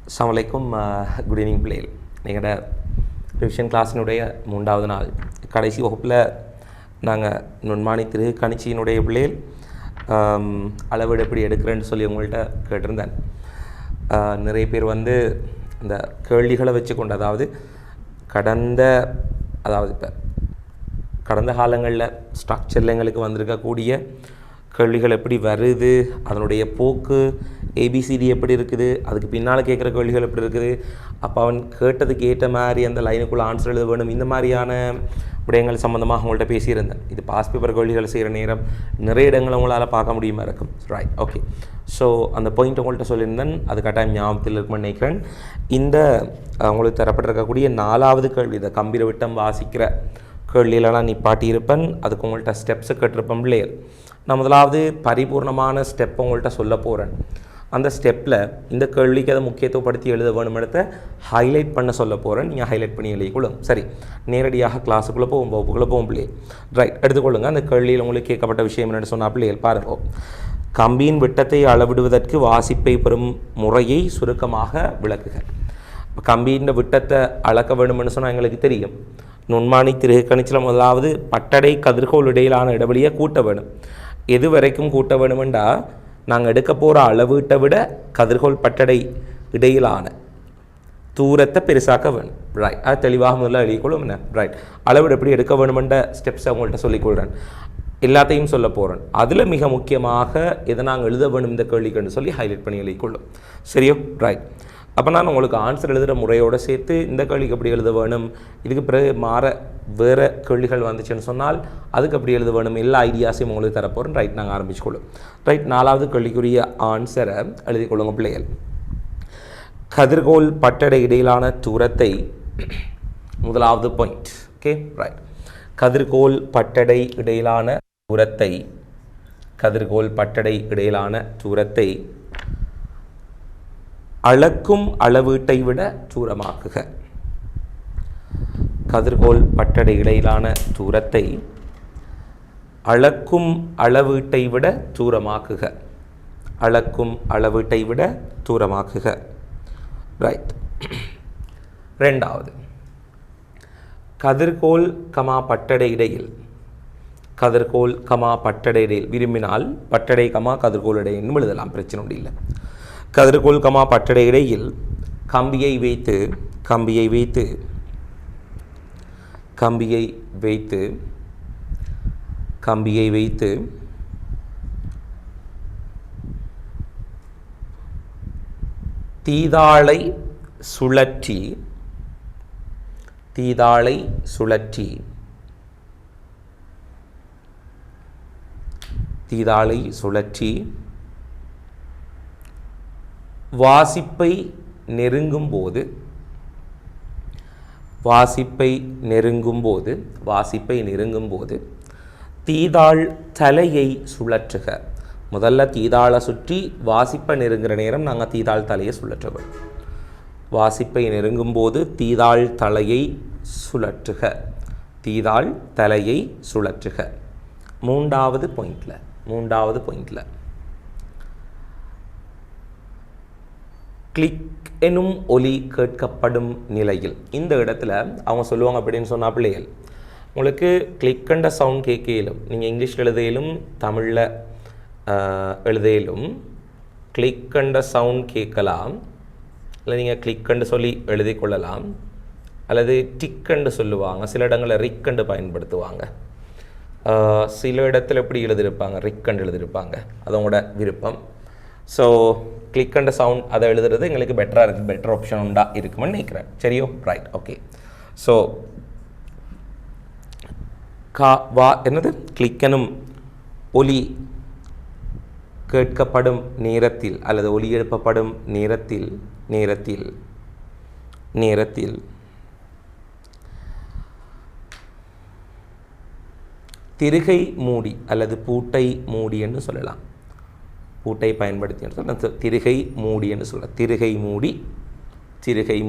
அஸ்ஸலாமு good evening பிள்ளைகள். எங்களோட ரிவிஷன் கிளாஸினுடைய 3வது நாள் கடைசி வகுப்பில் நாங்கள் நுண்மானி திரு கணிச்சியினுடைய பிள்ளைகள் அளவீடு எப்படி எடுக்கிறேன்னு சொல்லி உங்கள்கிட்ட கேட்டிருந்தேன். நிறைய பேர் இந்த கேள்விகளை வச்சுக்கொண்டு அதாவது இப்போ கடந்த காலங்களில் ஸ்ட்ரக்சரில் எங்களுக்கு வந்திருக்கக்கூடிய கேள்விகள் எப்படி வருது, அதனுடைய போக்கு ஏபிசிடி எப்படி இருக்குது, அதுக்கு பின்னால் கேட்குற கேள்விகள் எப்படி இருக்குது, அப்போ அவன் கேட்டதுக்கு ஏற்ற மாதிரி அந்த லைனுக்குள்ளே ஆன்சர் எழுத வேணும், இந்த மாதிரியான விடயங்கள் சம்மந்தமாக அவங்கள்ட்ட பேசியிருந்தேன். இது பாஸ் பேப்பர் கேள்விகள் செய்கிற நேரம் நிறைய இடங்கள் உங்களால் பார்க்க முடியுமா இருக்கும். Right, okay. ஸோ அந்த பாயிண்ட் உங்கள்கிட்ட சொல்லியிருந்தேன், அது கட்டாயம் ஞாபகத்தில் இருக்குன்னு நினைக்கிறேன். இந்த உங்களுக்கு தரப்பட்டிருக்கக்கூடிய 4வது கேள்வி, இந்த கம்பீர விட்டம் வாசிக்கிற கேள்வியிலலாம் நிப்பாட்டியிருப்பேன். அதுக்கு உங்கள்கிட்ட ஸ்டெப்ஸு கேட்டிருப்பேன் பிள்ளைகள். நான் முதலாவது பரிபூர்ணமான ஸ்டெப்பை உங்கள்கிட்ட சொல்ல போகிறேன். அந்த ஸ்டெப்பில் இந்த கேள்விக்கு அதை முக்கியத்துவப்படுத்தி எழுத வேணும் இடத்த ஹைலைட் பண்ண சொல்ல போகிறேன். நீங்கள் ஹைலைட் பண்ணி எழுதிக்கொள்ளுங்க. சரி, நேரடியாக கிளாஸுக்குள்ளே போகும், வகுப்புக்குள்ளே போகும் பிள்ளைகள். ரைட், எடுத்துக்கொள்ளுங்க. அந்த கேள்வியில் உங்களுக்கு கேட்கப்பட்ட விஷயம் என்னென்னு சொன்னால் பிள்ளைகள் பாருங்கள். கம்பியின் விட்டத்தை அளவிடுவதற்கு வாசிப்பை பெறும் முறையை சுருக்கமாக விளக்குக. கம்பியின் விட்டத்தை அளக்க வேணும்னு சொன்னால் எங்களுக்கு தெரியும். நுண்மானி திருகு கணிச்சில் முதலாவது பட்டடை கதிர்கோள் இடையிலான இடைவெளியை கூட்ட வேணும். எது வரைக்கும் கூட்ட வேணுமெண்டா, நாங்கள் எடுக்க போகிற அளவீட்டை விட கதிர்கோள் பட்டடை இடையிலான தூரத்தை பெருசாக்க வேணும். ரைட், அது தெளிவாக முதல்ல எழுதிக்கொள்ளும். என்ன ரைட், அளவீடு எப்படி எடுக்க வேணுமென்ற ஸ்டெப்ஸை அவங்கள்ட்ட சொல்லிக்கொள்கிறேன். எல்லாத்தையும் சொல்ல போகிறேன். அதில் மிக முக்கியமாக எதை நாங்கள் எழுத வேணும் இந்த கேள்விக்குன்னு சொல்லி ஹைலைட் பண்ணி எழுதிக்கொள்ளும். சரியோ? ரைட். அப்போ நான் உங்களுக்கு ஆன்சர் எழுதுகிற முறையோடு சேர்த்து இந்த கேள்விக்கு எப்படி எழுத வேணும், இதுக்கு பிறகு வேறு கேள்விகள் வந்துச்சுன்னு சொன்னால் அதுக்கு எப்படி எழுத வேணும், எல்லா ஐடியாஸையும் உங்களுக்கு தரப்போகிறேன். ரைட், நாங்கள் ஆரம்பிச்சுக்கொள்ளும். ரைட், 4வது கேள்விக்குரிய ஆன்சரை எழுதி கொள்ளுங்க பிள்ளைகள். கதிர்கோள் பட்டடை இடையிலான தூரத்தை, முதலாவது பாயிண்ட். Okay, right. கதிர்கோள் பட்டடை இடையிலான தூரத்தை, கதிர்கோள் பட்டடை இடையிலான தூரத்தை அளக்கும் அளவீட்டை விட தூரமாக்குக. கதிர்கோள் பட்டடை இடையிலான தூரத்தை அளக்கும் அளவீட்டை விட தூரமாக்குக. அளக்கும் அளவீட்டை விட தூரமாக்குக. ரைட். 2வது, கதிர்கோள் பட்டடை இடையில், கதிர்கோள் பட்டடை இடையில் விரும்பினால் பட்டடை கதிர்கோள் இடையில் எழுதலாம், பிரச்சனை ஒன்றும் இல்லை. கதிர்கோள் பட்டடை இடையில் கம்பியை வைத்து தீதாளை சுழற்றி வாசிப்பை நெருங்கும் போது தீதாள் தலையை சுழற்றுக. முதல்ல தீதாளை சுற்றி வாசிப்பை நெருங்குற நேரம் நாங்கள் தீதாள் தலையை சுழற்றுவோம். வாசிப்பை நெருங்கும் போது தீதாள் தலையை சுழற்றுக. தீதாள் தலையை சுழற்றுக. 3வது பாயிண்டில் கிளிக் எனும் ஒலி கேட்கப்படும் நிலையில், இந்த இடத்துல அவங்க சொல்லுவாங்க அப்படின்னு சொன்னால் பிள்ளைகள், உங்களுக்கு கிளிக்கண்ட சவுண்ட் கேட்கலும், நீங்கள் இங்கிலீஷில் எழுதையிலும் தமிழில் எழுதையிலும் கிளிக்கண்ட சவுண்ட் கேட்கலாம். இல்லை நீங்கள் கிளிக்கண்டு சொல்லி எழுதி கொள்ளலாம், அல்லது டிக்கண்டு சொல்லுவாங்க. சில இடங்களில் ரிக்கண்டு பயன்படுத்துவாங்க. சில இடத்துல எப்படி எழுதியிருப்பாங்க, ரிக்கண்டு எழுதியிருப்பாங்க. அது உங்களோட விருப்பம். ஸோ கிளிக் அண்ட் சவுண்ட் அதை எழுதுறது எங்களுக்கு பெட்டர் ஆப்ஷன் உண்டா இருக்குமென்னு நினைக்கிறேன். சரியோ? Right, okay. ஸோ என்னது கிளிக் எனும் ஒலி கேட்கப்படும் நேரத்தில் அல்லது ஒலி எழுப்பப்படும் நேரத்தில் திருகை மூடி அல்லது பூட்டை மூடி என்று சொல்லலாம். பூட்டை பயன்படுத்தி திருகை மூடி என்று சொல்ல. திருகை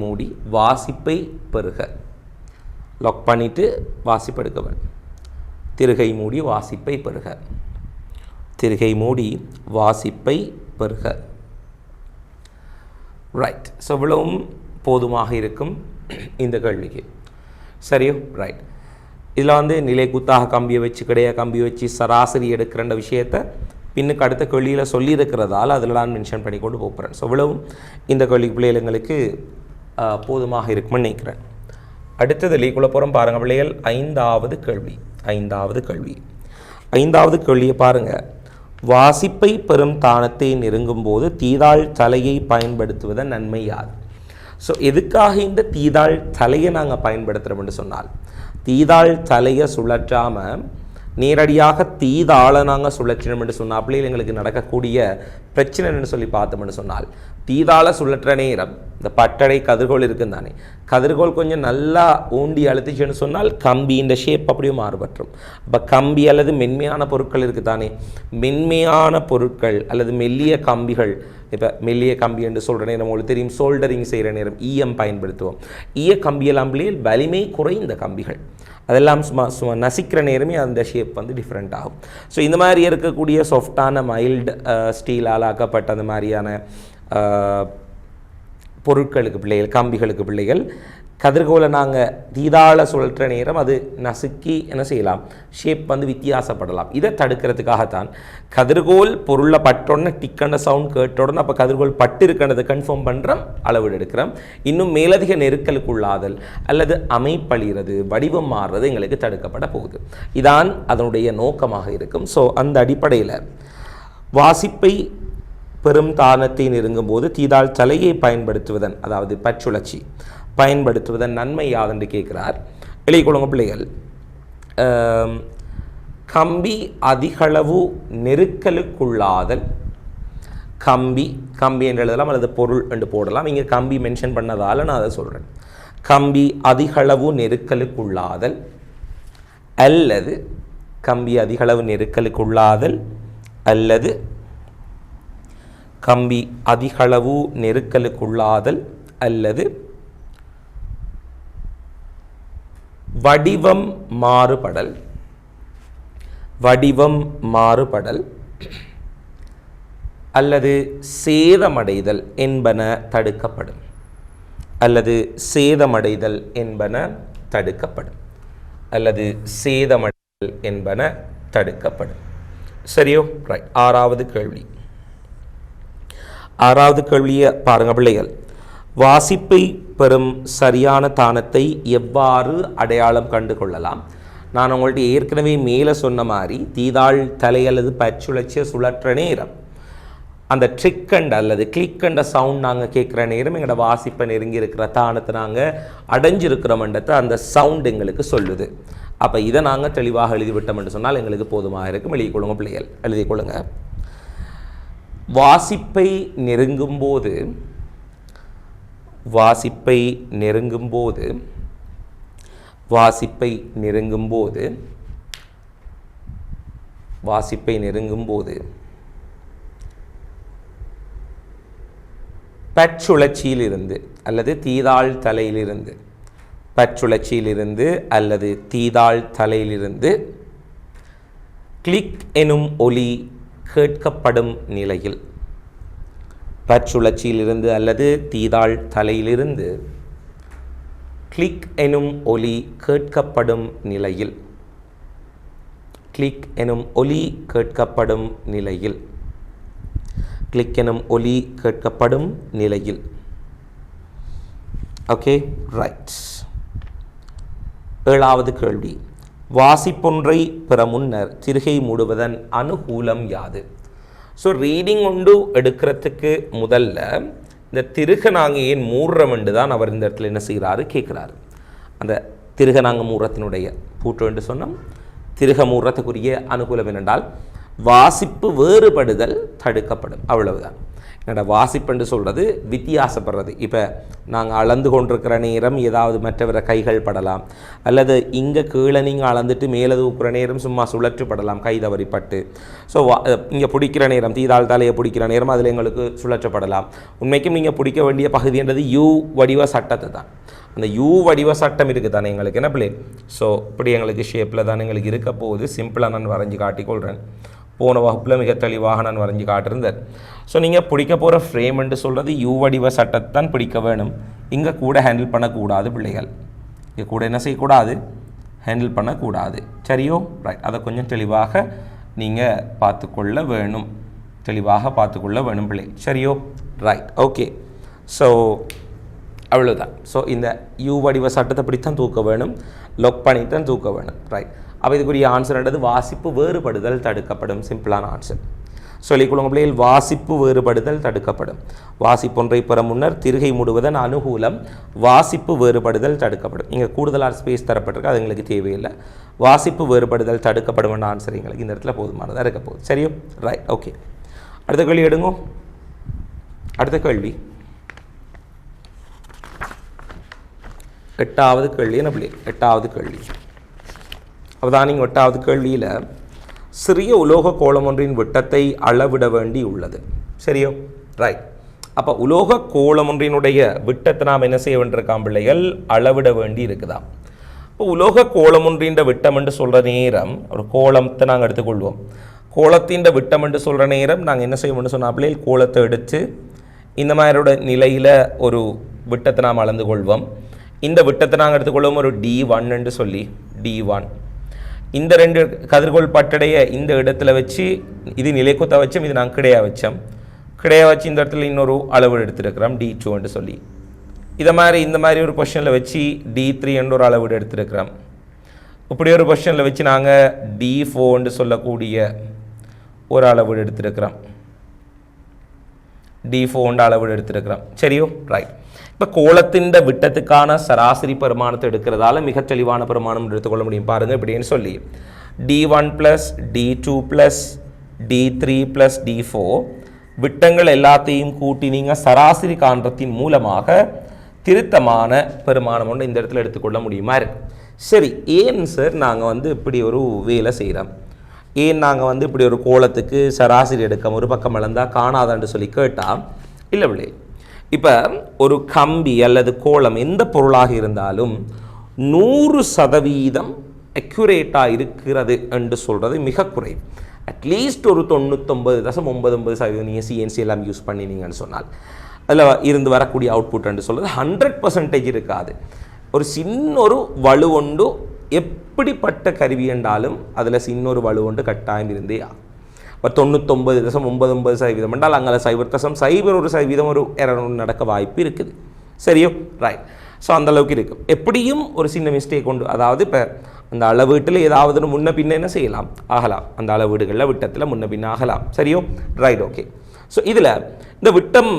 மூடி வாசிப்பை பெறுக. லாக் பண்ணிவிட்டு வாசிப்பு எடுக்க வேண்டும். திருகை மூடி வாசிப்பை பெறுக. திருகை மூடி வாசிப்பை பெறுக. ரைட். ஸோ இவ்வளவும் போதுமாக இருக்கும் இந்த கேள்விக்கு. சரியோ? ரைட். இதில் வந்து நிலை குத்தாக கம்பியை வச்சு கிடையாது கம்பியை வச்சு சராசரி எடுக்கிற விஷயத்தை பின்னுக்கு அடுத்த கேள்வியில் சொல்லியிருக்கிறதால அதில் நான் மென்ஷன் பண்ணி கொண்டு போகிறேன். ஸோ இவ்வளவும் இந்த கேள்வி பிள்ளைகளுங்களுக்கு போதுமாக இருக்கும்னு நினைக்கிறேன். அடுத்தது லீக்குள்ள புறம் பாருங்கள் பிள்ளைகள். ஐந்தாவது கேள்வியை பாருங்கள். வாசிப்பை பெறும் தானத்தை நெருங்கும் போது தீதாள் தலையை பயன்படுத்துவதன் நன்மை யாது? ஸோ எதுக்காக இந்த தீதாள் தலையை நாங்கள் பயன்படுத்துகிறோம்னு சொன்னால், தீதாள் தலையை சுழற்றாமல் நேரடியாக தீதாளை நாங்கள் சுழற்றினோம் என்று சொன்னால் பிள்ளைகள் எங்களுக்கு நடக்கக்கூடிய பிரச்சனை என்னென்னு சொல்லி பார்த்தோம்னு சொன்னால், தீதாளை சுழற்ற நேரம் இந்த பட்டடை கதிர்கோள் இருக்குன்னு தானே, கதிர்கோள் கொஞ்சம் நல்லா ஊண்டி அழுத்திச்சுன்னு சொன்னால் கம்பியின் ஷேப் அப்படியே மாறுபற்றும். அப்போ கம்பி அல்லது மென்மையான பொருட்கள் இருக்குது தானே, மென்மையான பொருட்கள் அல்லது மெல்லிய கம்பிகள், இப்போ மெல்லிய கம்பி என்று சொல்கிற நேரம் உங்களுக்கு தெரியும், சோல்டரிங் செய்கிற நேரம் ஈயம் பயன்படுத்துவோம். ஈய கம்பியெல்லாம் பிள்ளைகள் வலிமை குறைந்த கம்பிகள், அதெல்லாம் சும்மா நசிக்கிற நேரமே அந்த ஷேப் வந்து டிஃப்ரெண்ட் ஆகும். ஸோ இந்த மாதிரி இருக்கக்கூடிய சாஃப்டான மைல்டு ஸ்டீலால் ஆக்கப்பட்ட அந்த மாதிரியான பொருட்களுக்கு பிள்ளைகள், கம்பிகளுக்கு பிள்ளைகள் கதிர்கோலை நாங்கள் தீதாள சுழற்ற நேரம் அது நசுக்கி என்ன செய்யலாம், ஷேப் வந்து வித்தியாசப்படலாம். இதை தடுக்கிறதுக்காகத்தான் கதிர்கோல் பொருளை பட்டோன்னு டிக்கண்ட சவுண்ட் கேட்டோடனே அப்போ கதிர்கோல் பட்டு இருக்கிறதை கன்ஃபார்ம் பண்ணுறோம், அளவீடு எடுக்கிறோம். இன்னும் மேலதிக நெருக்கலுக்குள்ளாதல் அல்லது அமைப்பழிகிறது, வடிவம் மாறுறது எங்களுக்கு தடுக்கப்பட போகுது. இதான் அதனுடைய நோக்கமாக இருக்கும். ஸோ அந்த அடிப்படையில் வாசிப்பை பெரும் தானத்தை நெருங்கும் போது தீதாள் தலையை பயன்படுத்துவதன், அதாவது பச்சுழற்சி பயன்படுத்துவதன் நன்மை யாதென்று கேட்கிறார். எழுதிக்கொள்ளுங்க பிள்ளைகள். கம்பி அதிகளவு நெருக்கலுக்குள்ளாதல், கம்பி என்று எழுதலாம் அல்லது பொருள் என்று போடலாம். இங்கே கம்பி மென்ஷன் பண்ணதால் நான் அதை சொல்கிறேன். கம்பி அதிகளவு நெருக்கலுக்குள்ளாதல் அல்லது கம்பி அதிகளவு நெருக்கலுக்குள்ளாதல் அல்லது கம்பி அதிகளவு நெருக்கலுக்குள்ளாதல் அல்லது வடிவம் மாறுபடல் அல்லது சேதமடைதல் என்பன தடுக்கப்படும். சரியோ? ரைட். ஆறாவது கேள்வியை பாருங்க பிள்ளைகள். வாசிப்பை பெறும் சரியான தானத்தை எவ்வாறு அடையாளம் கண்டு கொள்ளலாம்? நான் உங்கள்கிட்ட ஏற்கனவே மேலே சொன்ன மாதிரி தீதாள் தலை அல்லது பச்சுழற்சியை சுழற்ற நேரம் அந்த ட்ரிக்கண்ட் அல்லது கிளிக்கண்ட சவுண்ட் நாங்கள் கேட்குற நேரம் எங்களோட வாசிப்பை நெருங்கி இருக்கிற தானத்தை நாங்கள் அடைஞ்சிருக்கிற மண்டத்தை அந்த சவுண்ட் எங்களுக்கு சொல்லுது. அப்போ இதை நாங்கள் தெளிவாக எழுதிவிட்டோம் என்று சொன்னால் எங்களுக்கு போதுமாக இருக்கும். எழுதிக்கொள்ளுங்க பிள்ளைகள், எழுதிக்கொள்ளுங்க. வாசிப்பை நெருங்கும் போது பச்சுழற்சியிலிருந்து அல்லது தீதாள் தலையிலிருந்து கிளிக் எனும் ஒலி கேட்கப்படும் நிலையில், பச்சுழற்சியிலிருந்து அல்லது தீதாள் தலையிலிருந்து கிளிக் எனும் ஒலி கேட்கப்படும் நிலையில், ஓகே, ரைட். ஏழாவது கேள்வி. வாசிப்பொன்றை பெற முன்னர் திருகை மூடுவதன் அனுகூலம் யாது? ஸோ ரீடிங் ஒன்று எடுக்கிறதுக்கு முதல்ல இந்த திருகை நாங்கள் ஏன் மூடுறோம்னு தான் அவர் இந்த இடத்துல என்ன செய்கிறாரு கேட்குறாரு. அந்த திருகை நாங்கள் மூடுறத்தினுடைய பூட்டு என்று சொன்னோம். திருகை மூடுறதுக்குரிய அனுகூலம் என்னென்றால் வாசிப்பு வேறுபடுதல் தடுக்கப்படும், அவ்வளவுதான். என்னோட வாசிப்புன்னு சொல்கிறது வித்தியாசப்படுறது. இப்போ நாங்கள் அளந்து கொண்டிருக்கிற நேரம் ஏதாவது மற்றவரை கைகள் படலாம், அல்லது இங்கே கீழே நீங்கள் அளந்துட்டு மேலே தூக்குற நேரம் சும்மா சுழற்றுப்படலாம் கை தவறிப்பட்டு. ஸோ இங்கே பிடிக்கிற நேரம் தீதாள் தலையை பிடிக்கிற நேரம் அதில் எங்களுக்கு சுழற்றப்படலாம். உண்மைக்கும் நீங்கள் பிடிக்க வேண்டிய பகுதின்றது யூ வடிவ சட்டத்தை தான். அந்த யூ வடிவ சட்டம் இருக்குது தானே எங்களுக்கு, என்ன பிள்ளை? ஸோ இப்படி எங்களுக்கு ஷேப்பில் தான் எங்களுக்கு இருக்க போகுது. சிம்பிளாக நான் வரைஞ்சி காட்டிக்கொள்கிறேன். போன வகுப்பில் மிக தெளிவாக நான் வரைஞ்சி காட்டிருந்தேன். ஸோ நீங்கள் பிடிக்க போகிற ஃப்ரேம் என்று சொல்கிறது யூ வடிவ சட்டத்தான் பிடிக்க வேணும். இங்கே கூட ஹேண்டில் பண்ணக்கூடாது பிள்ளைகள், இங்கே கூட என்ன செய்யக்கூடாது, ஹேண்டில் பண்ணக்கூடாது. சரியோ? ரைட், அதை கொஞ்சம் தெளிவாக நீங்கள் பார்த்துக்கொள்ள வேணும், தெளிவாக பார்த்துக்கொள்ள வேணும் பிள்ளை. சரியோ? Right, okay. ஸோ அவ்வளோதான். ஸோ இந்த யூ வடிவ சட்டத்தை பிடித்தான் தூக்க வேணும், லொக் பண்ணித்தான் தூக்க வேணும். ரைட், அப்போ இதுக்குரிய ஆன்சர்ன்றது வாசிப்பு வேறுபடுதல் தடுக்கப்படும். சிம்பிளான ஆன்சர் சொல்லிக்கொள்ளுங்க பிள்ளைகள். வாசிப்பு வேறுபடுதல் தடுக்கப்படும். வாசிப்பொன்றை பெற முன்னர் திருகை மூடுவதன் அனுகூலம் வாசிப்பு வேறுபடுதல் தடுக்கப்படும். இங்கே கூடுதலாக ஸ்பேஸ் தரப்பட்டிருக்கு, அது எங்களுக்கு தேவையில்லை. வாசிப்பு வேறுபடுதல் தடுக்கப்படும் என்ற ஆன்சர் எங்களுக்கு இந்த இடத்துல போதுமானதாக இருக்க போகுது. சரியோ? Right, okay. அடுத்த கேள்வி எடுங்க. அடுத்த கேள்வி 8வது கேள்வி. என்ன பிள்ளை? 8வது கேள்வி. அப்போதான் நீங்கள் 8வது கேள்வியில் சிறிய உலோக கோளம் ஒன்றின் விட்டத்தை அளவிட வேண்டி உள்ளது. சரியோ? ரைட். அப்போ உலோக கோளம் ஒன்றினுடைய விட்டத்தை நாம் என்ன செய்ய வேண்டியிருக்காம் பிள்ளைகள்? அளவிட வேண்டி இருக்குதா. இப்போ உலோக கோளம் ஒன்றின் விட்டம் என்று சொல்கிற நேரம், ஒரு கோளத்தை நாங்கள் எடுத்துக்கொள்வோம். கோளத்தின் விட்டம் என்று சொல்கிற நேரம் நாங்கள் என்ன செய்வோம்னு சொன்னால் பிள்ளைகள், கோளத்தை எடுத்து இந்த மாதிரியோட நிலையில் ஒரு விட்டத்தை நாம் அளந்து கொள்வோம். இந்த விட்டத்தை நாங்கள் எடுத்துக்கொள்வோம் ஒரு D1 என்று சொல்லி, D1. இந்த 2 கதிர்கோள் பட்டடைய இந்த இடத்துல வச்சு, இது நிலைக்குத்த வச்சோம், இது நாங்கள் கிடையா வச்சோம். கிடையா வச்சு இந்த இடத்துல இன்னொரு அளவு எடுத்துருக்கிறோம் D2 என்று சொல்லி. இதை மாதிரி இந்த மாதிரி ஒரு பொசிஷனில் வச்சு D3 என்ற ஒரு அளவு எடுத்துருக்கிறோம். இப்படி ஒரு பொசிஷனில் வச்சு நாங்கள் D4 என்று சொல்லக்கூடிய ஒரு அளவு எடுத்துருக்கிறோம். D4 என்ற அளவு எடுத்துருக்கிறோம். சரியோ? ரைட். இப்போ கோளத்தின் விட்டத்துக்கான சராசரி பெருமானத்தை எடுக்கிறதால மிக தெளிவான பெருமானம் எடுத்துக்கொள்ள முடியும். பாருங்கள் இப்படின்னு சொல்லி D1 + D2 + D3 + D4 விட்டங்கள் எல்லாத்தையும் கூட்டி நீங்கள் சராசரி காண்றத்தின் மூலமாக திருத்தமான பெருமானம் ஒன்று இந்த இடத்துல எடுத்துக்கொள்ள முடியுமா இருக்கு. சரி, ஏன் சார் நாங்கள் இப்படி ஒரு வேலை செய்கிறோம், ஏன் நாங்கள் இப்படி ஒரு கோளத்துக்கு சராசரி எடுக்க ஒரு பக்கம் இழந்தால் காணாதான்னு சொல்லி கேட்டால், இல்லை பிள்ளை, இப்போ ஒரு கம்பி அல்லது கோளம் எந்த பொருளாக இருந்தாலும் 100% அக்யூரேட்டாக இருக்கிறது என்று சொல்கிறது மிக குறைவு. அட்லீஸ்ட் ஒரு 99.99% நீங்கள் சிஎன்சி எல்லாம் யூஸ் பண்ணினீங்கன்னு சொன்னால் அதில் இருந்து வரக்கூடிய அவுட்புட் என்று சொல்கிறது 100% இருக்காது. ஒரு சின்ன ஒரு வலுவொண்டு, எப்படிப்பட்ட கருவி என்றாலும் அதில் சின்ன ஒரு வலுவொண்டு கட்டாயம் இருந்தே ஆகும். இப்போ 99.99% என்றால் அங்கே 0.01% ஒரு எரர் நடக்க வாய்ப்பு இருக்குது. சரியோ? ரைட். ஸோ அந்தளவுக்கு இருக்கும். எப்படியும் ஒரு சின்ன மிஸ்டேக் உண்டு. அதாவது இப்போ அந்த அளவீட்டில் ஏதாவது முன்ன பின்ன என்ன செய்யலாம், ஆகலாம். அந்த அளவீடுகளில் விட்டத்தில் முன்ன பின்ன ஆகலாம். சரியோ? Right, okay. ஸோ இதில் இந்த விட்டம்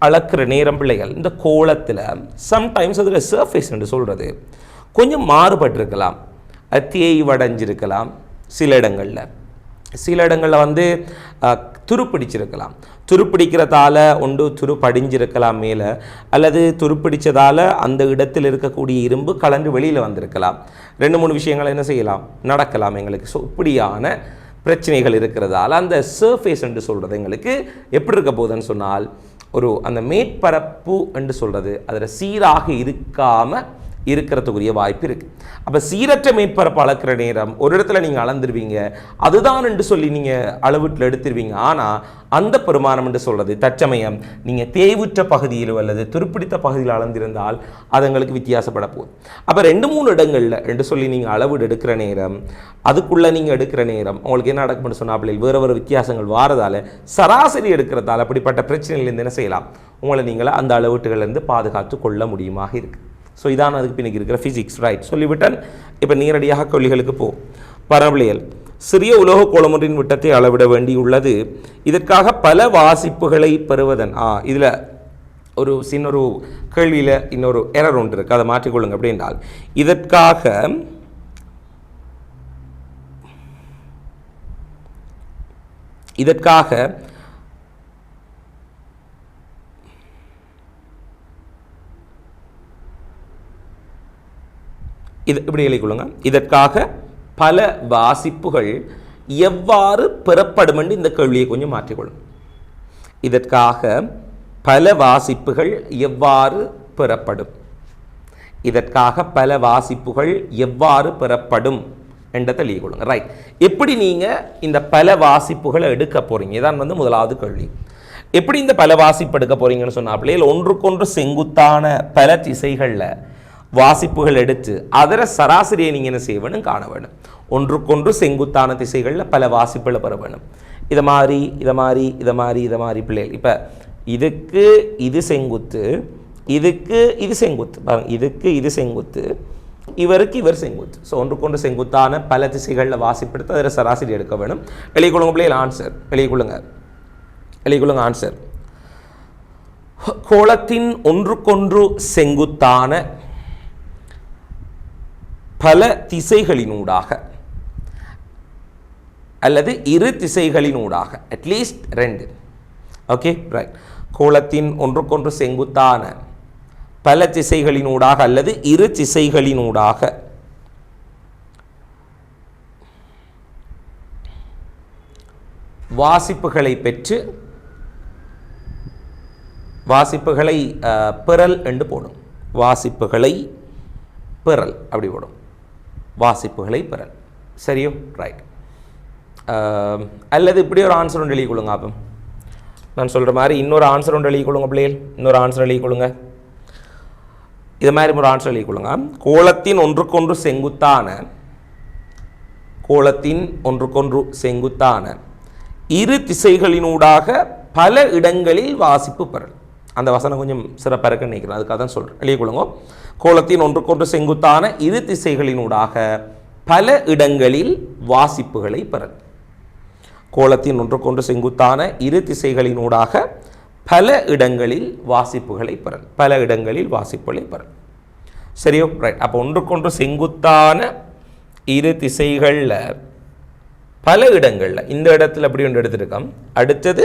அளக்கிற நேரம் பிள்ளைகள், இந்த கோளத்தில் சம்டைம்ஸ் அதில் சர்ஃபேஸ் என்று சொல்கிறது கொஞ்சம் மாறுபட்டிருக்கலாம், தேய்வடைஞ்சிருக்கலாம். சில இடங்களில் துருப்பிடிச்சிருக்கலாம். துருப்பிடிக்கிறதால ஒன்று துருப்படிஞ்சிருக்கலாம் மேலே, அல்லது துருப்பிடிச்சதால் அந்த இடத்தில் இருக்கக்கூடிய இரும்பு கலந்து வெளியில் வந்திருக்கலாம். 2-3 விஷயங்கள் என்ன செய்யலாம், நடக்கலாம் எங்களுக்கு. ஸோ இப்படியான பிரச்சனைகள் இருக்கிறதால அந்த சர்ஃபேஸ் என்று சொல்கிறது எங்களுக்கு எப்படி இருக்க போகுதுன்னு சொன்னால், அந்த மேற்பரப்பு என்று சொல்கிறது அதில் சீராக இருக்காமல் இருக்கிறதுக்குரிய வாய்ப்பு இருக்குது. அப்போ சீரற்ற மேற்பரப்பு அளக்கிற நேரம் ஒரு இடத்துல நீங்கள் அளந்துருவீங்க, அதுதான் என்று சொல்லி நீங்கள் அளவீட்டில் எடுத்துருவீங்க. ஆனால் அந்த பெருமானம் என்று சொல்கிறது தற்சமயம் நீங்கள் தேய்வுற்ற பகுதியில் அல்லது துருப்பிடித்த பகுதியில் அளந்திருந்தால் அது எங்களுக்கு வித்தியாசப்பட போகுது. அப்போ 2-3 இடங்களில் என்று சொல்லி நீங்கள் அளவீடு எடுக்கிற நேரம், அதுக்குள்ளே நீங்கள் எடுக்கிற நேரம் உங்களுக்கு என்ன நடக்கும்னு சொன்னால் வேறு வித்தியாசங்கள் வாரதால் சராசரி எடுக்கிறதால அப்படிப்பட்ட பிரச்சனையிலேருந்து என்ன செய்யலாம், உங்களை நீங்களே அந்த அளவீட்டுகளிலிருந்து பாதுகாத்து கொள்ள முடியுமாக இருக்குது. ஸோ இதான் அதுக்கு பின்னுக்கு இருக்கிற ஃபிசிக்ஸ். ரைட், சொல்லிவிட்டேன். இப்போ நேரடியாக கேள்விகளுக்கு பரவலியல். சிறிய உலோக கோளம் ஒன்றின் விட்டத்தை அளவிட வேண்டியுள்ளது. இதற்காக பல வாசிப்புகளை பெறுவதன் இதில் ஒரு சின்ன ஒரு கேள்வியில் இன்னொரு எரர் ஒன்று இருக்குது, அதை மாற்றிக்கொள்ளுங்க. அப்படி என்றால் இதற்காக இப்படி எழுதிக்கொள்ளுங்க. இதற்காக பல வாசிப்புகள் எவ்வாறு பெறப்படும் என்று இந்த கேள்வியை கொஞ்சம் மாற்றிக்கொள்ளும். இதற்காக பல வாசிப்புகள் எவ்வாறு பெறப்படும், இதற்காக பல வாசிப்புகள் எவ்வாறு பெறப்படும் என்றதை எழுதி கொள்ளுங்க. ரைட். எப்படி நீங்கள் இந்த பல வாசிப்புகளை எடுக்க போகிறீங்க, இதான் வந்து முதலாவது கேள்வி. எப்படி இந்த பல வாசிப்பு எடுக்க போகிறீங்கன்னு சொன்னாப்பிலே ஒன்றுக்கொன்று செங்குத்தான பல திசைகளில் வாசிப்புகள் எடுத்து அதர சராசரியை நீங்கள் என்ன செய்ய வேணும், காண வேணும். ஒன்றுக்கொன்று செங்குத்தான திசைகளில் பல வாசிப்புகளை பெற வேணும். இதை மாதிரி இதை மாதிரி இதை மாதிரி இதை மாதிரி பிள்ளைகள். இப்போ இதுக்கு இது செங்குத்து, இதுக்கு இது செங்குத்து, இதுக்கு இது செங்குத்து, இவருக்கு இவர் செங்குத்து. ஸோ ஒன்றுக்கொன்று செங்குத்தான பல திசைகளில் வாசிப்படுத்த அதில் சராசரி எடுக்க வேணும். எழுதிக்கொள்ளுங்க பிள்ளைகள் ஆன்சர். எழுதிக்கொள்ளுங்க ஆன்சர். கோளத்தின் ஒன்றுக்கொன்று செங்குத்தான பல திசைகளினூடாக அல்லது இரு திசைகளினூடாக, அட்லீஸ்ட் 2. Okay right. கோளத்தின் ஒன்றுக்கொன்று செங்குத்தான பல திசைகளினூடாக அல்லது இரு திசைகளினூடாக வாசிப்புகளை பெற்று வாசிப்புகளை பெறல் என்று போடும். வாசிப்புகளை பெறல் அப்படி போடும். வாசிப்புகளை பெறல். சரியோ? ரைட். அல்லது இப்படி ஒரு ஆன்சர் ஒன்று எழுதிக்கொள்ளுங்க. அப்போ நான் சொல்கிற மாதிரி இன்னொரு ஆன்சர் ஒன்று எழுதிக்கொள்ளுங்க பிள்ளைகள். இன்னொரு ஆன்சர் எழுதிக்கொள்ளுங்க. இது மாதிரி ஒரு ஆன்சர் எழுதிக்கொள்ளுங்க. கோளத்தின் ஒன்றுக்கொன்று செங்குத்தான இரு திசைகளினூடாக பல இடங்களில் வாசிப்பு பெறல். அந்த வசனம் கொஞ்சம் சிறப்பாக இருக்குன்னு நினைக்கிறேன், அதுக்காக தான் சொல்கிறேன். எழுதிக்கொள்ளுங்க. கோளத்தின் ஒன்றுக்கொன்று செங்குத்தான இரு திசைகளினூடாக பல இடங்களில் வாசிப்புகளை பெறல். கோளத்தின் ஒன்றுக்கொன்று செங்குத்தான இரு திசைகளினூடாக பல இடங்களில் வாசிப்புகளை பெறல். பல இடங்களில் வாசிப்புகளை பெறல். சரியோ? ரைட். அப்போ ஒன்றுக்கொன்று செங்குத்தான இரு திசைகளில் பல இடங்களில், இந்த இடத்துல அப்படி ஒன்று எடுத்துருக்கோம். அடுத்தது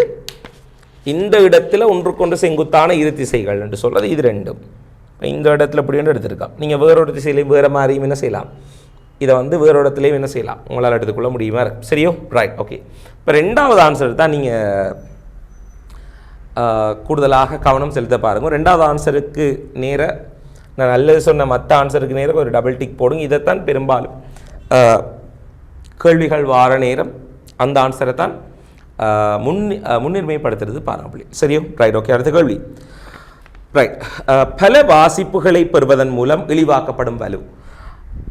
இந்த இடத்துல ஒன்றுக்கொண்டு செங்குத்தான இரு திசைகள் என்று சொல்கிறது இது 2. இந்த இடத்துல அப்படி ஒன்று எடுத்துருக்கோம். நீங்கள் வேறொரு திசையிலையும் வேறு மாதிரியும் என்ன செய்யலாம், இதை வந்து வேறு இடத்துலையும் என்ன செய்யலாம், உங்களால் எடுத்துக்கொள்ள முடியுமா? சரியோ? ரைட். ஓகே. இப்போ 2வது ஆன்சர் தான் நீங்கள் கூடுதலாக கவனம் செலுத்த பாருங்கள். 2வது ஆன்சருக்கு நேர நான் நல்லது சொன்ன மற்ற ஆன்சருக்கு நேரம் ஒரு டபுள் டிக் போடுங்க. இதைத்தான் பெரும்பாலும் கேள்விகள் வார நேரம் அந்த ஆன்சரை தான் முன்னுரிமைப்படுத்துறது பாருங்கள். சரியோ? ரைட். ஓகே. அடுத்த கேள்வி. ரைட். பல வாசிப்புகளை பெறுவதன் மூலம் இழிவாக்கப்படும் வலு.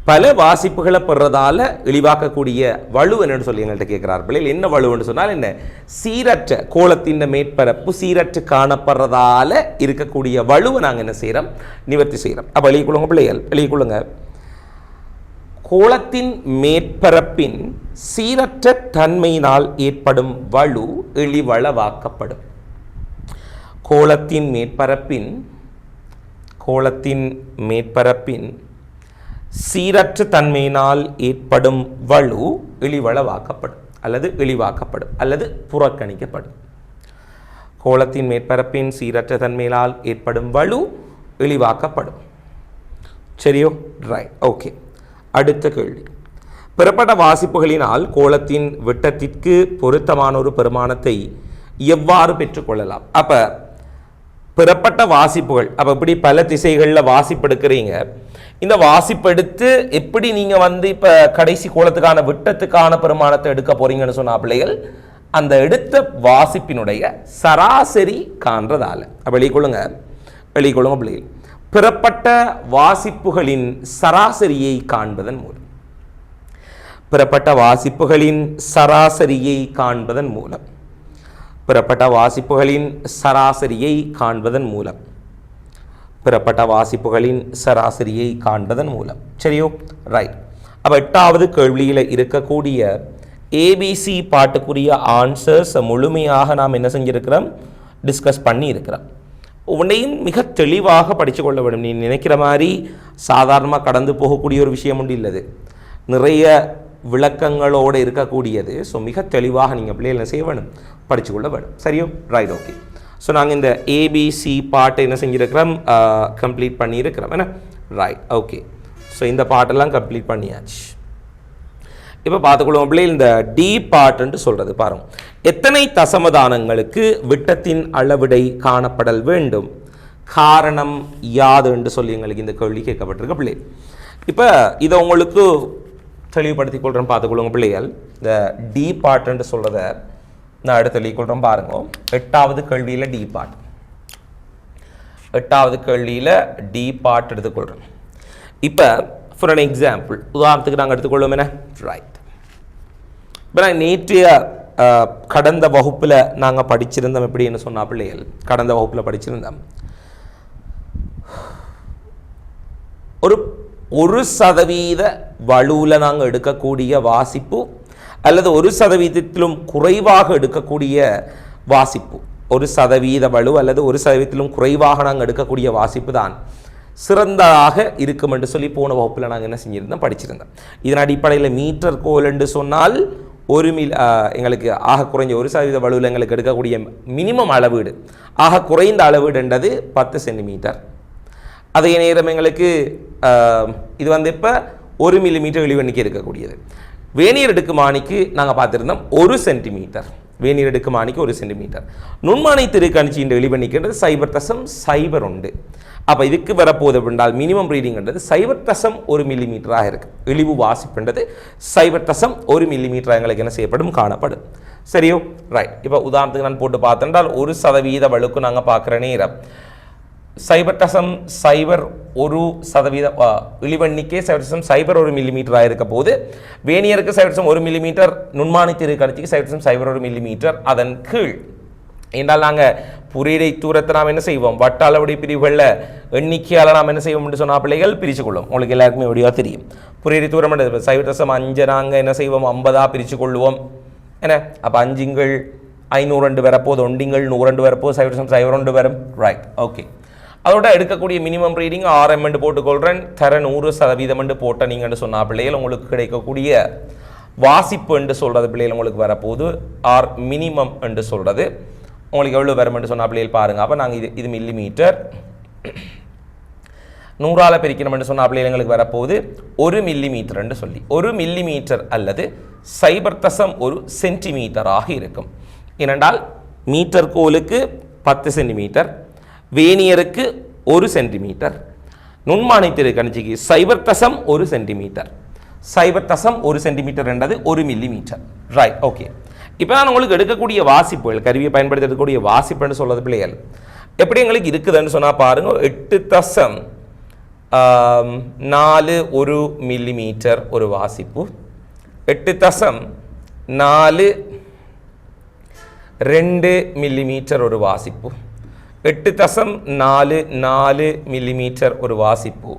பல வாசிப்புகளை பெறுறதால இழிவாக்கக்கூடிய வலு என்னன்னு சொல்லி எங்கள்கிட்ட கேட்கிறார்கள். என்ன வலுன்னு சொன்னால் என்ன, சீரற்ற கோளத்தின் மேற்பரப்பு சீரற்று காணப்படுறதால இருக்கக்கூடிய வலுவை நாங்கள் என்ன செய்கிறோம், நிவர்த்தி செய்கிறோம். அப்போ எழுதிக்கொள்ளுங்க பிள்ளைகள், எழுதிக்கொள்ளுங்க. கோளத்தின் மேற்பரப்பின் சீரற்ற தன்மையினால் ஏற்படும் வலு இழிவளவாக்கப்படும். கோளத்தின் மேற்பரப்பின் சீரற்ற தன்மையினால் ஏற்படும் வலு இழிவளவாக்கப்படும் அல்லது இழிவாக்கப்படும் அல்லது புறக்கணிக்கப்படும். கோளத்தின் மேற்பரப்பின் சீரற்ற தன்மையினால் ஏற்படும் வலு இழிவாக்கப்படும். சரியோ? ரைட். ஓகே. அடுத்த கேள்வி. பெறப்பட்ட வாசிப்புகளினால் கோளத்தின் விட்டத்திற்கு பொருத்தமான ஒரு பெருமானத்தை எவ்வாறு பெற்றுக்கொள்ளலாம்? அப்போ பெறப்பட்ட வாசிப்புகள், அப்போ இப்படி பல திசைகளில் வாசிப்பெடுக்கிறீங்க. இந்த வாசிப்பெடுத்து எப்படி நீங்கள் வந்து இப்போ கடைசி கோளத்துக்கான விட்டத்துக்கான பெருமானத்தை எடுக்க போகிறீங்கன்னு சொன்ன பிள்ளைகள், அந்த எடுத்த வாசிப்பினுடைய சராசரி காண்றதால. அப்போ எழுதிக்கொள்ளுங்க பிள்ளைகள். பெறப்பட்ட வாசிப்புகளின் சராசரியை காண்பதன் மூலம், பெறப்பட்ட வாசிப்புகளின் சராசரியை காண்பதன் மூலம், பெறப்பட்ட வாசிப்புகளின் சராசரியை காண்பதன் மூலம், பெறப்பட்ட வாசிப்புகளின் சராசரியை காண்பதன் மூலம். சரியோ? ரைட். அப்போ 8வது கேள்வியில் இருக்கக்கூடிய ஏபிசி பாட்டுக்குரிய ஆன்சர்ஸ் முழுமையாக நாம் என்ன செஞ்சிருக்கிறோம், டிஸ்கஸ் பண்ணி இருக்கிறோம். உன்னையும் மிக தெளிவாக படித்து கொள்ள வேண்டும். நீ நினைக்கிற மாதிரி சாதாரணமாக கடந்து போகக்கூடிய ஒரு விஷயம் உண்டு இல்லது, நிறைய விளக்கங்களோடு இருக்கக்கூடியது. ஸோ மிக தெளிவாக நீங்கள் பிள்ளைகள் என்ன செய்ய வேணும், படித்து கொள்ள வேணும். சரியோ? ரைட். ஓகே. ஸோ நாங்கள் இந்த ஏபிசி பாட்டை என்ன செஞ்சுருக்கிறோம், கம்ப்ளீட் பண்ணியிருக்கிறோம். என்ன? ரைட். ஓகே. ஸோ இந்த பாட்டெல்லாம் கம்ப்ளீட் பண்ணியாச்சு. இப்போ பார்த்துக்கொள்ளும் பிள்ளைகள், இந்த டி பாட்டுன்ட்டு சொல்கிறது பாருங்கள். எத்தனை தசமதானங்களுக்கு விட்டத்தின் அளவிடை காணப்படல் வேண்டும், காரணம் யாது என்று சொல்லி எங்களுக்கு இந்த கேள்வி கேட்கப்பட்டிருக்க பிள்ளை. இப்போ இதை உங்களுக்கு தெளிவுபடுத்திக் கொள்கிறேன், பார்த்துக்கொள்ளுங்க பிள்ளைகள். இந்த டி பார்ட்ன்னு சொல்கிறத நான் அடுத்து தெளிவுகொள்கிறேன் பாருங்க. 8வது கேள்வியில் டி பார்ட், 8வது கேள்வியில் டி பார்ட் எடுத்துக்கொள்கிறேன். இப்போ ஃபார் அன் எக்ஸாம்பிள், உதாரணத்துக்கு நாங்கள் எடுத்துக்கொள்வோம் என்ன, ரைட். இப்போ நான் நேற்றைய கடந்த வகுப்பில் நாங்கள் படிச்சிருந்தோம் எப்படின்னு சொன்னால் பிள்ளைகள், கடந்த வகுப்பில் படிச்சிருந்தோம் ஒரு 1% வலுவில் நாங்கள் எடுக்கக்கூடிய வாசிப்பு அல்லது 1%த்திலும் குறைவாக எடுக்கக்கூடிய வாசிப்பு, 1% வலு அல்லது 1%த்திலும் குறைவாக நாங்கள் எடுக்கக்கூடிய வாசிப்பு தான் சிறந்ததாக இருக்கும் என்று சொல்லி போன வகுப்பில் நாங்கள் என்ன செஞ்சுருந்தோம், படிச்சிருந்தோம். இதன் அடிப்படையில் மீட்டர் கோல் என்று சொன்னால் எங்களுக்கு ஆக குறைஞ்ச 1% வலுவில் எங்களுக்கு எடுக்கக்கூடிய மினிமம் அளவீடு, ஆக குறைந்த அளவீடு என்றது 10 சென்டிமீட்டர். அதே நேரம் எங்களுக்கு இது இப்போ 1 மில்லிமீட்டர் இழிவெண்ணிக்கை இருக்கக்கூடியது. வேணியர் அடுக்குமானிக்கு நாங்கள் பார்த்துருந்தோம் 1 சென்டிமீட்டர், வேணியர் அடுக்குமானிக்கு 1 சென்டிமீட்டர். நுண்மானை திருக்கணிச்சியின் இழிவெண்ணிக்கைன்றது 0.01. அப்போ இதுக்கு வரப்போது அப்படின்றால் மினிமம் ரீடிங்ன்றது 0.1 மில்லிமீட்டராக இருக்குது. இழிவு வாசிப்புன்றது 0.1 மில்லிமீட்டர் எங்களுக்கு என்ன செய்யப்படும், காணப்படும். சரியோ, ரைட். இப்போ உதாரணத்துக்கு நான் போட்டு பார்த்தென்றால் 1% வலுக்கு நாங்கள் பார்க்குற நேரம் 0.01% இழிவெண்ணிக்கை 0.01 மில்லிமீட்டராக இருக்க போது, வேணியருக்கு 0.1 மில்லிமீட்டர், நுண்மானி திருக்கணிச்சிக்கு 0.01 மில்லிமீட்டர். அதன் கீழ் என்றால் நாங்கள் புரியடை தூரத்தை நாம் என்ன செய்வோம், வட்ட அளவுடை பிரிவுகளில் எண்ணிக்கையால் நாம் என்ன செய்வோம் என்று சொன்னால் பிள்ளைகள் பிரித்து கொள்வோம். உங்களுக்கு எல்லாருக்குமே எப்படியா தெரியும், புரியடை தூரம் 0.5 நாங்கள் என்ன செய்வோம், 50 பிரித்து கொள்வோம் என்ன. அப்போ 5 500 வரப்போது, 1 வரப்போது, 0.01 வரும். Right, okay. அதோட எடுக்கக்கூடிய மினிமம் ரீடிங் RM என்று போட்டுக்கொள்கிறேன். தர 100% போட்ட நீங்கள் சொன்னால் பிள்ளைகள் உங்களுக்கு கிடைக்கக்கூடிய வாசிப்பு என்று சொல்கிறது பிள்ளைகள் உங்களுக்கு வரப்போது ஆர் மினிமம் என்று சொல்கிறது உங்களுக்கு எவ்வளோ வரும் என்று சொன்னால் பிள்ளைகள் பாருங்கள். அப்போ நாங்கள் இது மில்லிமீட்டர் 100ஆல் பிரிக்கணும் என்று சொன்னால் பிள்ளைகள் எங்களுக்கு வரப்போது 1 மில்லிமீட்டர் என்று சொல்லி 1 மில்லிமீட்டர் அல்லது 0.1 சென்டிமீட்டராக இருக்கும். ஏனென்றால் மீட்டர் கோலுக்கு 10 சென்டிமீட்டர், வேணியருக்கு 1 சென்டிமீட்டர், நுண்மானை திருக்கணிச்சிக்கு 0.1 சென்டிமீட்டர், 0.1 சென்டிமீட்டர் என்றது 1 மில்லிமீட்டர். Right, okay. இப்போ நான் உங்களுக்கு எடுக்கக்கூடிய வாசிப்புகள், கருவியை பயன்படுத்தி எடுக்கக்கூடிய வாசிப்புன்னு சொல்கிறது பிள்ளைகள் எப்படி எங்களுக்கு இருக்குதுன்னு சொன்னால் பாருங்க. 8.41 மில்லிமீட்டர் ஒரு வாசிப்பு, 8.42 மில்லிமீட்டர் ஒரு வாசிப்பு, 8.44 மில்லிமீட்டர் ஒரு வாசிப்பு,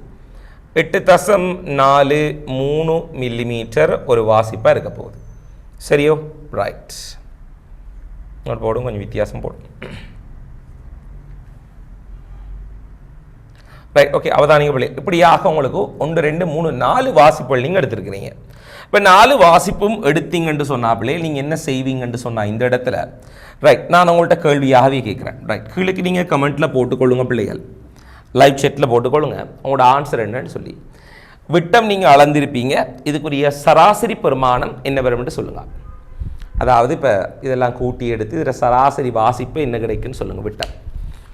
8.43 மில்லிமீட்டர் ஒரு வாசிப்பாக இருக்க போகுது. சரியோ, ரைட். போடும் கொஞ்சம் வித்தியாசம் போடும். Right, okay. அவதானிங்க பிள்ளை, இப்படியாக உங்களுக்கு 1 2 3 4 வாசிப்புகள் நீங்கள் எடுத்துருக்கிறீங்க. இப்போ 4 வாசிப்பும் எடுத்தீங்கன்னு சொன்னா பிள்ளை நீங்கள் என்ன செய்வீங்கன்னு சொன்னால் இந்த இடத்துல ரைட் நான் உங்கள்கிட்ட கேள்வியாகவே கேட்குறேன். ரைட், கீழே நீங்கள் கமெண்ட்டில் போட்டுக்கொள்ளுங்க பிள்ளைகள், லைவ் செட்டில் போட்டுக்கொள்ளுங்க உங்களோட ஆன்சர் என்னன்னு சொல்லி. விட்டம் நீங்கள் அளந்திருப்பீங்க, இதுக்குரிய சராசரி பெருமானம் என்ன வரும்னு சொல்லுங்கள். அதாவது இப்போ இதெல்லாம் கூட்டி எடுத்து இதில் சராசரி வாசிப்பு என்ன கிடைக்குன்னு சொல்லுங்கள். விட்டம்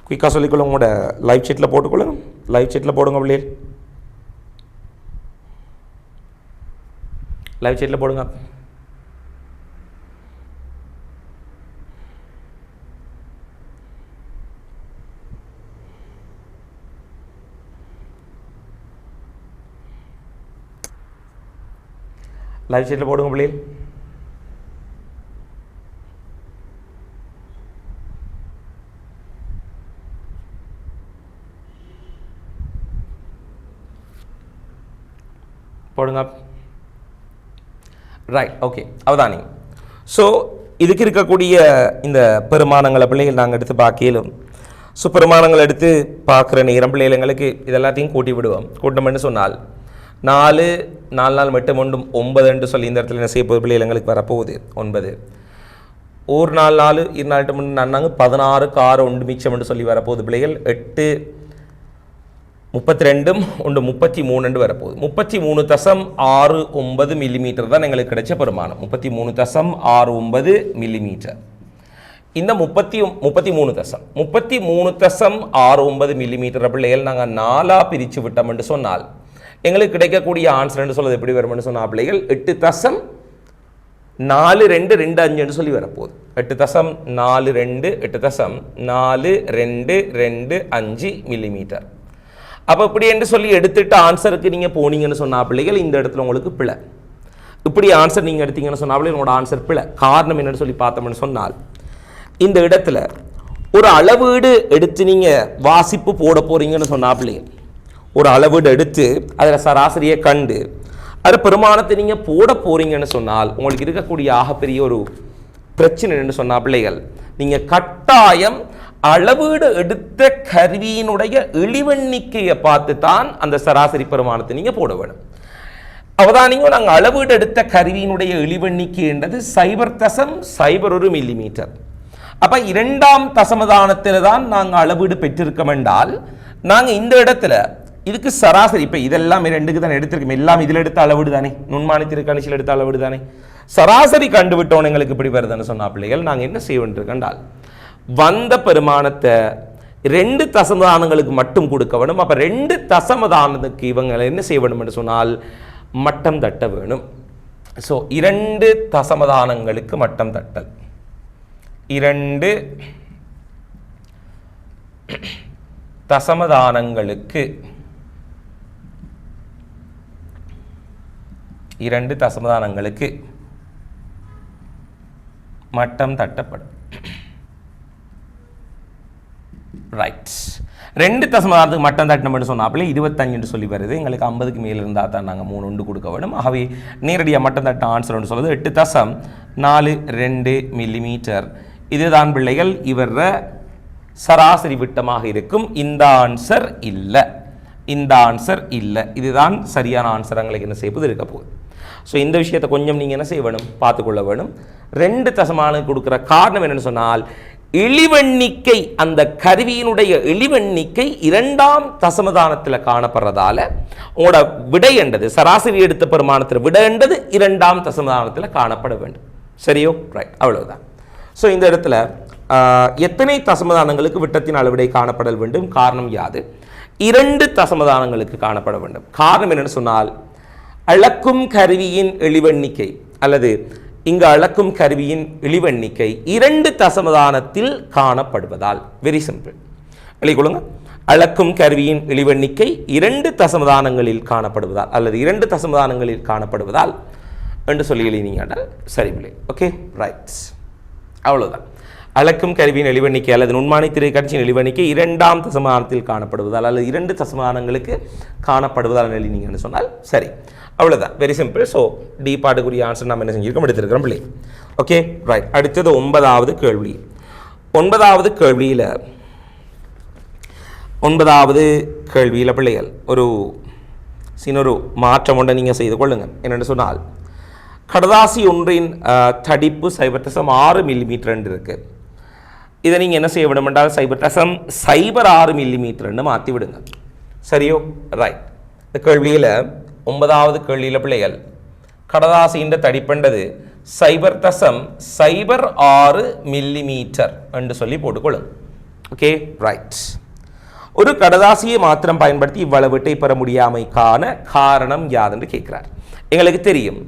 குயிக்காக சொல்லிக்கொள்ளுங்க, உங்களோட லைவ் செட்டில் போட்டுக்கொள்ளுங்க, லைவ் செட்டில் போடுங்க பிள்ளைகள், லைவ் செட்டில் போடுங்க. லைவ் செட்டில் போடுங்க பிள்ளைகள். போடுங்க. Right, okay. அவதானிங்க. ஸோ இதுக்கு இருக்கக்கூடிய இந்த பெருமானங்களை பிள்ளைகள் நாங்கள் எடுத்து பார்க்கலும். ஸோ பெருமானங்கள் எடுத்து பார்க்குற நேரம் பிள்ளைகள் எங்களுக்கு இதெல்லாத்தையும் கூட்டி விடுவோம். கூட்டம்னு சொன்னால் 4 4 4 8 1 9 என்று சொல்லி இந்த இடத்துல என்ன செய்ய போகுது பிள்ளைகள் எங்களுக்கு வரப்போகுது 9. ஒரு 4 4 2 4 நாங்கள் 16 6 1 மிச்சம் என்று சொல்லி வரப்போகுது பிள்ளைகள். 8 32 1 33 என்று வரப்போகுது. 33.69 மில்லிமீட்டர் தான் எங்களுக்கு கிடைச்ச பெருமானம். 33.69 மில்லிமீட்டர். இந்த 33.69 மில்லிமீட்டர் பிள்ளைகள் நாங்கள் 4ஆக பிரித்து விட்டோம் என்று சொன்னால் எங்களுக்கு கிடைக்கக்கூடிய ஆன்சர்னு சொல்றது எப்படி வரும்னு சொன்ன பிள்ளைகள் 8.4225 சொல்லி வரப்போகுது. 8.4225 மில்லிமீட்டர். அப்போ இப்படி என்று சொல்லி எடுத்துட்டு ஆன்சருக்கு நீங்கள் போனீங்கன்னு சொன்னா பிள்ளைகள் இந்த இடத்துல உங்களுக்கு பிழை. இப்படி ஆன்சர் நீங்கள் எடுத்தீங்கன்னு சொன்னா பிள்ளைகள் உங்களோட ஆன்சர் பிழை. காரணம் என்னன்னு சொல்லி பார்த்தோம்னு சொன்னால் இந்த இடத்துல ஒரு அளவீடு எடுத்து நீங்கள் வாசிப்பு போட போறீங்கன்னு சொன்னா பிள்ளைகள் ஒரு அளவீடு எடுத்து அதில் சராசரியை கண்டு அது பெருமானத்தை நீங்கள் போட போறீங்கன்னு சொன்னால் உங்களுக்கு இருக்கக்கூடிய ஆகப்பெரிய ஒரு பிரச்சனை என்று சொன்னா பிள்ளைகள் நீங்கள் கட்டாயம் அளவீடு எடுத்த கருவியினுடைய இழிவெண்ணிக்கையை பார்த்து தான் அந்த சராசரி பெருமானத்தை நீங்கள் போட வேணும். அவதானிங்க, நாங்கள் அளவீடு எடுத்த கருவியினுடைய இழிவெண்ணிக்கை என்றது 0.01 மில்லிமீட்டர். அப்போ 2ஆம் தசமதானத்தில் தான் நாங்கள் அளவீடு பெற்றிருக்கோம் என்றால் நாங்கள் இந்த இடத்துல இதுக்கு சராசரி இப்போ இதெல்லாம் 2க்கு தான் எடுத்திருக்கோம். எல்லாம் இதில் எடுத்த அளவீடு தானே, நுண்மானி திருக்கணிச்சில் எடுத்த அளவீடு தானே. சராசரி கண்டுவிட்டோம் எங்களுக்கு இப்படி வருதுன்னு சொன்னா பிள்ளைகள் நாங்கள் என்ன செய்ய வேண்டியிருக்கோம், வந்த பெருமானத்தை 2 தசமதானங்களுக்கு மட்டும் கொடுக்க வேணும். அப்போ 2 தசமதானத்துக்கு இவங்களை என்ன செய்ய வேண்டும் என்று சொன்னால் மட்டம் தட்ட வேணும். ஸோ 2 தசமதானங்களுக்கு மட்டம் தட்டல். 2 தசமதானங்களுக்கு 2 தசமதானங்களுக்கு மட்டம் தட்டப்படும். ரைட், 2 தசமதானத்துக்கு மட்டம் தட்டணும்னு சொன்னாப்பில் 25 சொல்லி வருது. எங்களுக்கு 50க்கு மேலே இருந்தால் தான் நாங்கள் 3 உண்டு கொடுக்க வேணும். ஆகவே நேரடியாக மட்டம் தட்ட ஆன்சர் சொல்வது 8.42 மில்லிமீட்டர். இதுதான் பிள்ளைகள் இவர சராசரி விட்டமாக இருக்கும். இந்த ஆன்சர் இல்லை, இந்த ஆன்சர் இல்லை. இதுதான் சரியான ஆன்சர். எங்களுக்கு என்ன செய்வது இருக்க போகுது. ஸோ இந்த விஷயத்தை கொஞ்சம் நீங்கள் என்ன செய்ய வேணும், பார்த்துக்கொள்ள வேணும். 2 தசமானு கொடுக்குற காரணம் என்னன்னு சொன்னால் இழிவெண்ணிக்கை, அந்த கருவியினுடைய இழிவெண்ணிக்கை 2ஆம் தசமதானத்தில் காணப்படுறதால உங்களோட விடை என்றது சராசரி எடுத்த பெருமானத்தில் விடை என்றது 2ஆம் தசமதானத்தில் காணப்பட வேண்டும். சரியோ? ரைட், அவ்வளவுதான். ஸோ இந்த இடத்துல எத்தனை தசமதானங்களுக்கு விட்டத்தின் அளவிடை காணப்படல் வேண்டும்? காரணம் யாது? 2 தசமதானங்களுக்கு காணப்பட வேண்டும். காரணம் என்னன்னு சொன்னால் அளக்கும் கருவியின் இழிவெண்ணிக்கை அல்லது இங்கு அளக்கும் கருவியின் இழிவெண்ணிக்கை 2 தசமதானத்தில் காணப்படுவதால். Very simple. எழுதிக்கொள்ளுங்க. அளக்கும் கருவியின் இழிவெண்ணிக்கை 2 தசமதானங்களில் காணப்படுவதால் அல்லது 2 தசமதானங்களில் காணப்படுவதால் என்று சொல்லி எழுதினீங்க. சரி பிள்ளை. ஓகே, ரைட், அவ்வளோதான். அளக்கும் கருவியின் இழிவெண்ணிக்கை அல்லது நுண்மானி திருக்கணிச்சியின் இழிவெண்ணிக்கை 2ஆம் தசமதானத்தில் காணப்படுவதால் அல்லது 2 தசமதானங்களுக்கு காணப்படுவதால் எழுதினீங்கன்னு சொன்னால் சரி, அவ்வளோதான். Very simple. ஸோ டி பாட்டுக்குரிய ஆன்சர் நம்ம என்ன செஞ்சிருக்கோம், எடுத்திருக்கிறோம் பிள்ளை. Okay, right. அடுத்தது 9வது கேள்வி. 9வது கேள்வியில் பிள்ளைகள் ஒரு சின்னொரு மாற்றம் ஒன்றை நீங்கள் செய்து கொள்ளுங்கள். என்னென்னு சொன்னால் கடதாசி ஒன்றின் தடிப்பு 0.6 மில்லிமீட்டர் இருக்குது. இதை நீங்கள் என்ன செய்ய வேண்டும் என்றால் 0.06 மில்லிமீட்டர்னு மாற்றி விடுங்க. சரியோ? ரைட். இந்த கேள்வியில் 9வது கேள்வியில் பிள்ளைகள் கடதாசியின் தடிப்பண்டது 0.06 மில்லிமீட்டர் என்று சொல்லி போட்டுக்கொள்ளுங்க. Okay, right. ஒரு கடதாசியை மாத்திரம் பயன்படுத்தி இவ்வளவு விட்டை பெற முடியாமைக்கான காரணம் யாதென்று கேட்கிறார். எங்களுக்கு தெரியும்,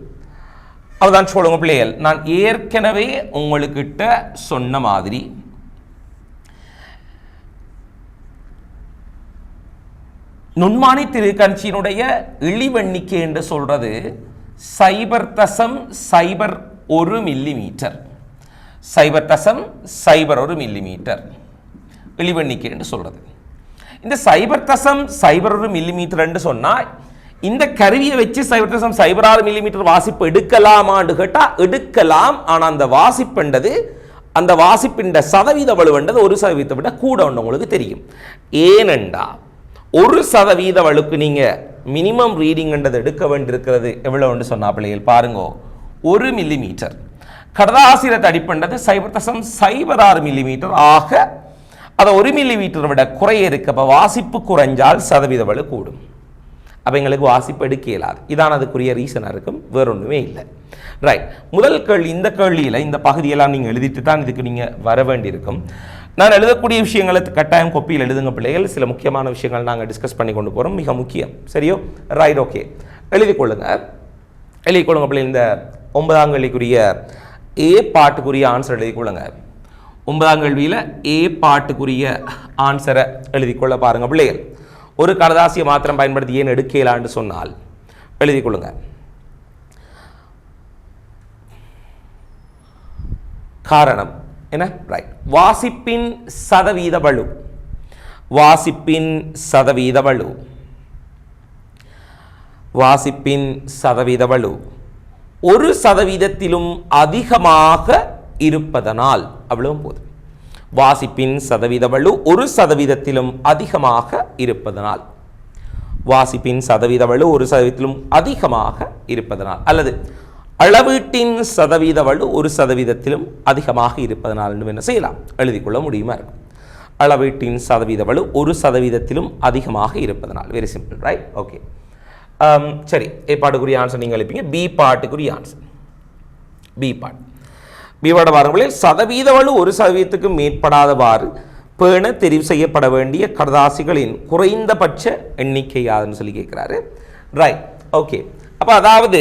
அவதான் சொல்லுங்க பிள்ளைகள். நான் ஏற்கனவே உங்களுக்கிட்ட சொன்ன மாதிரி நுண்மானி திருக்கணிச்சியினுடைய இழிவெண்ணிக்கை என்று சொல்றது 0.01 மில்லிமீட்டர். 0.01 மில்லிமீட்டர் இழிவெண்ணிக்கை என்று சொல்றது. இந்த 0.01 மில்லிமீட்டர் என்று சொன்னால் இந்த கருவியை வச்சு 0.06 மில்லிமீட்டர் வாசிப்பு எடுக்கலாமான்னு கேட்டால் எடுக்கலாம். ஆனால் அந்த வாசிப்புன்றது அந்த வாசிப்பின் சதவீத வலுவண்டது 1% விட கூட ஒன்று உங்களுக்கு தெரியும். ஏனெண்டா 1% வலுக்கு நீங்கள் மினிமம் ரீடிங்ன்றது எடுக்க வேண்டியிருக்கிறது எவ்வளோன்னு சொன்னா பிள்ளைகள் பாருங்க, 1 மில்லிமீட்டர். கடதாசிர தடிப்பண்டது 0.06 மில்லிமீட்டர் ஆக அதை 1 மில்லிமீட்டர் விட குறைய இருக்க. அப்போ வாசிப்பு குறைஞ்சால் சதவீத வலு கூடும். அப்போ எங்களுக்கு வாசிப்பு எடுக்க இயலாது. இதான் அதுக்குரிய ரீசனாக இருக்கும், வேற ஒன்றுமே இல்லை. ரைட். முதல் கேள்வி, இந்த கேள்வியில் இந்த பகுதியெல்லாம் நீங்கள் எழுதிட்டு தான் இதுக்கு நீங்கள் வர வேண்டியிருக்கும். நான் எழுதக்கூடிய விஷயங்களை கட்டாயம் கொப்பியில் எழுதுங்க பிள்ளைகள். சில முக்கியமான விஷயங்கள் நாங்கள் டிஸ்கஸ் பண்ணி கொண்டு போகிறோம், மிக முக்கியம். சரியோ? Right, okay. எழுதிக்கொள்ளுங்க பிள்ளை. இந்த 9ஆம் கேள்விக்குரிய ஏ பாட்டுக்குரிய ஆன்சர் எழுதிக்கொள்ளுங்க. 9ஆம் கேள்வியில் ஏ பாட்டுக்குரிய ஆன்சரை எழுதிக்கொள்ள பாருங்க பிள்ளைகள். ஒரு கடதாசியை மாத்திரம் பயன்படுத்தி ஏன் எடுக்கலான்னு சொன்னால் எழுதிக்கொள்ளுங்க. காரணம் என்ன? ரைட். வாசிப்பின் சதவீத வலு. வாசிப்பின் சதவீத வலு. வாசிப்பின் சதவீத வலு 1% அதிகமாக இருப்பதனால், அவ்வளவு போதும். வாசிப்பின் சதவீத வலு 1% அதிகமாக இருப்பதனால். வாசிப்பின் சதவீத வலு 1% அதிகமாக இருப்பதனால், அல்லது அளவீட்டின் சதவீத வலு 1% அதிகமாக இருப்பதனால் என்ன செய்யலாம்? எழுதிக்கொள்ள முடியுமா இருக்கும். அளவீட்டின் சதவீத வலு 1% அதிகமாக இருப்பதனால். Very simple, right? ஓகே. சரி, ஏ பாட்டுக்குரிய ஆன்சர் நீங்கள் எழுப்பீங்க. பி பாட்டுக்குரிய ஆன்சர் பி பாட்டு. பி பாட்டு பாருங்களில் சதவீத வலு 1%க்கு மேற்படாதவாறு பேண தெரிவு செய்யப்பட வேண்டிய கடதாசிகளின் குறைந்தபட்ச எண்ணிக்கை யாதுன்னு சொல்லி கேட்குறாரு. Right, okay. அப்போ அதாவது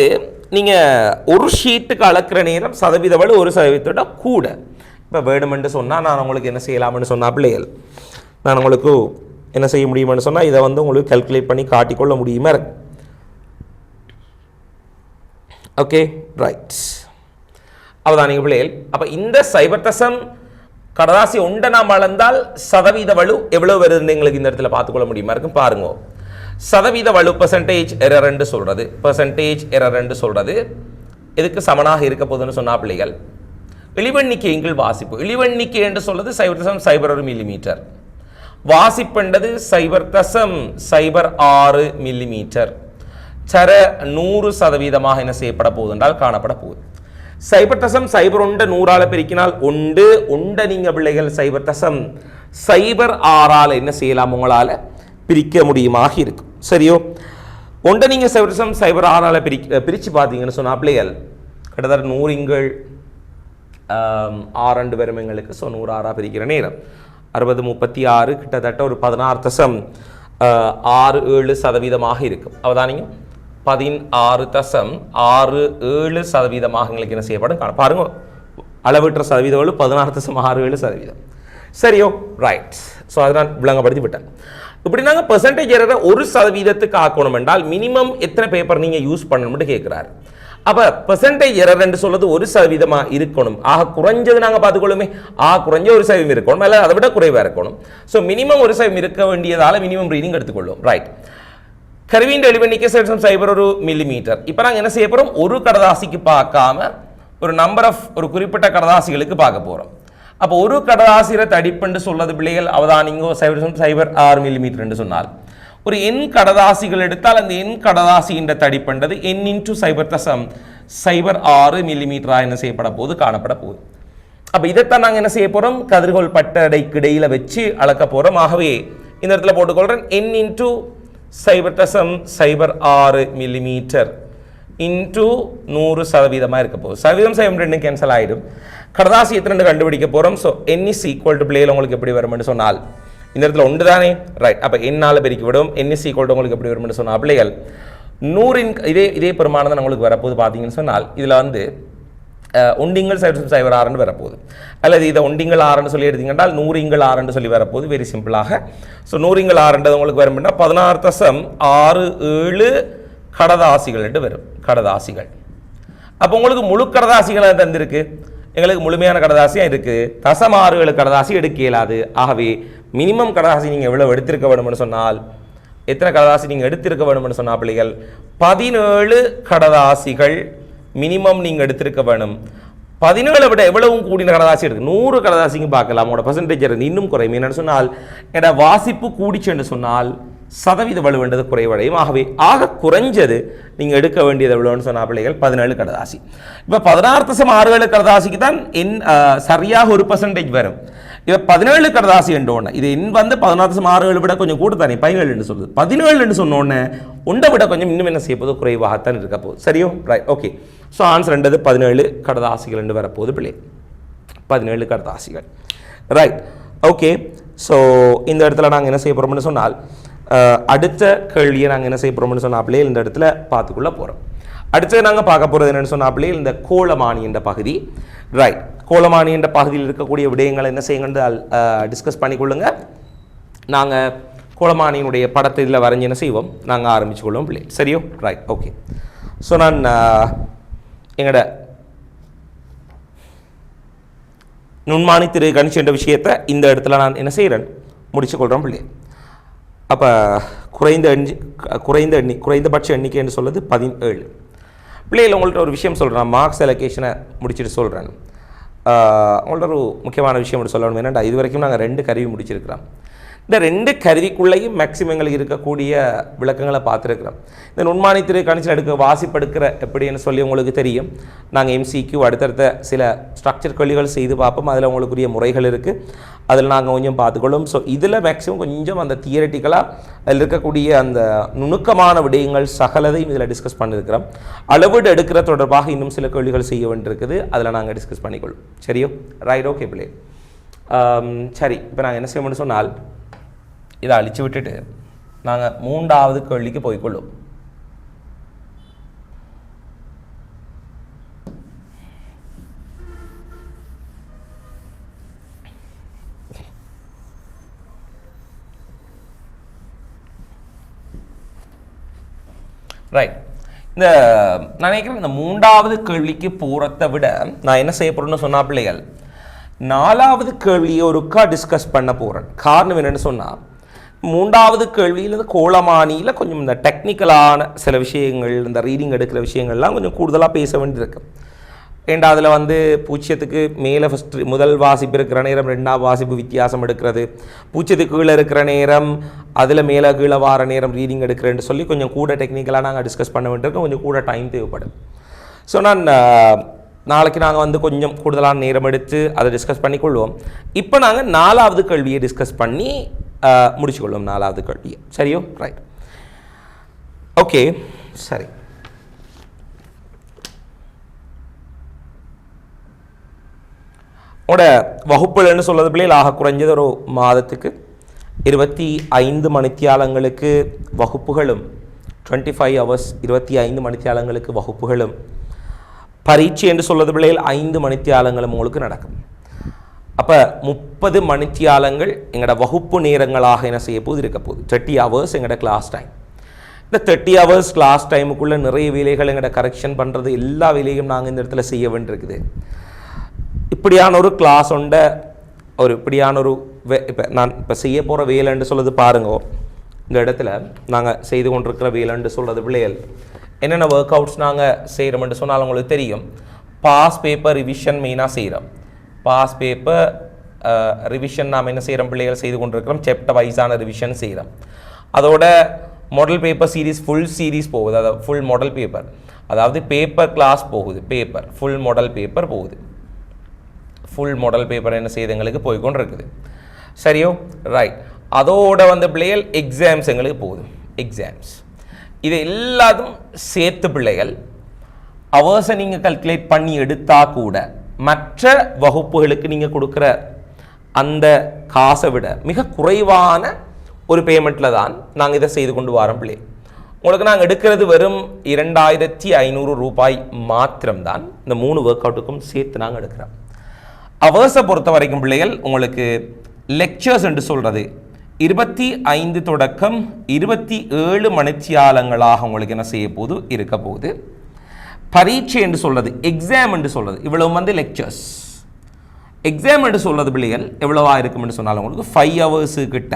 நீங்கள் ஒரு ஷீட்டுக்கு அளக்கிற நேரம் சதவீத வலு 1% கூட. இப்போ வேணுமென்று சொன்னால் நான் உங்களுக்கு என்ன செய்யலாம்னு சொன்னால் பிள்ளைகள், நான் உங்களுக்கு என்ன செய்ய முடியுமென்னு சொன்னால் இதை உங்களுக்கு கால்குலேட் பண்ணி காட்டிக்கொள்ள முடியுமா இருக்கு. Okay, right. அப்போதான் நீங்கள் பிள்ளைகள், அப்போ இந்த 0 கடதாசி ஒன்றை நாம் அளந்தால் சதவீத வலு எவ்வளோ வருதுன்னு எங்களுக்கு இந்த இடத்துல பார்த்துக்கொள்ள முடியுமா இருக்கும். பாருங்க, சதவீத வலு பெர்சன்டேஜ் எரர் என்று சொல்றது, பெர்சன்டேஜ் எரர் என்று சொல்றது எதுக்கு சமனாக இருக்க போதுன்னு சொன்னா பிள்ளைகள், இழிவெண்ணிக்கைகள் வாசிப்பு. இழிவெண்ணிக்கை என்று சொல்றது 0.01 மில்லிமீட்டர். வாசிப்புண்டது 0.06 மில்லிமீட்டர். சர 100% என்ன செய்யப்பட போகுது என்றால் காணப்பட போகுது. 0.01 100ஆல் பெருக்கினால் ஒன்று நீங்க பிள்ளைகள் 0.06 என்ன செய்யலாம், உங்களால பிரிக்க முடியுமாக இருக்கும். சரியோ? ஒன்றை நீங்க 0.06 பிரிச்சு பார்த்தீங்கன்னு சொன்னா பிள்ளைகள் கிட்டத்தட்ட 100 6 வரும் எங்களுக்கு. ஸோ 100 பிரிக்கிற நேரம் 60 36 கிட்டத்தட்ட ஒரு 16.67% இருக்கும். அவதானிங்க 16.67% எங்களுக்கு என்ன செய்யப்படும் பாருங்க. அளவிற்ற சதவீத வலு 16.67%. சரியோ? ரைட். ஸோ அதை நான் விளங்கப்படுத்தி விட்டேன். இப்படி நாங்கள் பெர்சன்டேஜ் எரரை 1% ஆக்கணும் என்றால் மினிமம் எத்தனை பேப்பர் நீங்கள் யூஸ் பண்ணணும்னு கேட்குறாரு. அப்போ பெர்சன்டேஜ் எரர் என்று சொல்வது 1% இருக்கணும். ஆக குறைஞ்சது நாங்கள் பார்த்துக்கொள்ளுமே, குறைஞ்ச 1% இருக்கணும், இல்லை அதை விட குறைவாக இருக்கணும். ஸோ மினிமம் 1% இருக்க வேண்டியதால் மினிமம் ரீடிங் எடுத்துக்கொள்ளும். ரைட். கருவியின் எளிவெண்ணிக்கை 0.01 மில்லிமீட்டர். இப்போ நாங்கள் என்ன செய்ய போகிறோம், ஒரு கடதாசிக்கு பார்க்காம ஒரு நம்பர் ஆஃப் ஒரு குறிப்பிட்ட கடதாசிகளுக்கு பார்க்க போகிறோம். அப்போ ஒரு கடதாசிர தடிப்புன்னு சொல்றது பிள்ளைகள் அவதானிங்கோ 0.06 மில்லிமீட்டர் என்று சொன்னால் ஒரு எண் கடதாசிகள் எடுத்தால் அந்த எண் கடதாசியின் தடிப்புண்டது n × 0.06 மில்லிமீட்டராக என்ன செய்யப்பட போது காணப்பட போகுது. அப்போ இதைத்தான் நாங்கள் என்ன செய்ய போகிறோம், கதிர்கோள் பட்டடைக்கு இடையில வச்சு அளக்க போகிறோம். ஆகவே இந்த இடத்துல போட்டுக்கொள்கிறேன் n × 0.06 மில்லிமீட்டர் இன்டூ 100% இருக்க போகுது. சதவீதம் 2 கேன்சல் ஆகிடும். கடதாசி எத்தனை கண்டுபிடிக்க போகிறோம். So n is equal to பிள்ளைகள் உங்களுக்கு எப்படி வரும்னு சொன்னால் இந்த இடத்துல ஒன்று தானே, ரைட். அப்போ என்னால் பெருக்கி விடும். n is equal to உங்களுக்கு எப்படி வரும்னு சொன்னால் பிள்ளைகள் 100 இதே பெருமானம் தான் உங்களுக்கு வரப்போகுது. பார்த்தீங்கன்னு சொன்னால் இதில் ஒண்டிங்கள் 0.06 வரப்போகுது. அல்லது இதை ஒண்டிங்கள் 6 சொல்லி எடுத்தீங்கன்னா 100 6 சொல்லி வரப்போகுது. வெரி சிம்பிளாக. ஸோ 100 6 உங்களுக்கு வரும்னா 16.67 கடதாசிகள் என்று வரும். கடதாசிகள் அப்போ உங்களுக்கு முழு கடதாசிகளாக தந்திருக்கு. எங்களுக்கு முழுமையான கடதாசியாக இருக்குது. 0.67 கடதாசி எடுக்க இயலாது. ஆகவே மினிமம் கடதாசி நீங்கள் எவ்வளோ எடுத்திருக்க வேணும்னு சொன்னால், எத்தனை கடதாசி நீங்கள் எடுத்திருக்க வேணும்னு சொன்னால் பிள்ளைகள் 17 கடதாசிகள் மினிமம் நீங்கள் எடுத்திருக்க வேணும். 17 விட எவ்வளவும் கூடின கடதாசி எடுக்கு 100 கடதாசிங்க பார்க்கலாம். உங்களோட பெர்சன்டேஜ் இன்னும் குறையும். என்னென்னு சொன்னால் என்னோட வாசிப்பு கூடிச்சுன்னு சொன்னால் சதவீத வலுவென்றது குறைவடையும். ஆகவே குறைஞ்சது நீங்கள் எடுக்க வேண்டியது எவ்வளோன்னு சொன்னால் பிள்ளைகள் 17 கடதாசி. இப்போ 16.67 கடதாசிக்கு தான் சரியாக 1% வரும். இப்போ 17 கடதாசி என்றோன்னு இது எண் 16.67 விட கொஞ்சம் கூட தானே 17 என்று சொல்லுது. 17 என்று சொன்னோன்னே ஒன்றை விட கொஞ்சம் இன்னும் என்ன செய்ய போது குறைவாகத்தான் இருக்க போகுது. சரியோ? Right, okay. ஸோ ஆன்சர் என்றது 17 கடதாசிகள் என்று வரப்போகுது பிள்ளை. 17 கடதாசிகள். ரைட். ஓகே, ஸோ இந்த இடத்துல நாங்கள் என்ன செய்ய போகிறோம்னு சொன்னால் அடுத்த கேள்வியை நாங்கள் என்ன செய்ய போகிறோம்னு சொன்னாப்பிலே இந்த இடத்துல பார்த்துக்குள்ள போகிறோம். அடுத்தது நாங்கள் பார்க்க போகிறது என்னென்னு சொன்னாப்பிலே இந்த கோலமானி என்ற பகுதி. ரைட், கோலமானி என்ற பகுதியில் இருக்கக்கூடிய விடயங்களை என்ன செய்யுங்க டிஸ்கஸ் பண்ணிக்கொள்ளுங்க. நாங்கள் கோலமானியினுடைய படத்தை இதில் வரைஞ்சி என்ன செய்வோம், நாங்கள் ஆரம்பிச்சு கொள்வோம் பிள்ளை. சரியோ? Right, okay. ஸோ நான் எங்களோட நுண்மானி திரு கணிச்சு என்ற விஷயத்தை இந்த இடத்துல நான் என்ன செய்கிறேன், முடிச்சு கொள்கிறோம் பிள்ளை. அப்போ குறைந்தபட்ச எண்ணிக்கை என்று சொல்வது 17 பிள்ளைகள். உங்கள்கிட்ட ஒரு விஷயம் சொல்கிறேன், மார்க்ஸ் அலோகேஷனை முடிச்சுட்டு சொல்கிறேன். உங்கள்கிட்ட ஒரு முக்கியமான விஷயம் மட்டும் சொல்லணும். என்னென்னா, இது வரைக்கும் நாங்கள் 2 கருவி முடிச்சிருக்கிறோம். இந்த 2 கருவிக்குள்ளேயும் மேக்சிமங்களுக்கு இருக்கக்கூடிய விளக்கங்களை பார்த்துருக்குறோம். இந்த நுண்மானி திரு கணிச்சில் எடுக்க வாசிப்படுக்கிற எப்படின்னு சொல்லி உங்களுக்கு தெரியும். நாங்கள் MCQ அடுத்தடுத்த சில ஸ்ட்ரக்சர் கேள்விகள் செய்து பார்ப்போம். அதில் உங்களுக்குரிய முறைகள் இருக்குது, அதில் நாங்கள் கொஞ்சம் பார்த்துக்கொள்ளும். ஸோ இதில் மேக்ஸிமம் கொஞ்சம் அந்த தியரட்டிக்கலாக அதில் இருக்கக்கூடிய அந்த நுணுக்கமான விடயங்கள் சகலதையும் இதில் டிஸ்கஸ் பண்ணியிருக்கிறோம். அளவீடு எடுக்கிற தொடர்பாக இன்னும் சில கேள்விகள் செய்ய வேண்டியிருக்குது, அதில் நாங்கள் டிஸ்கஸ் பண்ணிக்கொள்ளும். சரியோ? ரைட், ஓகே பிள்ளை. சரி, இப்போ நாங்கள் என்ன செய்யணும்னு சொன்னால் இதை அழிச்சு விட்டுட்டு நாங்கள் 3வது கேள்விக்கு போய்கொள்ளும். ரைட், இந்த நான் நினைக்கிறேன் இந்த 3வது கேள்விக்கு போகிறத விட நான் என்ன செய்ய போகிறேன்னு சொன்னால் பிள்ளைகள் 4வது கேள்வியை ஒருக்கா டிஸ்கஸ் பண்ண போகிறேன். காரணம் என்னென்னு சொன்னால், 3வது கேள்வியில் இந்த கோலமானியில் கொஞ்சம் இந்த டெக்னிக்கலான சில விஷயங்கள், இந்த ரீடிங் எடுக்கிற விஷயங்கள்லாம் கொஞ்சம் கூடுதலாக பேச வேண்டியிருக்கு. ஏண்டா அதில் பூச்சியத்துக்கு மேலே முதல் வாசிப்பு இருக்கிற நேரம் 2வது வாசிப்பு வித்தியாசம் எடுக்கிறது, பூச்சியத்துக்கு கீழே இருக்கிற நேரம் அதில் மேலே கீழே வார நேரம் ரீடிங் எடுக்கிறேன்னு சொல்லி கொஞ்சம் கூட டெக்னிக்கலாக நாங்கள் டிஸ்கஸ் பண்ண வேண்டியிருக்கோம். கொஞ்சம் கூட டைம் தேவைப்படும். ஸோ நான் நாளைக்கு நாங்கள் கொஞ்சம் கூடுதலான நேரம் எடுத்து அதை டிஸ்கஸ் பண்ணிக்கொள்வோம். இப்போ நாங்கள் 4வது கேள்வியை டிஸ்கஸ் பண்ணி முடிச்சுக்கொள்வோம். 4வது கேள்வியை. சரியோ? Right, okay. சரி, உங்களோட வகுப்புகள்னு சொல்வது பிள்ளைகள் ஆக குறைஞ்சது ஒரு மாதத்துக்கு 25 மணித்தியாலங்களுக்கு வகுப்புகளும் 25 hours 25 மணித்தியாலங்களுக்கு வகுப்புகளும், பரீட்சை என்று சொல்வது பிள்ளைகள் 5 மணித்தியாலங்களும் உங்களுக்கு நடக்கும். அப்போ 30 மணித்தியாலங்கள் எங்களோட வகுப்பு நேரங்களாக என்ன செய்ய போது இருக்க போகுது. 30 hours எங்களோட கிளாஸ் டைம். இந்த 30 hours கிளாஸ் டைமுக்குள்ளே நிறைய வேலைகள் எங்களோட கரெக்ஷன் பண்ணுறது எல்லா வேலையும் நாங்கள் இந்த இடத்துல செய்ய வேண்டியிருக்குது. இப்படியான ஒரு கிளாஸ் உண்ட இப்படியான ஒரு நான் இப்போ செய்ய போகிற வேலைன்னு சொல்லுது பாருங்க. இந்த இடத்துல நாங்கள் செய்து கொண்டிருக்கிற வேலைன்னு சொல்கிறது பிள்ளைகள் என்னென்ன ஒர்க் அவுட்ஸ் நாங்கள் செய்கிறோம்னு சொன்னால் உங்களுக்கு தெரியும். பாஸ் பேப்பர் ரிவிஷன் மெயினாக செய்கிறோம். பாஸ் பேப்பர் ரிவிஷன் நாம் என்ன செய்கிறோம் பிள்ளைகள் செய்து கொண்டிருக்கிறோம். சாப்டர் வைஸான ரிவிஷன் செய்கிறோம். அதோட model paper series full series போகுது. அதாவது ஃபுல் மாடல் பேப்பர், அதாவது பேப்பர் கிளாஸ் போகுது. பேப்பர் ஃபுல் மாடல் பேப்பர் போகுது. ஃபுல் மாடல் பேப்பர் என்ன செய்யுது எங்களுக்கு போய்கொண்டு இருக்குது. சரியோ? ரைட். அதோட பிள்ளைகள் எக்ஸாம்ஸ் எங்களுக்கு போகுது. எக்ஸாம்ஸ் இது எல்லாத்தும் சேர்த்து பிள்ளைகள் அவர்ஸை நீங்கள் கல்குலேட் பண்ணி எடுத்தால் கூட மற்ற வகுப்புகளுக்கு நீங்கள் கொடுக்குற அந்த காசை விட மிக குறைவான ஒரு பேமெண்ட்டில் தான் நாங்கள் இதை செய்து கொண்டு வரோம் பிள்ளை. உங்களுக்கு நாங்கள் எடுக்கிறது வெறும் 2500 ரூபாய் மாத்திரம்தான். இந்த 3 ஒர்க் அவுட்டுக்கும் சேர்த்து நாங்கள் எடுக்கிறோம். அவர்ஸை பொறுத்த வரைக்கும் பிள்ளைகள் உங்களுக்கு லெக்சர்ஸ் என்று சொல்கிறது 25 தொடக்கம் 27 மணித்தியாலங்களாக உங்களுக்கு என்ன செய்ய போகுது இருக்க போகுது. பரீட்சை என்று சொல்கிறது எக்ஸாம் என்று சொல்கிறது இவ்வளவு லெக்சர்ஸ். எக்ஸாம் என்று சொல்கிறது பிள்ளைகள் எவ்வளவா இருக்கும்னு சொன்னாலும் உங்களுக்கு 5 hours கிட்ட.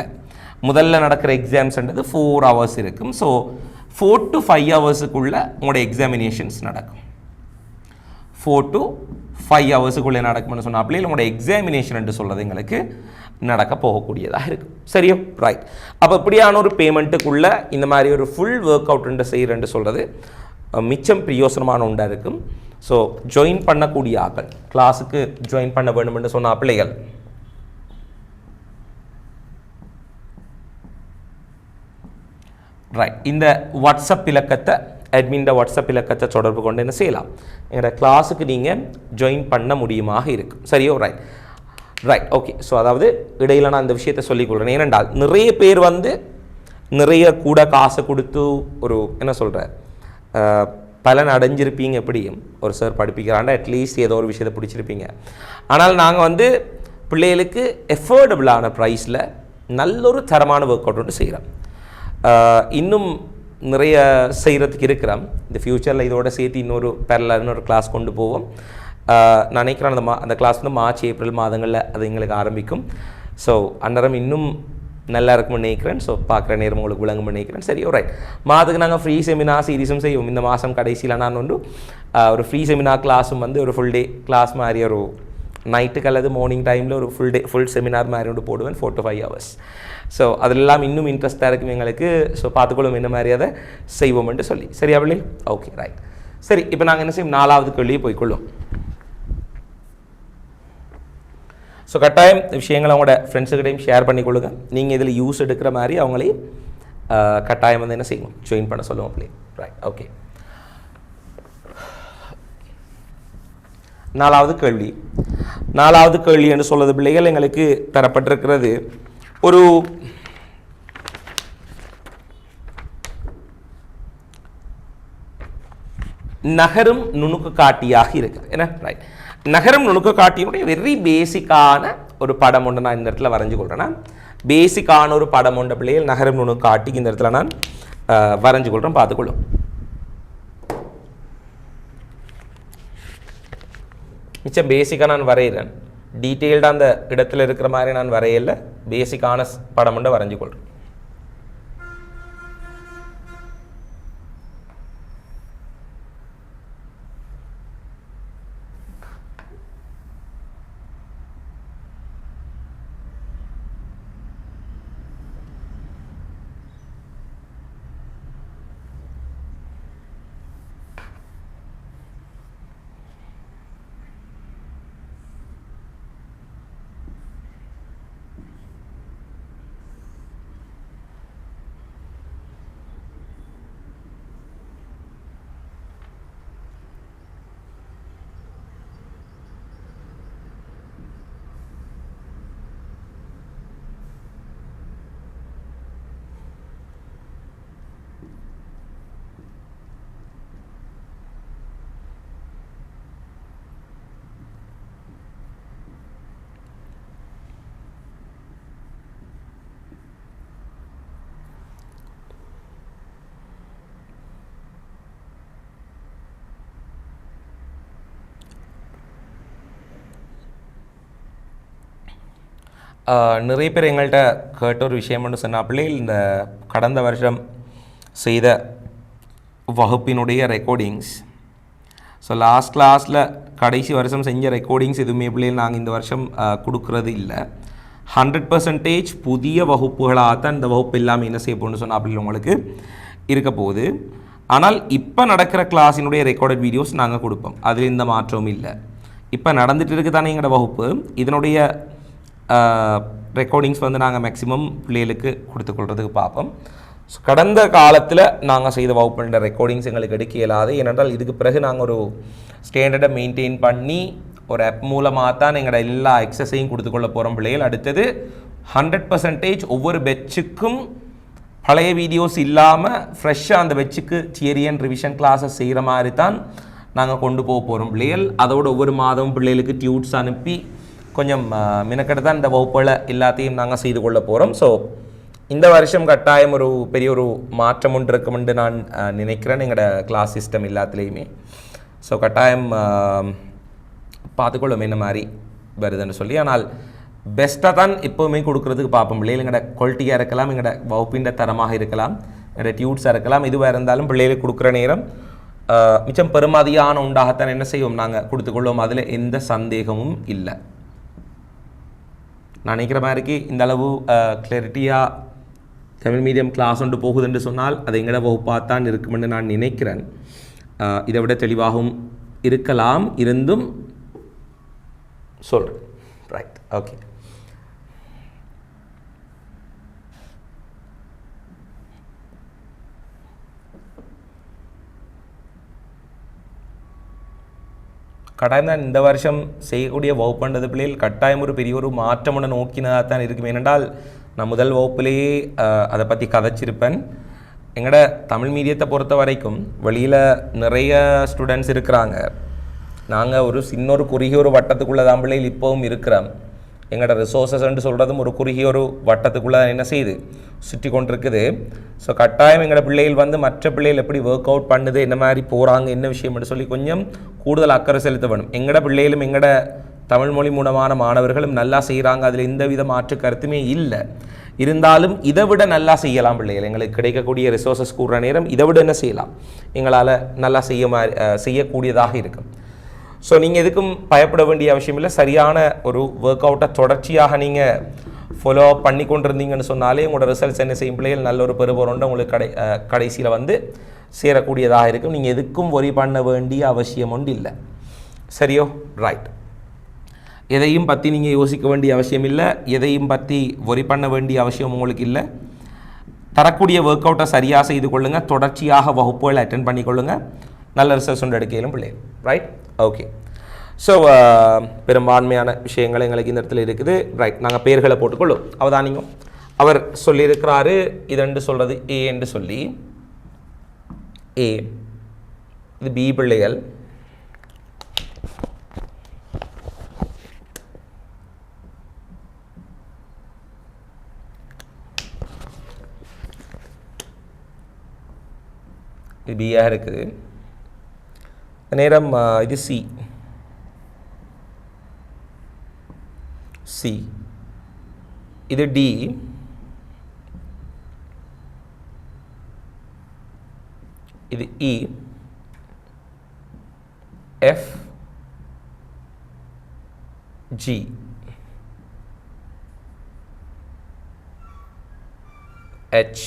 முதல்ல நடக்கிற எக்ஸாம்ஸ்ன்றது 4 hours இருக்கும். ஸோ 4 to 5 hours உங்களோட எக்ஸாமினேஷன்ஸ் நடக்கும். 4 to 5 hours நடக்கும்னு சொன்னால் பிள்ளைகள் உங்களோட எக்ஸாமினேஷன் என்று சொல்கிறது எங்களுக்கு நடக்க போகக்கூடியதாக இருக்கும். சரியோ? ரைட். அப்போ இப்படியான ஒரு பேமெண்ட்டுக்குள்ளே இந்த மாதிரி ஒரு ஃபுல் ஒர்க் அவுட் செய்கிறேன்னு சொல்கிறது மிச்சம் பிரயோசனமான உண்டாக இருக்கும். ஸோ ஜாயின் பண்ணக்கூடிய ஆக்கள், கிளாஸுக்கு ஜாயின் பண்ண வேண்டும் என்று சொன்ன பிள்ளைகள் ரைட் இந்த வாட்ஸ்அப் இலக்கத்தை அட்மின் வாட்ஸ்அப் இலக்கத்தை தொடர்பு கொண்டு என்ன செய்யலாம், எங்களோட கிளாஸுக்கு நீங்கள் ஜாயின் பண்ண முடியுமாக இருக்கும். சரியோ? ரைட். Right, okay. ஸோ அதாவது இடையில் நான் அந்த விஷயத்தை சொல்லிக்கொள்கிறேன். ஏனென்றால் நிறைய பேர் வந்து நிறைய கூட காசை கொடுத்து ஒரு என்ன சொல்கிற பலன் அடைஞ்சிருப்பீங்க. எப்படியும் ஒரு சார் படிப்பிக்கிறாண்டா அட்லீஸ்ட் ஏதோ ஒரு விஷயத்தை பிடிச்சிருப்பீங்க. ஆனால் நாங்கள் வந்து பிள்ளைகளுக்கு எஃபோர்டபுளான ப்ரைஸில் நல்ல ஒரு தரமான ஒர்க் அவுட் ஒன்று செய்கிறோம். இன்னும் நிறைய செய்கிறதுக்கு இருக்கிறோம். இந்த ஃப்யூச்சரில் இதோட சேர்த்து இன்னொரு கிளாஸ் கொண்டு போவோம். நான் நினைக்கிறேன் அந்த கிளாஸ் வந்து மார்ச் ஏப்ரல் மாதங்களில் அது எங்களுக்கு ஆரம்பிக்கும். ஸோ அன்னரம் இன்னும் நல்லா இருக்கும்னு நினைக்கிறேன். ஸோ பார்க்குற நேரம் உங்களுக்கு விளங்கும்னு நினைக்கிறேன். சரி, ரைட். மாதத்துக்கு நாங்கள் ஃப்ரீ செமினார் சீரீஸும் செய்வோம். இந்த மாதம் கடைசியில் நான் ஒரு ஃப்ரீ செமினார் கிளாஸும் வந்து ஒரு ஃபுல் டே கிளாஸ் மாதிரி ஒரு நைட்டுக்கு அல்லது மார்னிங் டைமில் ஒரு ஃபுல் செமினார் மாதிரி போடுவேன் 4 to 5 hours. ஸோ அதெல்லாம் இன்னும் இன்ட்ரெஸ்ட்டாக இருக்கும் எங்களுக்கு. ஸோ பார்த்துக்கொள்ளும் என்ன மாதிரி அதை செய்வோம்ட்டு சொல்லி. சரியா பிள்ளை? Okay, right. சரி, இப்போ நாங்கள் என்ன செய்வோம், 4வது கேள்வியை போய்க்கொள்ளும். ஸோ கட்டாயம் விஷயங்களை அவங்களோட ஃப்ரெண்ட்ஸுக்கிட்டையும் ஷேர் பண்ணிக்கொள்ளுங்க. நீங்கள் இதில் யூஸ் எடுக்கிற மாதிரி அவங்களையும் கட்டாயம் வந்து என்ன செய்யணும், ஜாயின் பண்ண சொல்லுவோம் பிள்ளை. Right, okay. 4வது கேள்வி என்று சொல்வது பிள்ளைகள் எங்களுக்கு தரப்பட்டிருக்கிறது ஒரு நகரும் நுணுக்கு காட்டியாக இருக்கு. என்ன? ரைட். நகரும் நுணுக்கு காட்டியினுடைய வெரி பேசிக்கான ஒரு படம் ஒன்று நான் இந்த இடத்துல வரைஞ்சு கொள்கிறேன். பேசிக்கான ஒரு படம் ஒன்ற பிள்ளைகள் நகரும் நுணுக்கு காட்டிக்கு இந்த இடத்துல நான் வரைஞ்சு கொள்கிறேன். பார்த்துக்கொள்ளும். மிச்சம் பேசிக்காக நான் வரைகிறேன். டீட்டெயில்டாக அந்த இடத்துல இருக்கிற மாதிரி நான் வரையல. பேசிக்கான படம் ஒன்றை வரைஞ்சு கொள்கிறேன். நிறைய பேர் எங்கள்கிட்ட கேட்ட ஒரு விஷயம் ஒன்று சொன்னாப்பிள்ளே, இந்த கடந்த வருஷம் செய்த வகுப்பினுடைய ரெக்கார்டிங்ஸ், ஸோ லாஸ்ட் கிளாஸில் கடைசி வருஷம் செஞ்ச ரெக்கார்டிங்ஸ் எதுவுமே பிள்ளைகள் நாங்கள் இந்த வருஷம் கொடுக்கறது இல்லை. 100% புதிய வகுப்புகளாக தான் இந்த வகுப்பு எல்லாமே என்ன செய்ய போகணும்னு சொன்னால் அப்படி உங்களுக்கு இருக்க போகுது. ஆனால் இப்போ நடக்கிற கிளாஸினுடைய ரெக்கார்டட் வீடியோஸ் நாங்கள் கொடுப்போம். அதில் எந்த மாற்றமும் இல்லை. இப்போ நடந்துகிட்டு இருக்கு தானே எங்களோட வகுப்பு. இதனுடைய ரெக்கார்டிங்ஸ் வந்து நாங்கள் மேக்ஸிமம் பிள்ளைகளுக்கு கொடுத்துக்கொள்கிறதுக்கு பார்ப்போம். ஸோ கடந்த காலத்தில் நாங்கள் செய்த வகுப்புன்ற ரெக்கார்டிங்ஸ் எங்களுக்கு எடுக்க இயலாது. ஏனென்றால் இதுக்கு பிறகு நாங்கள் ஒரு ஸ்டாண்டர்டை மெயின்டைன் பண்ணி ஒரு ஆப் மூலமாக தான் எங்களோட எல்லா எக்ஸசையும் கொடுத்துக்கொள்ள போகிறோம் பிள்ளைகள். அடுத்தது 100% ஒவ்வொரு பெட்சுக்கும் பழைய வீடியோஸ் இல்லாமல் ஃப்ரெஷ்ஷாக அந்த பெட்சுக்கு தியரி அண்ட் ரிவிஷன் கிளாஸஸ் செய்கிற மாதிரி தான் நாங்கள் கொண்டு போக போகிறோம் பிள்ளைகள். அதோட ஒவ்வொரு மாதமும் பிள்ளைகளுக்கு டியூட்ஸ் அனுப்பி கொஞ்சம் மினக்கெட்டு தான் இந்த வகுப்புகளை எல்லாத்தையும் நாங்கள் செய்து கொள்ள போகிறோம். ஸோ இந்த வருஷம் கட்டாயம் ஒரு பெரிய ஒரு மாற்றம் ஒன்று இருக்குமென்று நான் நினைக்கிறேன் எங்களோட கிளாஸ் சிஸ்டம் எல்லாத்துலேயுமே. ஸோ கட்டாயம் பார்த்துக்கொள்ளும் என்ன மாதிரி வருதுன்னு சொல்லி. ஆனால் பெஸ்ட்டாக தான் எப்போவுமே கொடுக்குறதுக்கு பார்ப்போம் பிள்ளைகள். எங்களோட குவாலிட்டியாக இருக்கலாம், எங்களோட வகுப்பின் தரமாக இருக்கலாம், எங்களோட டியூட்ஸாக இருக்கலாம், எதுவாக இருந்தாலும் பிள்ளைகளுக்கு கொடுக்குற நேரம் மிச்சம் பெருமதியான உண்டாகத்தான் என்ன செய்வோம் நாங்கள் கொடுத்துக்கொள்வோம். அதில் எந்த சந்தேகமும் இல்லை. நான் நினைக்கிற மாதிரிக்கு இந்த அளவு கிளாரிட்டியாக தமிழ் மீடியம் கிளாஸ் ஒன்று போகுதுன்னு சொன்னால் அது எங்களோட வகுப்பாக தான் இருக்குமென்று நான் நினைக்கிறேன். இதை விட தெளிவாகவும் இருக்கலாம், இருந்தும் சொல்கிறேன். Right, okay. கட்டாயம் தான் இந்த வருஷம் செய்யக்கூடிய வகுப்புன்றது பிள்ளைகள் கட்டாயம் ஒரு பெரிய ஒரு மாற்றம் ஒன்று நோக்கினதாக தான் இருக்கும். ஏனென்றால் நான் முதல் வகுப்புலேயே அதை பற்றி கதைச்சிருப்பேன். எங்களோட தமிழ் மீடியத்தை பொறுத்த வரைக்கும் வெளியில் நிறைய ஸ்டூடெண்ட்ஸ் இருக்கிறாங்க. நாங்கள் ஒரு சின்ன ஒரு குறுகிய ஒரு வட்டத்துக்குள்ளே தான் பிள்ளைகள் இப்போவும் இருக்கிறோம். எங்களோட ரிசோர்ஸஸ்ன்னு சொல்கிறதும் ஒரு குறுகிய ஒரு வட்டத்துக்குள்ளே என்ன செய்யுது சுற்றி கொண்டிருக்குது. ஸோ கட்டாயம் எங்களோட பிள்ளைகள் வந்து மற்ற பிள்ளைகள் எப்படி ஒர்க் அவுட் பண்ணுது, என்ன மாதிரி போகிறாங்க, என்ன விஷயம்னு சொல்லி கொஞ்சம் கூடுதல் அக்கறை செலுத்த வேணும். எங்களோட பிள்ளைகளும் எங்களோட தமிழ் மொழி மூலமான மாணவர்களும் நல்லா செய்கிறாங்க, அதில் எந்த வித மாற்று கருத்துமே இல்லை. இருந்தாலும் இதை விட நல்லா செய்யலாம் பிள்ளைகள். எங்களுக்கு கிடைக்கக்கூடிய ரிசோர்ஸஸ் கூடுற நேரம் இதை விட என்ன செய்யலாம், எங்களால் நல்லா செய்யக்கூடியதாக இருக்கும். ஸோ நீங்கள் எதுக்கும் பயப்பட வேண்டிய அவசியம் இல்லை. சரியான ஒரு ஒர்க் அவுட்டை தொடர்ச்சியாக நீங்கள் ஃபாலோ அப் பண்ணி கொண்டிருந்தீங்கன்னு சொன்னாலே உங்களோட ரிசல்ட்ஸ் என்ன செய்யும் பிள்ளைகள் நல்ல ஒரு பெறுபொருண்டு உங்களுக்கு கடைசியில் வந்து சேரக்கூடியதாக இருக்கும். நீங்கள் எதுக்கும் ஒரி பண்ண வேண்டிய அவசியம் ஒன்று இல்லை. சரியோ? ரைட். எதையும் பற்றி நீங்கள் யோசிக்க வேண்டிய அவசியம் இல்லை, எதையும் பற்றி ஒரி பண்ண வேண்டிய அவசியம் உங்களுக்கு இல்லை. தரக்கூடிய ஒர்க் அவுட்டை சரியாக செய்து கொள்ளுங்கள், தொடர்ச்சியாக வகுப்புகளை அட்டென்ட் பண்ணிக்கொள்ளுங்கள், நல்ல ரிசல்ட்ஸ் ஒன்று எடுக்கலும் பிள்ளைகள். Right, okay. ஸோ பெரும்பான்மையான விஷயங்கள் எங்களுக்கு இந்த இடத்துல இருக்குது. ரைட், நாங்கள் பெயர்களை போட்டுக்கொள்ளும். அவதானிங்க, அவர் சொல்லியிருக்கிறாரு இதென்று சொல்கிறது ஏ என்று சொல்லி. ஏ இது பி பிள்ளைகள், இது பியாக இருக்குது. நேரம் இது சி, சி இது டி, இது இ, எஃப், ஜி, எச்,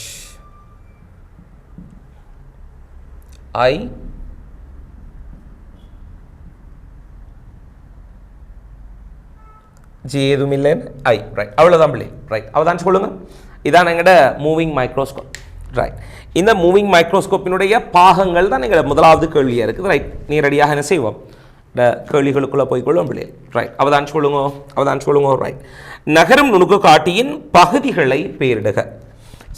ஐ, ஜி எதுவும் இல்லைன்னு ஐ. ரைட், அவ்வளோதான் பிள்ளை. ரைட், அவதான் சொல்லுங்க. இதான் எங்களோட மூவிங் மைக்ரோஸ்கோப். ரைட், இந்த மூவிங் மைக்ரோஸ்கோப்பினுடைய பாகங்கள் தான் எங்களோட முதலாவது கேள்வியாக இருக்குது. ரைட், நேரடியாக என்ன செய்வோம், இந்த கேள்விகளுக்குள்ளே போய்கொள்ளும் பிள்ளை. ரைட், அவதான் சொல்லுங்க, அவதான் சொல்லுங்க. ரைட், நகரும் நுணுக்கு காட்டியின் பகுதிகளை பெயரிடுக.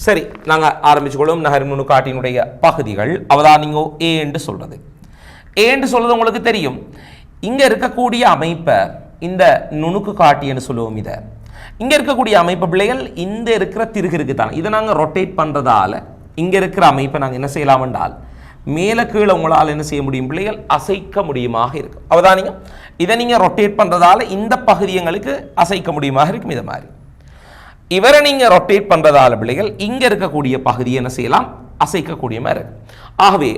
சரி, நாங்கள் ஆரம்பிச்சுக்கொள்ளும். நகரும் நுணுக்கு காட்டியினுடைய பகுதிகள் அவதானிங்கோ ஏ என்று சொல்கிறது. ஏ என்று சொல்கிறது உங்களுக்கு தெரியும். இங்கே இருக்கக்கூடிய அமைப்பை இந்த நுணுக்கு காட்டின்னு சொல்லுவோம். இதை இங்கே இருக்கக்கூடிய அமைப்பு பிள்ளைகள் இந்த இருக்கிற திருகு தான், இதை நாங்கள் ரொட்டேட் பண்ணுறதால இங்கே இருக்கிற அமைப்பை நாங்கள் என்ன செய்யலாம் என்றால் மேலே கீழே உங்களால் என்ன செய்ய முடியும் பிள்ளைகள், அசைக்க முடியுமாக இருக்கும். அவதானிங்க, இதை நீங்கள் ரொட்டேட் பண்ணுறதால இந்த பகுதியங்களுக்கு அசைக்க முடியுமாக இருக்கும். இதை மாதிரி இவரை நீங்கள் ரொட்டேட் பண்ணுறதால பிள்ளைகள் இங்கே இருக்கக்கூடிய பகுதியை என்ன செய்யலாம், அசைக்கக்கூடிய மாதிரி இருக்கு. ஆகவே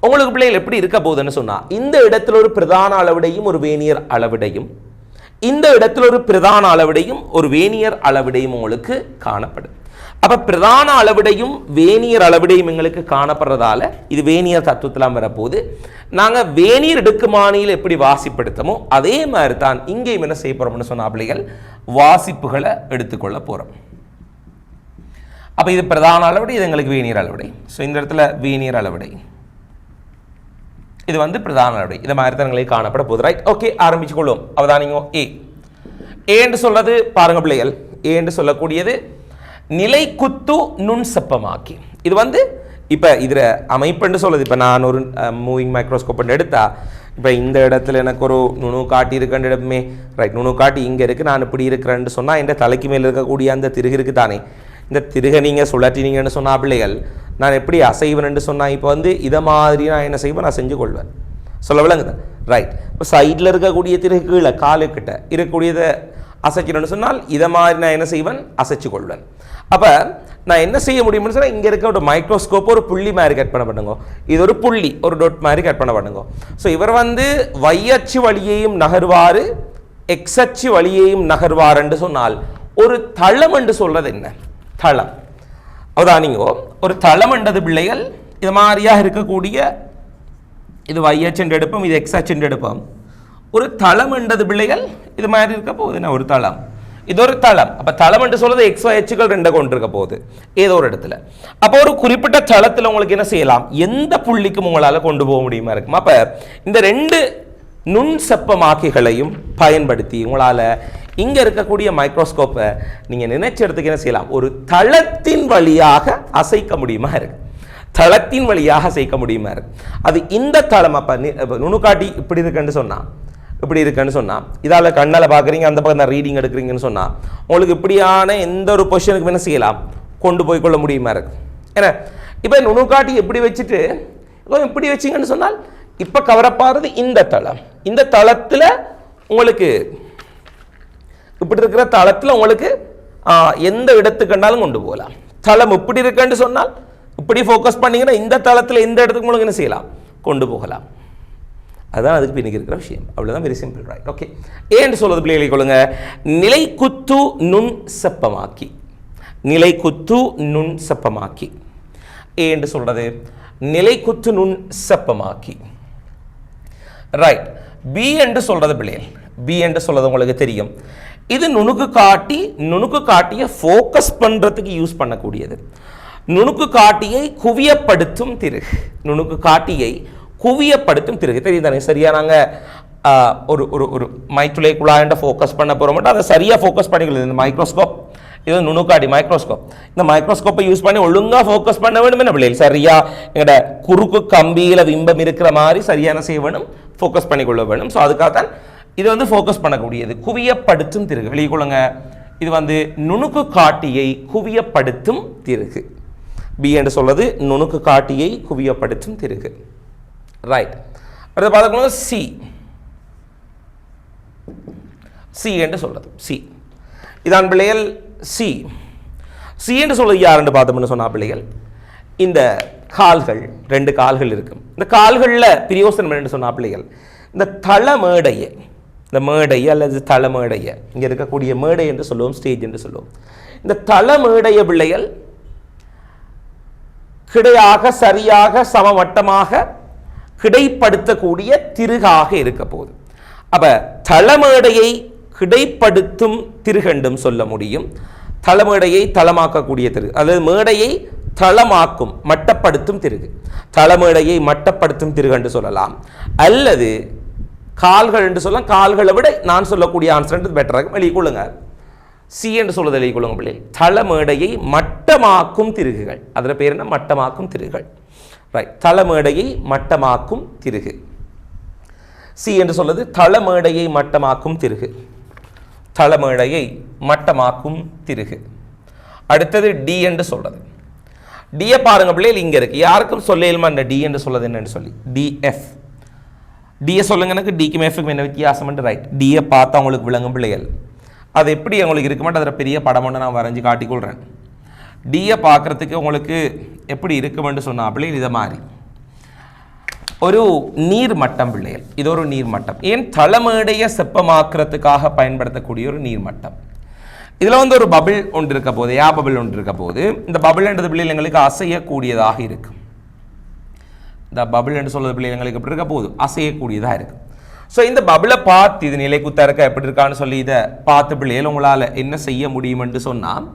உங்களுக்கு பிள்ளைகள் எப்படி இருக்க போகுதுன்னு சொன்னால், இந்த இடத்துல ஒரு பிரதான அளவிடையும் ஒரு வேனியர் அளவிடையும், இந்த இடத்துல ஒரு பிரதான அளவிடையும் ஒரு வேனியர் அளவிடையும் உங்களுக்கு காணப்படும். அப்ப பிரதான அளவிடையும் வேனியர் அளவிடையும் எங்களுக்கு காணப்படுறதால இது வேனியர் தத்துவத்தில் வரப்போது. நாங்க வேனியர் எடுக்குமானியில் எப்படி வாசிப்படுத்தமோ அதே மாதிரி தான் இங்கேயும் என்ன செய்ய போறோம்னு சொன்ன பிள்ளைகள் வாசிப்புகளை எடுத்துக்கொள்ள போறோம். அப்ப இது பிரதான அளவிடை, இது எங்களுக்கு வேனியர் அளவிடை. ஸோ இந்த இடத்துல வேனியர் அளவிடை, இது வந்து பிரதான அளவிடை. இந்த மாதிரி தான் எங்களுக்கு காணப்பட போகுது. ரைட், ஓகே, ஆரம்பிச்சு கொள்வோம். அவதானிங்க, ஏ என்று சொல்றது பாருங்க பிள்ளைகள், ஏ என்று சொல்லக்கூடியது நிலை குத்து நுண் செப்பமாக்கி. இது வந்து இப்போ இதில் அமைப்புன்னு சொல்லுது. இப்போ நான் ஒரு மூவிங் மைக்ரோஸ்கோப் எடுத்தா இப்போ இந்த இடத்துல எனக்கு ஒரு நுணு காட்டி இருக்குன்னு எடுப்போமே. ரைட், நுணு காட்டி இங்கே இருக்குது, நான் இப்படி இருக்கிறேன்னு சொன்னால் என் தலைக்கு மேலே இருக்கக்கூடிய அந்த திருகு இருக்குது தானே, இந்த திருகை நீங்கள் சுழற்றினீங்கன்னு சொன்னால் பிள்ளைகள் நான் எப்படி அசைவேன்னு சொன்னால் இப்போ வந்து இதை மாதிரி நான் என்ன செய்வேன், நான் செஞ்சு கொள்வேன். சொல்ல விளங்குது? ரைட், இப்போ சைடில் இருக்கக்கூடிய திருகு கீழே காலுக்கிட்ட இருக்கக்கூடியதை அசைக்கணும்னு சொன்னால் இதை மாதிரி நான் என்ன செய்வேன், அசைச்சு கொள்வேன். அப்போ நான் என்ன செய்ய முடியும்னு சொன்னால் இங்கே இருக்க ஒரு மைக்ரோஸ்கோப் ஒரு புள்ளி மாதிரி கட் பண்ண பண்ணுங்க, இது ஒரு புள்ளி ஒரு டொட் மாதிரி கட் பண்ண பண்ணுங்க. ஸோ இவர் வந்து வையச்சு வழியையும் நகர்வாரு எக்ஸச்சு வழியையும் நகர்வார் என்று சொன்னால் ஒரு தளம் என்று சொல்றது என்ன, தளம். அவதானிங்கோ, ஒரு தளம் என்றது பிள்ளைகள் இது மாதிரியாக இருக்கக்கூடிய இது வையச்சு என்று எடுப்போம், இது எக்ஸச்சு என்று எடுப்போம். ஒரு தளம் என்றது பிள்ளைகள் இது மாதிரி இருக்க போகுது என்ன, ஒரு தளம், இது ஒரு தளம். அப்ப தளம் என்று சொல்றது எக்ஸ் எச்சுகள் ரெண்டை கொண்டிருக்க போகுது ஏதோ ஒரு இடத்துல. அப்போ ஒரு குறிப்பிட்ட தளத்தில் உங்களுக்கு என்ன செய்யலாம், எந்த புள்ளிக்கும் உங்களால் கொண்டு போக முடியுமா இருக்கும். அப்ப இந்த ரெண்டு நுண் செப்பமாக்கிகளையும் பயன்படுத்தி உங்களால் இங்கே இருக்கக்கூடிய மைக்ரோஸ்கோப்பை நீங்கள் நினைச்ச இடத்துக்கு என்ன செய்யலாம், ஒரு தளத்தின் வழியாக அசைக்க முடியுமா இருக்கு, தளத்தின் வழியாக அசைக்க முடியுமா இருக்கு. அது இந்த தளம் அப்போ நுணுக்காட்டி இப்படி இருக்குன்னு சொன்னால், இப்படி இருக்குன்னு சொன்னால், இதால் கண்ணால் பார்க்குறீங்க, அந்த பக்கம் தான் ரீடிங் எடுக்கிறீங்கன்னு சொன்னால் உங்களுக்கு இப்படியான எந்த ஒரு பொசிஷனுக்கு என்ன செய்யலாம், கொண்டு போய் கொள்ள முடியுமா இருக்கு. ஏன்னா இப்போ நுணுக்காட்டி எப்படி வச்சுட்டு இப்படி வச்சிங்கன்னு சொன்னால் இப்போ கவரப்பாகிறது இந்த தளம். இந்த தளத்தில் உங்களுக்கு இப்படி இருக்கிற தளத்தில் உங்களுக்கு எந்த இடத்துக்கு கண்டாலும் கொண்டு போகலாம். தளம் இப்படி இருக்குன்னு சொன்னால் இப்படி ஃபோக்கஸ் பண்ணிங்கன்னா இந்த தளத்தில் எந்த இடத்துக்கு உங்களுக்கு என்ன செய்யலாம், கொண்டு போகலாம். அதுதான் அதுக்கு பின்னுக்கு இருக்கிற விஷயம். அவ்வளோதான், வெரி சிம்பிள், ரைட்? ஓகே. ஏன்னு சொல்வது பிள்ளைகளை கொள்ளுங்க, நிலை குத்து நுண் செப்பமாக்கி, நிலை குத்து நுண் செப்பமாக்கி. ஏன்னு சொல்றது நிலை குத்து நுண் செப்பமாக்கி, ரைட்? பி என்று சொல்றது பிள்ளைகள், பி என்று சொல்றது உங்களுக்கு தெரியும், இது நுணுக்கு காட்டிய ஃபோக்கஸ் பண்றதுக்கு யூஸ் பண்ணக்கூடியது. நுணுக்கு காட்டியை குவியப்படுத்தும் திருகு, நுணுக்கு காட்டியை குவியப்படுத்தும் திருகு தெரியும் தானே. சரியா நாங்கள் ஒரு ஒரு ஒரு மைத்துளை குழாய்ன்ற ஃபோக்கஸ் பண்ண போகிறோம் மட்டும் அதை சரியாக ஃபோக்கஸ் பண்ணிக்கிறது. இந்த மைக்ரோஸ்கோப், இது நுணுக்காடி மைக்ரோஸ்கோப், இந்த மைக்ரோஸ்கோப்பை யூஸ் பண்ணி ஒழுங்காக ஃபோக்கஸ் பண்ண வேணும் என்ன பிள்ளைகள், சரியா எங்களோட குறுக்கு கம்பியில் பிம்பம் இருக்கிற மாதிரி சரியான செய்ய வேணும், ஃபோக்கஸ் பண்ணிக்கொள்ள வேணும். ஸோ அதுக்காகத்தான் இது ஃபோக்கஸ் பண்ணக்கூடியது. குவியப்படுத்தும் திருகு வெளியே கொள்ளுங்க, இது நுணுக்கு காட்டியை குவியப்படுத்தும் திருகு. பி என்று சொல்வது நுணுக்கு காட்டியை குவியப்படுத்தும் திருகு, ரைட்? அடுத்து பார்த்துக்கணும் சி, சி என்று சொல்றது. சி இதான் பிள்ளைகள் சி. சி என்று சொல்வது யார் என்று பார்த்தோம்னு சொன்னா பிள்ளைகள், இந்த கால்கள், ரெண்டு கால்கள் இருக்கும். இந்த கால்களில் பிரியோசனம் என்று சொன்னா பிள்ளைகள், இந்த தளமேடையை, இந்த மேடையை அல்லது தளமேடையை, இங்கே இருக்கக்கூடிய மேடை என்று சொல்லுவோம், ஸ்டேஜ் என்று சொல்லுவோம். இந்த தளமேடைய பிள்ளைகள் கிடையாக சரியாக சமமட்டமாக கிடைப்படுத்தக்கூடிய திருகாக இருக்க போகுது. அப்ப தளமேடையை கிடைப்படுத்தும் திருகண்டும் சொல்ல முடியும், தளமேடையை தளமாக்கக்கூடிய திருகு, அதாவது மேடையை தளமாக்கும் மட்டப்படுத்தும் திருகு, தளமேடையை மட்டப்படுத்தும் திருகண்டு சொல்லலாம். அல்லது கால்கள் என்று சொல்லலாம். கால்களை விட நான் சொல்லக்கூடிய ஆன்சர் பெட்டராக வெளியே கொள்ளுங்க. சி என்று சொல்வது வெளியே கொள்ளுங்க பிள்ளை, தளமேடையை மட்டமாக்கும் திருகுகள், அதில் பேர் என்ன, மட்டமாக்கும் திருகுகள், ரைட்? தளமேடையை மட்டமாக்கும் திருகு. சி என்று சொல்வது தளமேடையை மட்டமாக்கும் திருகு, தளமேடையை மட்டமாக்கும் திருகு. அடுத்தது டி என்று சொல்றது. டியை பாருங்க பிள்ளைகள், இங்க இருக்கு, யாருக்கும் சொல்லேலுமா இந்த டி என்று சொல்றது என்னன்னு சொல்லி. டிஎஃப், டியை சொல்லுங்க எனக்கு, டிக்கும் எஃப்க்கும் என்ன வித்தியாசம், ரைட்? டியை பார்த்தா உங்களுக்கு விளங்கும் பிள்ளைகள், அது எப்படி உங்களுக்கு இருக்க மாட்டேன், அதில் பெரிய படம் ஒன்று நான் வரைஞ்சி காட்டிக்கொள்கிறேன். டியை பார்க்குறதுக்கு உங்களுக்கு எப்படி இருக்குமென்று சொன்னால் பிள்ளைகள், இதை மாதிரி ஒரு நீர்மட்டம் பிள்ளைகள், இது ஒரு நீர்மட்டம். ஏன் தளமேடையை செப்பமாக்குறதுக்காக பயன்படுத்தக்கூடிய ஒரு நீர்மட்டம். இதில் ஒரு பபிள் ஒன்று இருக்க போது, பபிள் ஒன்று இருக்க போது, இந்த பபிள்ன்றது பிள்ளைகள் எங்களுக்கு அசையக்கூடியதாக இருக்கும். இந்த பபிள் என்று சொல்வது பிள்ளைகள் எங்களுக்கு எப்படி இருக்க போகுது, அசையக்கூடியதாக இருக்கும். ஸோ இந்த பபிளை பார்த்து இது நிலை குத்தா இருக்க எப்படி இருக்கான்னு சொல்லி இதை பார்த்து பிள்ளைகள் உங்களால் என்ன செய்ய முடியுமென்று சொன்னால்,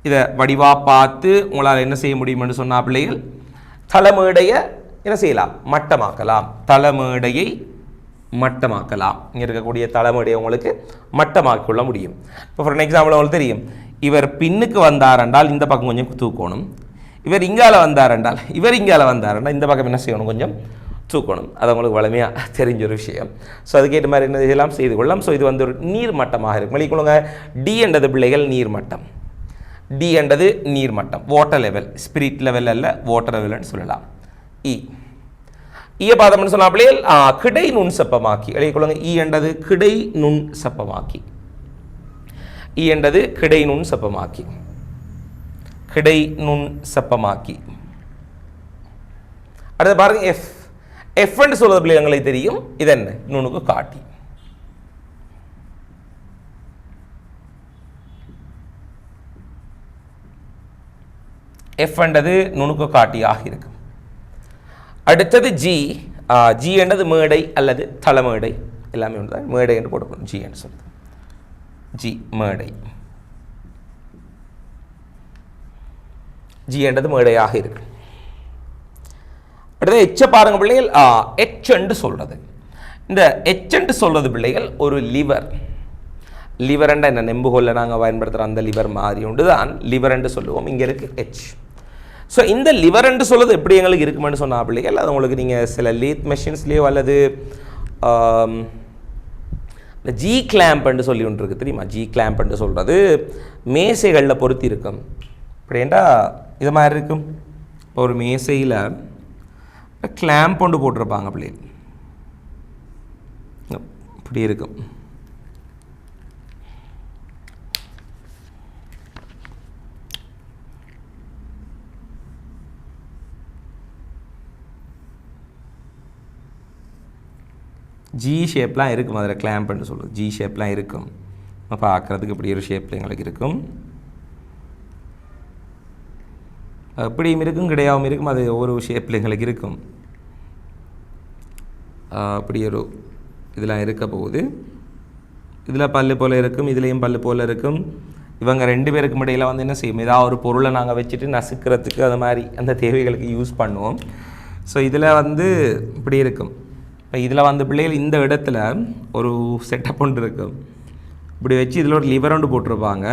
இதை வடிவாக பார்த்து உங்களால் என்ன செய்ய முடியுமென்று சொன்னால் பிள்ளைகள், தளமேடையை என்ன செய்யலாம், மட்டமாக்கலாம். தளமேடையை மட்டமாக்கலாம். இங்கே இருக்கக்கூடிய தளமேடையை உங்களுக்கு மட்டமாக்கிக்கொள்ள முடியும். இப்போ ஃபார் எக்ஸாம்பிள் உங்களுக்கு தெரியும், இவர் பின்னுக்கு வந்தார் என்றால் இந்த பக்கம் கொஞ்சம் தூக்கணும், இவர் இங்கால வந்தார் என்றால் இவர் இங்கால வந்தார் என்றால் இந்த பக்கம் என்ன செய்யணும், கொஞ்சம் தூக்கணும். அது உங்களுக்கு வலிமையாக தெரிஞ்ச ஒரு விஷயம். ஸோ அதுக்கேற்ற மாதிரி என்ன செய்யலாம், செய்து கொள்ளலாம். ஸோ இது ஒரு நீர்மட்டமாக இருக்கும். வெளிக்கொள்ளுங்க, டி என்றது பிள்ளைகள் நீர்மட்டம், டி என்றது நீர்மட்டம், வாட்டர் லெவல், ஸ்பிரிட் லெவல் அல்ல, வாட்டர் லெவல்னு சொல்லலாம். இ, ஈய பார்த்தோம்னு சொன்னா பிள்ளைகள் கிடை நுண் செப்பமாக்கி. வெளிக்கொள்ளுங்க, இ என்றது கிடை நுண் செப்பமாக்கி, இ என்றது கிடை நுண் செப்பமாக்கி, கிடை நுண் செப்பமாக்கி. அடுத்து பாருங்க எஃப். எஃப் என்று சொல்வது பிள்ளை எங்களுக்கு தெரியும், இது என்ன, நுணுக்கு காட்டி. எஃப் என்றது நுணுக்கு காட்டியாக இருக்கும். அடுத்தது ஜி. ஜி என்றது மேடை அல்லது தளமேடை, எல்லாமே ஒன்று தான், மேடை என்று போடப்படும். ஜி என்று சொல்றது ஜி, மேடை. ஜி என்றது மேடையாக இருக்கு. அடுத்தது எச்ச பாருங்க பிள்ளைகள், எச் என்று சொல்றது. இந்த எச்என்ட்டு சொல்கிறது பிள்ளைகள் ஒரு லிவர்ண்டா என்ன நெம்புகோல்ல நாங்கள் பயன்படுத்துகிற அந்த லிவர் மாதிரி உண்டு தான் லிவர்ண்டு சொல்லுவோம். இங்கே இருக்குது ஹெச். ஸோ இந்த லிவர்ண்டு சொல்கிறது எப்படி எங்களுக்கு இருக்குமென்னு சொன்னால் பிள்ளைகள் அது உங்களுக்கு நீங்கள் சில லேத் மெஷின்ஸ்லேயோ அல்லது இந்த ஜி கிளாம்ப்னு சொல்லி ஒன்று இருக்குது தெரியுமா? ஜி கிளாம்ப்னு சொல்கிறது மேசைகளில் பொருத்தி இருக்கும். அப்படின்டா இது மாதிரி இருக்கும். இப்போ ஒரு மேசையில் கிளாம்ப் கொண்டு போட்டிருப்பாங்க பிள்ளைகள், இப்படி இருக்கும். ஜி ஷேப்லாம் இருக்கும், அதில் கிளாம்ப்னு சொல்லுது. ஜி ஷேப்லாம் இருக்கும். பார்க்குறதுக்கு இப்படி ஒரு ஷேப்பில் எங்களுக்கு இருக்கும். இப்படியும் இருக்கும், கிடையாவும் இருக்கும். அது ஒவ்வொரு ஷேப்பில் எங்களுக்கு இருக்கும். அப்படி ஒரு இதெல்லாம் இருக்க போகுது. இதில் பல்லு போல் இருக்கும், இதுலேயும் பல்லு போல் இருக்கும். இவங்க ரெண்டு பேருக்கும் இடையில் வந்து என்ன செய்யும், ஏதாவது ஒரு பொருளை நாங்கள் வச்சுட்டு நசுக்கிறதுக்கு அது மாதிரி அந்த தேவைகளுக்கு யூஸ் பண்ணுவோம். ஸோ இதில் வந்து இப்படி இருக்கும். இப்போ இதில் வந்து பிள்ளைகள் இந்த இடத்துல ஒரு செட்டப் ஒன்று இருக்கும். இப்படி வச்சு இதில் ஒரு லிவர் ஒன்று போட்டிருப்பாங்க.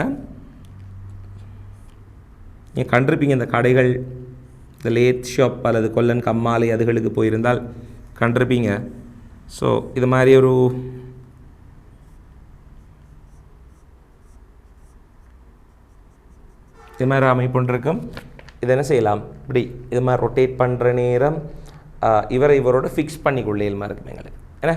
நீங்கள் கண்டிருப்பீங்க இந்த கடைகள், இந்த லேத் ஷாப் அல்லது கொல்லன் கம்மாலை அதுகளுக்கு போயிருந்தால் கண்டிருப்பீங்க. ஸோ இது மாதிரி ஒரு இது மாதிரி அமைப்பு ஒன்று இருக்கும். இதை என்ன செய்யலாம், இப்படி இது மாதிரி ரொட்டேட் பண்ணுற நேரம் இவரோட ஃபிக்ஸ் பண்ணிக்கொள்ளேல் மாதிரி இருக்கும் எங்களுக்கு ஏன்னா.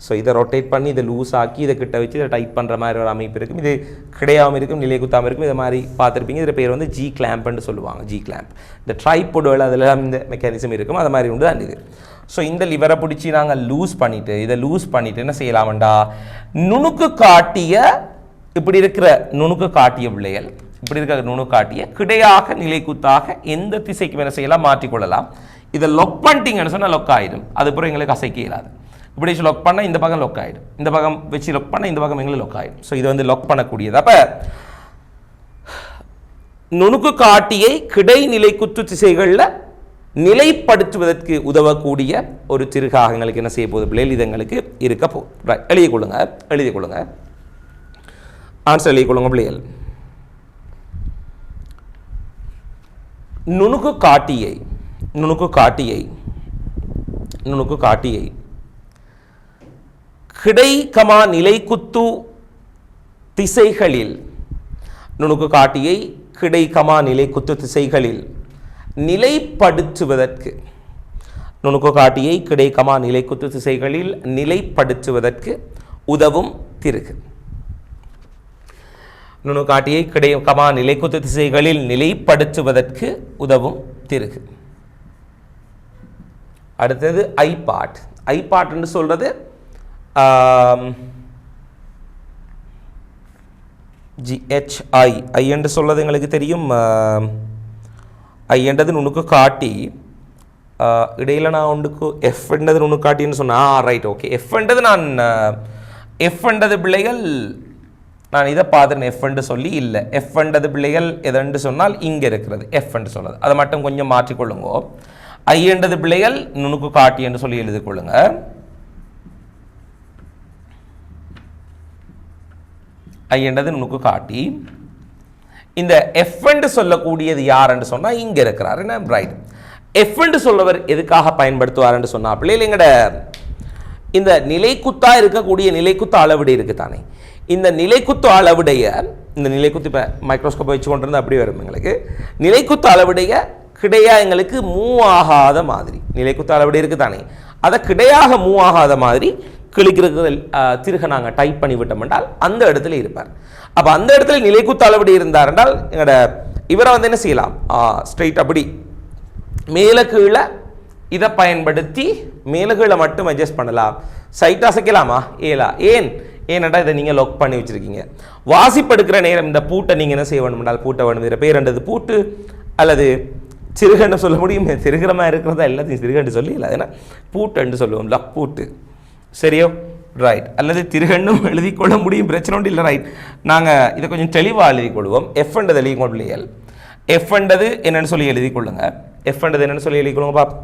ஸோ இதை ரொட்டேட் பண்ணி இதை லூஸ் ஆக்கி இதை கிட்ட வச்சு இதை டைட் பண்ணுற மாதிரி ஒரு அமைப்பு இருக்கும். இது கிடையாமல் இருக்கும், நிலை குத்தாமல் இருக்கும். இதை மாதிரி பார்த்துருப்பீங்க. இதில் பேர் வந்து ஜி கிளாம்ப்னு சொல்லுவாங்க. ஜி கிளாம்ப் இந்த ட்ரைபோர்டுகள் அதெல்லாம் இந்த மெக்கானிசம் இருக்கும். அது மாதிரி உண்டு தான் இது. ஸோ இந்த லிவரை பிடிச்சி நாங்கள் லூஸ் பண்ணிவிட்டு என்ன செய்யலாம்டா, நுணுக்கு காட்டிய இப்படி இருக்கிற நுணுக்கு காட்டிய பிள்ளைகள், இப்படி இருக்கிற நுணுக்கு காட்டிய கிடையாக நிலை குத்தாக எந்த திசைக்கு என்ன செய்யலாம், மாற்றிக்கொள்ளலாம். இதை லொக் பண்ணிட்டீங்கன்னு சொன்னால் லொக் ஆகிடும். அதுக்கப்புறம் எங்களுக்கு அசைக்க இயலாது. இப்படி வச்சு லொக் பண்ணால் இந்த பக்கம் லொக் ஆகிடும், இந்த பக்கம் வச்சு லொக் பண்ணால் இந்த பக்கம் எங்களுக்கு லொக் ஆகிடும். ஸோ இது வந்து லொக் பண்ணக்கூடியது. அப்போ நுணுக்கு காட்டியை கிடைநிலை குத்து திசைகளில் நிலைப்படுத்துவதற்கு உதவக்கூடிய ஒரு திருகாக எங்களுக்கு என்ன செய்ய போகுது பிள்ளைகள், இது எங்களுக்கு இருக்க போகுது. எழுதி கொள்ளுங்க ஆன்சர் எழுதி கொள்ளுங்க பிள்ளைகள். நுணுக்கு காட்டியை கிடை கமா நிலைக்குத்து திசைகளில் நிலைப்படுத்துவதற்கு உதவும் திருகு. நுணுக்காட்டியை கிடை கமா நிலைக்குத்து திசைகளில் நிலைப்படுத்துவதற்கு உதவும் திருகு. அடுத்தது ஐபாட் என்று சொல்றது GHI என்று சொல்றது எங்களுக்கு தெரியும். ஐ என்றது நுணுக்கு காட்டி, இடையில நான் ஒன்றுக்கு எஃப் என்றது நுணுக்கு காட்டின்னு சொன்னா ரைட் ஓகே. எஃப் என்றது பிள்ளைகள் நான் இதை பார்த்துருந்தேன். எஃப் என்று சொல்லி இல்லை, எஃப் என்றது பிள்ளைகள் எதென்று சொன்னால் இங்கே இருக்கிறது எஃப் என்று சொல்லுது. அதை மட்டும் கொஞ்சம் மாற்றிக்கொள்ளுங்க. ஐ என்றது பிள்ளைகள் நுணுக்கு காட்டி என்று சொல்லி எழுதி கொள்ளுங்க. ஐ என்றது நுணுக்கு காட்டி. இந்த எஃப் என்று சொல்லக்கூடியது யார் என்று சொன்னால் இங்கே இருக்கிறார். என்ன ரைட். எஃப் என்று சொல்லவர் எதுக்காக பயன்படுத்துவார் என்று சொன்னால் பிள்ளைகள் எங்கட இந்த நிலைக்குத்தா இருக்கக்கூடிய நிலைக்குத்து அளவிடை இருக்குதானே, இந்த நிலைக்குத்து அளவுடைய இந்த நிலைக்குத்து இப்போ மைக்ரோஸ்கோப்பை வச்சு கொண்டு வந்து அப்படி வரும் எங்களுக்கு. நிலைக்குத்து அளவுடைய கிடையா எங்களுக்கு மூவ் ஆகாத மாதிரி நிலைக்குத்து அளவுடைய இருக்குதானே, அதை கிடையாக மூவ் ஆகாத மாதிரி கிழிக்கிறது திருக நாங்கள் டைப் பண்ணி விட்டோம் என்றால் அந்த இடத்துல இருப்பார். அப்போ அந்த இடத்துல நிலைக்குத்து அளவுடைய இருந்தார் என்றால் எங்களோட இவரை வந்து என்ன செய்யலாம், ஸ்ட்ரைட் அப்படி மேலே கீழே இதை பயன்படுத்தி மேலே கீழே மட்டும் அட்ஜஸ்ட் பண்ணலாம். சைட் அசைக்கலாமா ஏலா ஏனண்டா இதை நீங்கள் லாக் பண்ணி வச்சுருக்கீங்க. வாசிப்படுக்கிற நேரம் இந்த பூட்டை நீங்கள் என்ன செய்ய வேணும் என்றால் பூட்டை வேணும். இதில் பேரண்டது பூட்டு அல்லது சிறுகண்டு சொல்ல முடியும். திருகிரமா இருக்கிறதா எல்லாத்தையும் சிறுகண்டு சொல்லி இல்லை, ஏன்னா பூட்டுன்னு சொல்லுவோம், லக் பூட்டு சரியோ ரைட். அல்லது திருகண்ணும் எழுதி கொள்ள முடியும், பிரச்சனை ஒன்று இல்லை ரைட். நாங்கள் இதை கொஞ்சம் தெளிவாக எழுதி கொள்வோம். எஃப்ன்றது எழுதி கொள்ளையல். எஃப்ன்றது என்னென்னு சொல்லி எழுதி கொள்ளுங்க. எஃப்ன்றது என்னென்னு சொல்லி எழுதி கொள்ளுங்க பாப்.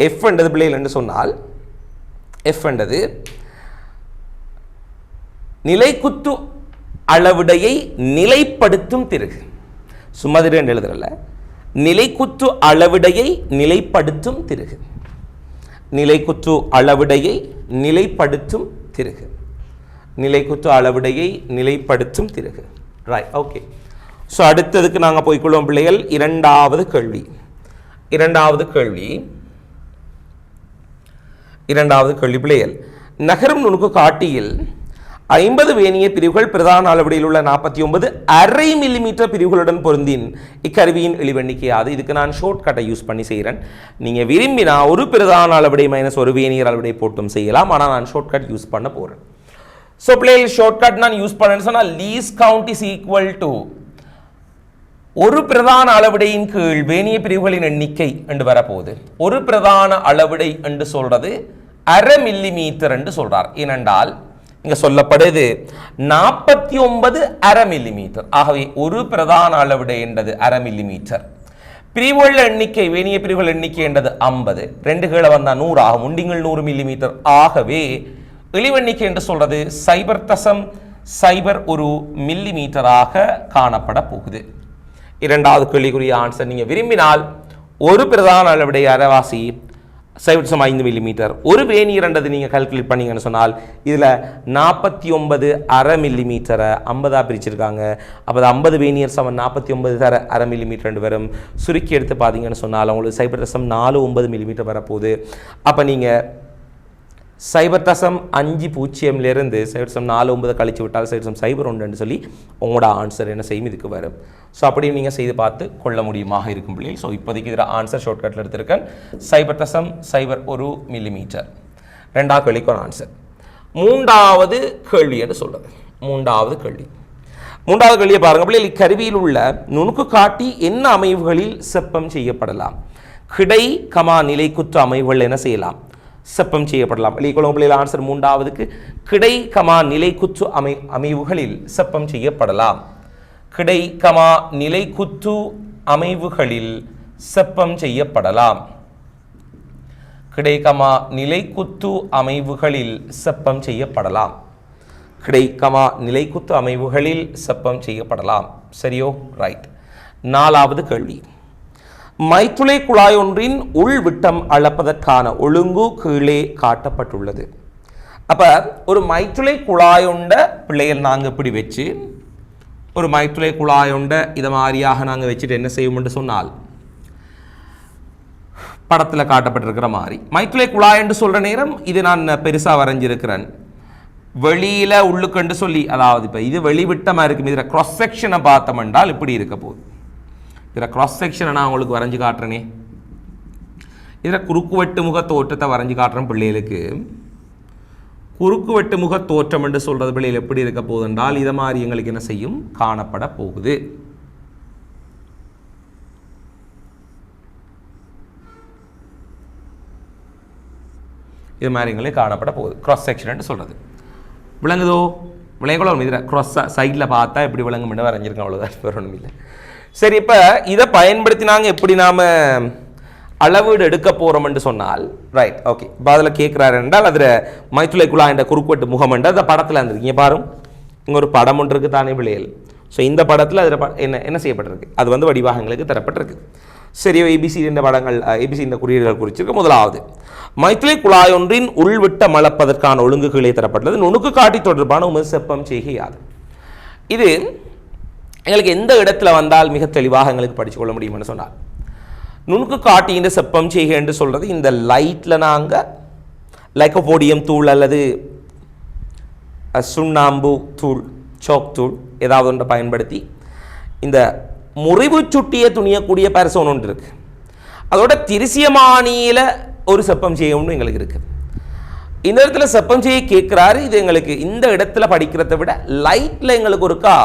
எஃப்ன்றது பிள்ளைகள் என்று சொன்னால் எஃப் என்றது நிலைக்குத்து அளவிடையை நிலைப்படுத்தும் திருகு. சும்மா திருகு எழுதுறல, நிலைக்குத்து அளவிடையை நிலைப்படுத்தும் திருகு. நிலைக்குத்து அளவிடையை நிலைப்படுத்தும் திருகு. நிலைக்குத்து அளவிடையை நிலைப்படுத்தும் திருகு. Right, okay. ஸோ அடுத்ததுக்கு நாங்கள் போய்க்கொள்வோம் பிள்ளைகள். இரண்டாவது கேள்வி பிள்ளைகள். நகரும் நுணுக்கு காட்டியில் 50 வேணிய பிரிவுகள் பிரதான அளவிடையில் உள்ள 49 அரை மில்லிமீட்டர் பிரிவுகளுடன் பொருந்தின் இக்கருவியின் இழிவெண்ணிக்கையாது. இதுக்கு நான் ஷார்ட் கட்டை யூஸ் பண்ணி செய்கிறேன். நீங்கள் விரும்பினா ஒரு பிரதான அளவிடை மைனஸ் ஒரு வேணியர் அளவிடை போட்டும் செய்யலாம். ஆனால் நான் ஷார்ட் கட் யூஸ் பண்ண போகிறேன். ஸோ பிள்ளைகள் ஷார்ட் கட் நான் யூஸ் பண்ணேன்னு சொன்னால் least count is equal to ஒரு பிரதான அளவிடையின் கீழ் வேணிய பிரிவுகளின் எண்ணிக்கை என்று வரப்போகுது. ஒரு பிரதான அளவிடை என்று சொல்றது அரை மில்லிமீட்டர் என்று சொல்றார். ஏனென்றால் இங்க சொல்லப்படுது 49 அரை மில்லிமீட்டர். ஆகவே ஒரு பிரதான அளவிடை என்றது அரை மில்லிமீட்டர். பிரிவுகள் எண்ணிக்கை வேணிய பிரிவுகள் எண்ணிக்கை என்றது 50. 2 கீழே வந்தால் 100 ஆகும். உண்டிங்கள் 100 மில்லிமீட்டர். ஆகவே இழிவெண்ணிக்கை என்று சொல்றது 0.01 மில்லிமீட்டராக காணப்பட போகுது. இரண்டாவது கேள்விக்குரிய ஆன்சர் நீங்க விரும்பினால் ஒரு பிரதான அளவிடை அரைவாசி 0.5 மில்லிமீட்டர். ஒரு வேணியர் என்றது நீங்க கால்குலேட் பண்ணீங்கன்னு சொன்னால் இதுல 49 அரை மில்லிமீட்டரை 50 பிரிச்சிருக்காங்க. அப்போ 50 வேணியர் சமன் 49 அரை மில்லிமீட்டர் வரும். சுருக்கி எடுத்து பார்த்தீங்கன்னு சொன்னால் உங்களுக்கு 0.49 மில்லிமீட்டர் வரப்போகுது. அப்போ நீங்க 0.50 0.49 கழிச்சு விட்டால் 0.01 சொல்லி உங்களோட ஆன்சர் என்ன செய்யும் இதுக்கு வரும். ஸோ அப்படியும் நீங்கள் செய்து பார்த்து கொள்ள முடியுமாக இருக்கும் பிள்ளைகள். ஸோ இப்போதைக்கு இதில் ஆன்சர் ஷார்ட்கட்டில் எடுத்திருக்கேன் 0.01 மில்லிமீட்டர். ரெண்டாவது கேள்விக்கு ஒரு ஆன்சர். மூன்றாவது கேள்வி என்று சொல்றது. மூன்றாவது கேள்வியை பாருங்க பிள்ளைகள். இக்கருவியில் உள்ள நுணுக்கு காட்டி என்ன அமைவுகளில் செப்பம் செய்யப்படலாம்? கிடை கமா நிலைக்குத்து அமைவுகள் என்ன செய்யலாம்? செப்பம் செய்யப்படலாம். பிள்ளைகள் ஆன்சர் மூன்றாவதுக்கு கிடை கமா நிலைக்குத்து அமைவுகளில் செப்பம் செய்யப்படலாம். கிடை கமா நிலைக்குத்து அமைவுகளில் செப்பம் செய்யப்படலாம். கிடை கமா நிலைக்குத்து அமைவுகளில் செப்பம் செய்யப்படலாம். கிடை கமா நிலைக்குத்து அமைவுகளில் செப்பம் செய்யப்படலாம். சரியோ? ரைட். நாலாவது கேள்வி. மைத்துளை குழாய் ஒன்றின் உள்விட்டம் அளப்பதற்கான ஒழுங்கு கீழே காட்டப்பட்டுள்ளது. அப்ப ஒரு மைத்துளை குழாயுண்ட பிள்ளைகள் நாங்கள் இப்படி வச்சு ஒரு மைத்துளை குழாயுண்ட இதை மாதிரியாக நாங்கள் வச்சுட்டு என்ன செய்வோம் என்று சொன்னால் படத்தில் காட்டப்பட்டிருக்கிற மாதிரி மைத்துளை குழாய் என்று சொல்ற நேரம் இது நான் பெருசாக வரைஞ்சிருக்கிறேன். வெளியில உள்ளுக்கண்டு சொல்லி, அதாவது இப்போ இது வெளிவிட்டமாக இருக்கும். இதில் கிராஸ் செக்ஷனை பார்த்தோம் என்றால் இப்படி இருக்க போகுது. இதில் கிராஸ் செக்ஷனை நான் உங்களுக்கு வரைஞ்சி காட்டுறேனே. இதில் குறுக்கு வெட்டு முக தோற்றத்தை வரைஞ்சி காட்டுறேன் பிள்ளைகளுக்கு. குறுக்கு வெட்டு முக தோற்றம் என்று சொல்றது பிள்ளைகள் எப்படி இருக்க போகுது என்றால் இதை மாதிரி எங்களுக்கு என்ன செய்யும்? காணப்பட போகுது. இது மாதிரி எங்களுக்கு காணப்பட போகுது. கிராஸ் செக்ஷன் சொல்றது விளங்குதோ? விளங்குகளோ? இதில் கிராஸ் சைடில் பார்த்தா எப்படி விளங்கும்னு வரைஞ்சிருக்கோம், அவ்வளோதான், வேற ஒன்றும் இல்லை. சரி, இப்போ இதை பயன்படுத்தி நாங்கள் எப்படி நாம் அளவீடு எடுக்க போகிறோம் என்று சொன்னால் ரைட், ஓகே. இப்போ அதில் கேட்குறாரு என்றால் அதில் மைத்துளை குழாய் என்ற குறுக்குவெட்டு முகம் என்ற அந்த படத்தில் இருந்திருக்கு. பாரும், இங்கே ஒரு படம் ஒன்று இருக்குது தானே பிள்ளைகள். ஸோ இந்த படத்தில் அதில் என்ன செய்யப்பட்டிருக்கு? அது வடிவாக எங்களுக்கு தரப்பட்டிருக்கு. சரி, ஏபிசி இந்த படங்கள், ஏபிசி இந்த குறியீடுகள் குறிச்சிருக்கு. முதலாவது, மைத்துளை குழாய் ஒன்றின் உள்விட்டம் அளப்பதற்கான ஒழுங்குகளே தரப்பட்டது. நுணுக்கு காட்டி தொடர்பான உமது செப்பம் செய்கையாது. இது எங்களுக்கு எந்த இடத்துல வந்தால் மிக தெளிவாக எங்களுக்கு படித்து கொள்ள முடியும்னு சொன்னால், நுணுக்கு காட்டி இந்த செப்பம் செய்கை என்று சொல்கிறது இந்த லைட்டில் நாங்கள் லைக்கோபோடியம் தூள் அல்லது சுண்ணாம்பு தூள், சோக் தூள் ஏதாவது ஒன்றை பயன்படுத்தி இந்த முறிவு சுட்டியை துணியக்கூடிய பரிசோன் ஒன்று இருக்குது. அதோட திரிசியமானியில் ஒரு செப்பம் செய்ய ஒன்று எங்களுக்கு இருக்குது. இந்த இடத்துல செப்பம் செய்ய கேட்குறாரு. இது எங்களுக்கு இந்த இடத்துல படிக்கிறத விட லைட்டில் எங்களுக்கு ஒருக்கா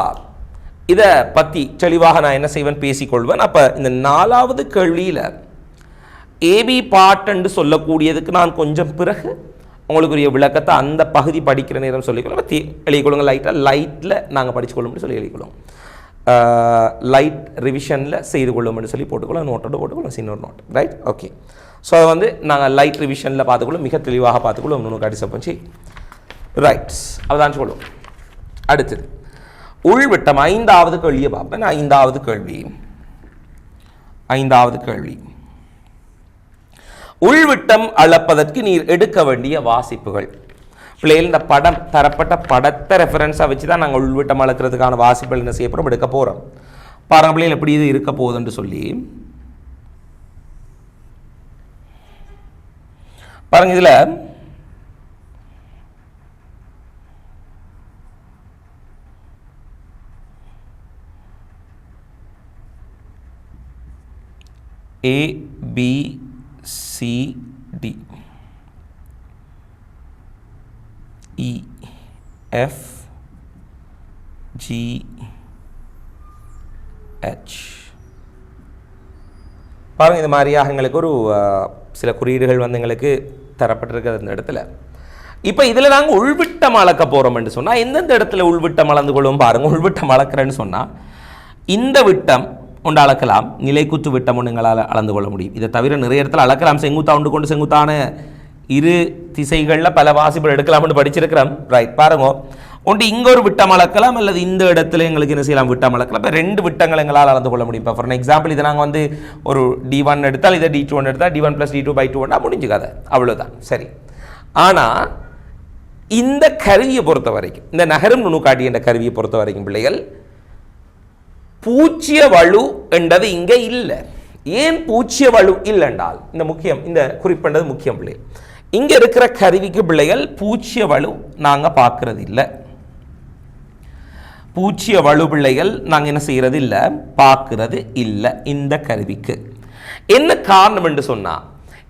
இதை பற்றி தெளிவாக நான் என்ன செய்வேன் பேசிக்கொள்வேன். அப்போ இந்த நாலாவது கேள்வியில் ஏபி பாட் என்று சொல்லக்கூடியதுக்கு நான் கொஞ்சம் பிறகு உங்களுக்குரிய விளக்கத்தை அந்த பகுதி படிக்கிற நேரம் சொல்லிக்கொள்ளும். எழுதிக்கொள்ளுங்க. லைட்டில் நாங்கள் படிச்சுக்கொள்ளும் சொல்லி எழுதிக்கொள்ளும். லைட் ரிவிஷனில் செய்து கொள்ளும்னு சொல்லி போட்டுக்கொள்ள நோட்டோடு போட்டுக்கொள்ளும் இன்னொரு நோட் ரைட் ஓகே ஸோ அதை வந்து நாங்கள் லைட் ரிவிஷனில் பார்த்துக்கொள்ளும் மிக தெளிவாக பார்த்துக்கொள்ளும் இன்னொன்று காட்டி சப்போச்சு ரைட்ஸ் அவதான் சொல்லுவோம். அடுத்தது உள்விட்டம் 5வது கேள்வியை பார்ப்பேன். 5வது கேள்வி உள்விட்டம் அளப்பதற்கு நீர் எடுக்க வேண்டிய வாசிப்புகள். பிள்ளைகள் இந்த படம் தரப்பட்ட படத்தை ரெஃபரன்ஸாக வச்சு தான் நாங்கள் உள்விட்டம் அளக்கிறதுக்கான வாசிப்புகள் என்ன செய்ய போகிறோம் எடுக்க போகிறோம். பாருங்க பிள்ளைகள் எப்படி இது இருக்க போகுதுன்னு சொல்லி பாருங்க. இதில் ABCD EFGH பாருங்க. இது மாதிரியாக எங்களுக்கு ஒரு சில குறியீடுகள் வந்து எங்களுக்கு தரப்பட்டிருக்கிறது இந்த இடத்துல. இப்போ இதில் நாங்கள் உள்விட்டம் அளக்க போகிறோம்னு சொன்னால் எந்தெந்த இடத்துல உள்விட்டம் அளந்து கொள்ளும் பாருங்கள். உள்விட்டம் அளக்கிறேன்னு சொன்னால் இந்த விட்டம் ஒன்று அளக்கலாம், நிலைக்குத்து விட்டம் ஒன்று எங்களால் அளந்து கொள்ள முடியும். இதை தவிர நிறைய இடத்துல அளக்கலாம். செங்குத்தா ஒன்று கொண்டு செங்குத்தான இரு திசைகளில் பல வாசிப்புகள் எடுக்கலாம்னு படிச்சிருக்கிறோம் ரைட். பாருங்க ஒன்று இங்கே ஒரு விட்டம் அளக்கலாம் அல்லது இந்த இடத்துல எங்களுக்கு என்ன செய்யலாம் விட்டம் அளக்கலாம். இப்போ 2 விட்டங்கள் எங்களால் அளந்து கொள்ள முடியும். இப்போ ஃபார் எக்ஸாம்பிள் இதை நாங்கள் வந்து ஒரு D1 எடுத்தால் இதை D2 எடுத்தால் D1 + D2/2 முடிஞ்சுக்காத அவ்வளோதான் சரி. ஆனால் இந்த கருவியை பொறுத்த வரைக்கும் இந்த நகரும் நுணுக்காட்டி என்ற கருவியை பொறுத்த வரைக்கும் பிள்ளைகள் பூச்சிய வலு என்றது இங்கே இல்லை. ஏன் பூச்சிய வலு இல்லைன்றால் இந்த குறிப்பிட்டது முக்கியம் பிள்ளைகள். இங்கே இருக்கிற கருவிக்கு பிள்ளைகள் பூச்சிய வலு நாங்கள் பார்க்கறது இல்லை. பூச்சிய வலு பிள்ளைகள் நாங்கள் என்ன செய்யறது இல்லை பார்க்கறது இல்லை. இந்த கருவிக்கு என்ன காரணம் என்று சொன்னால்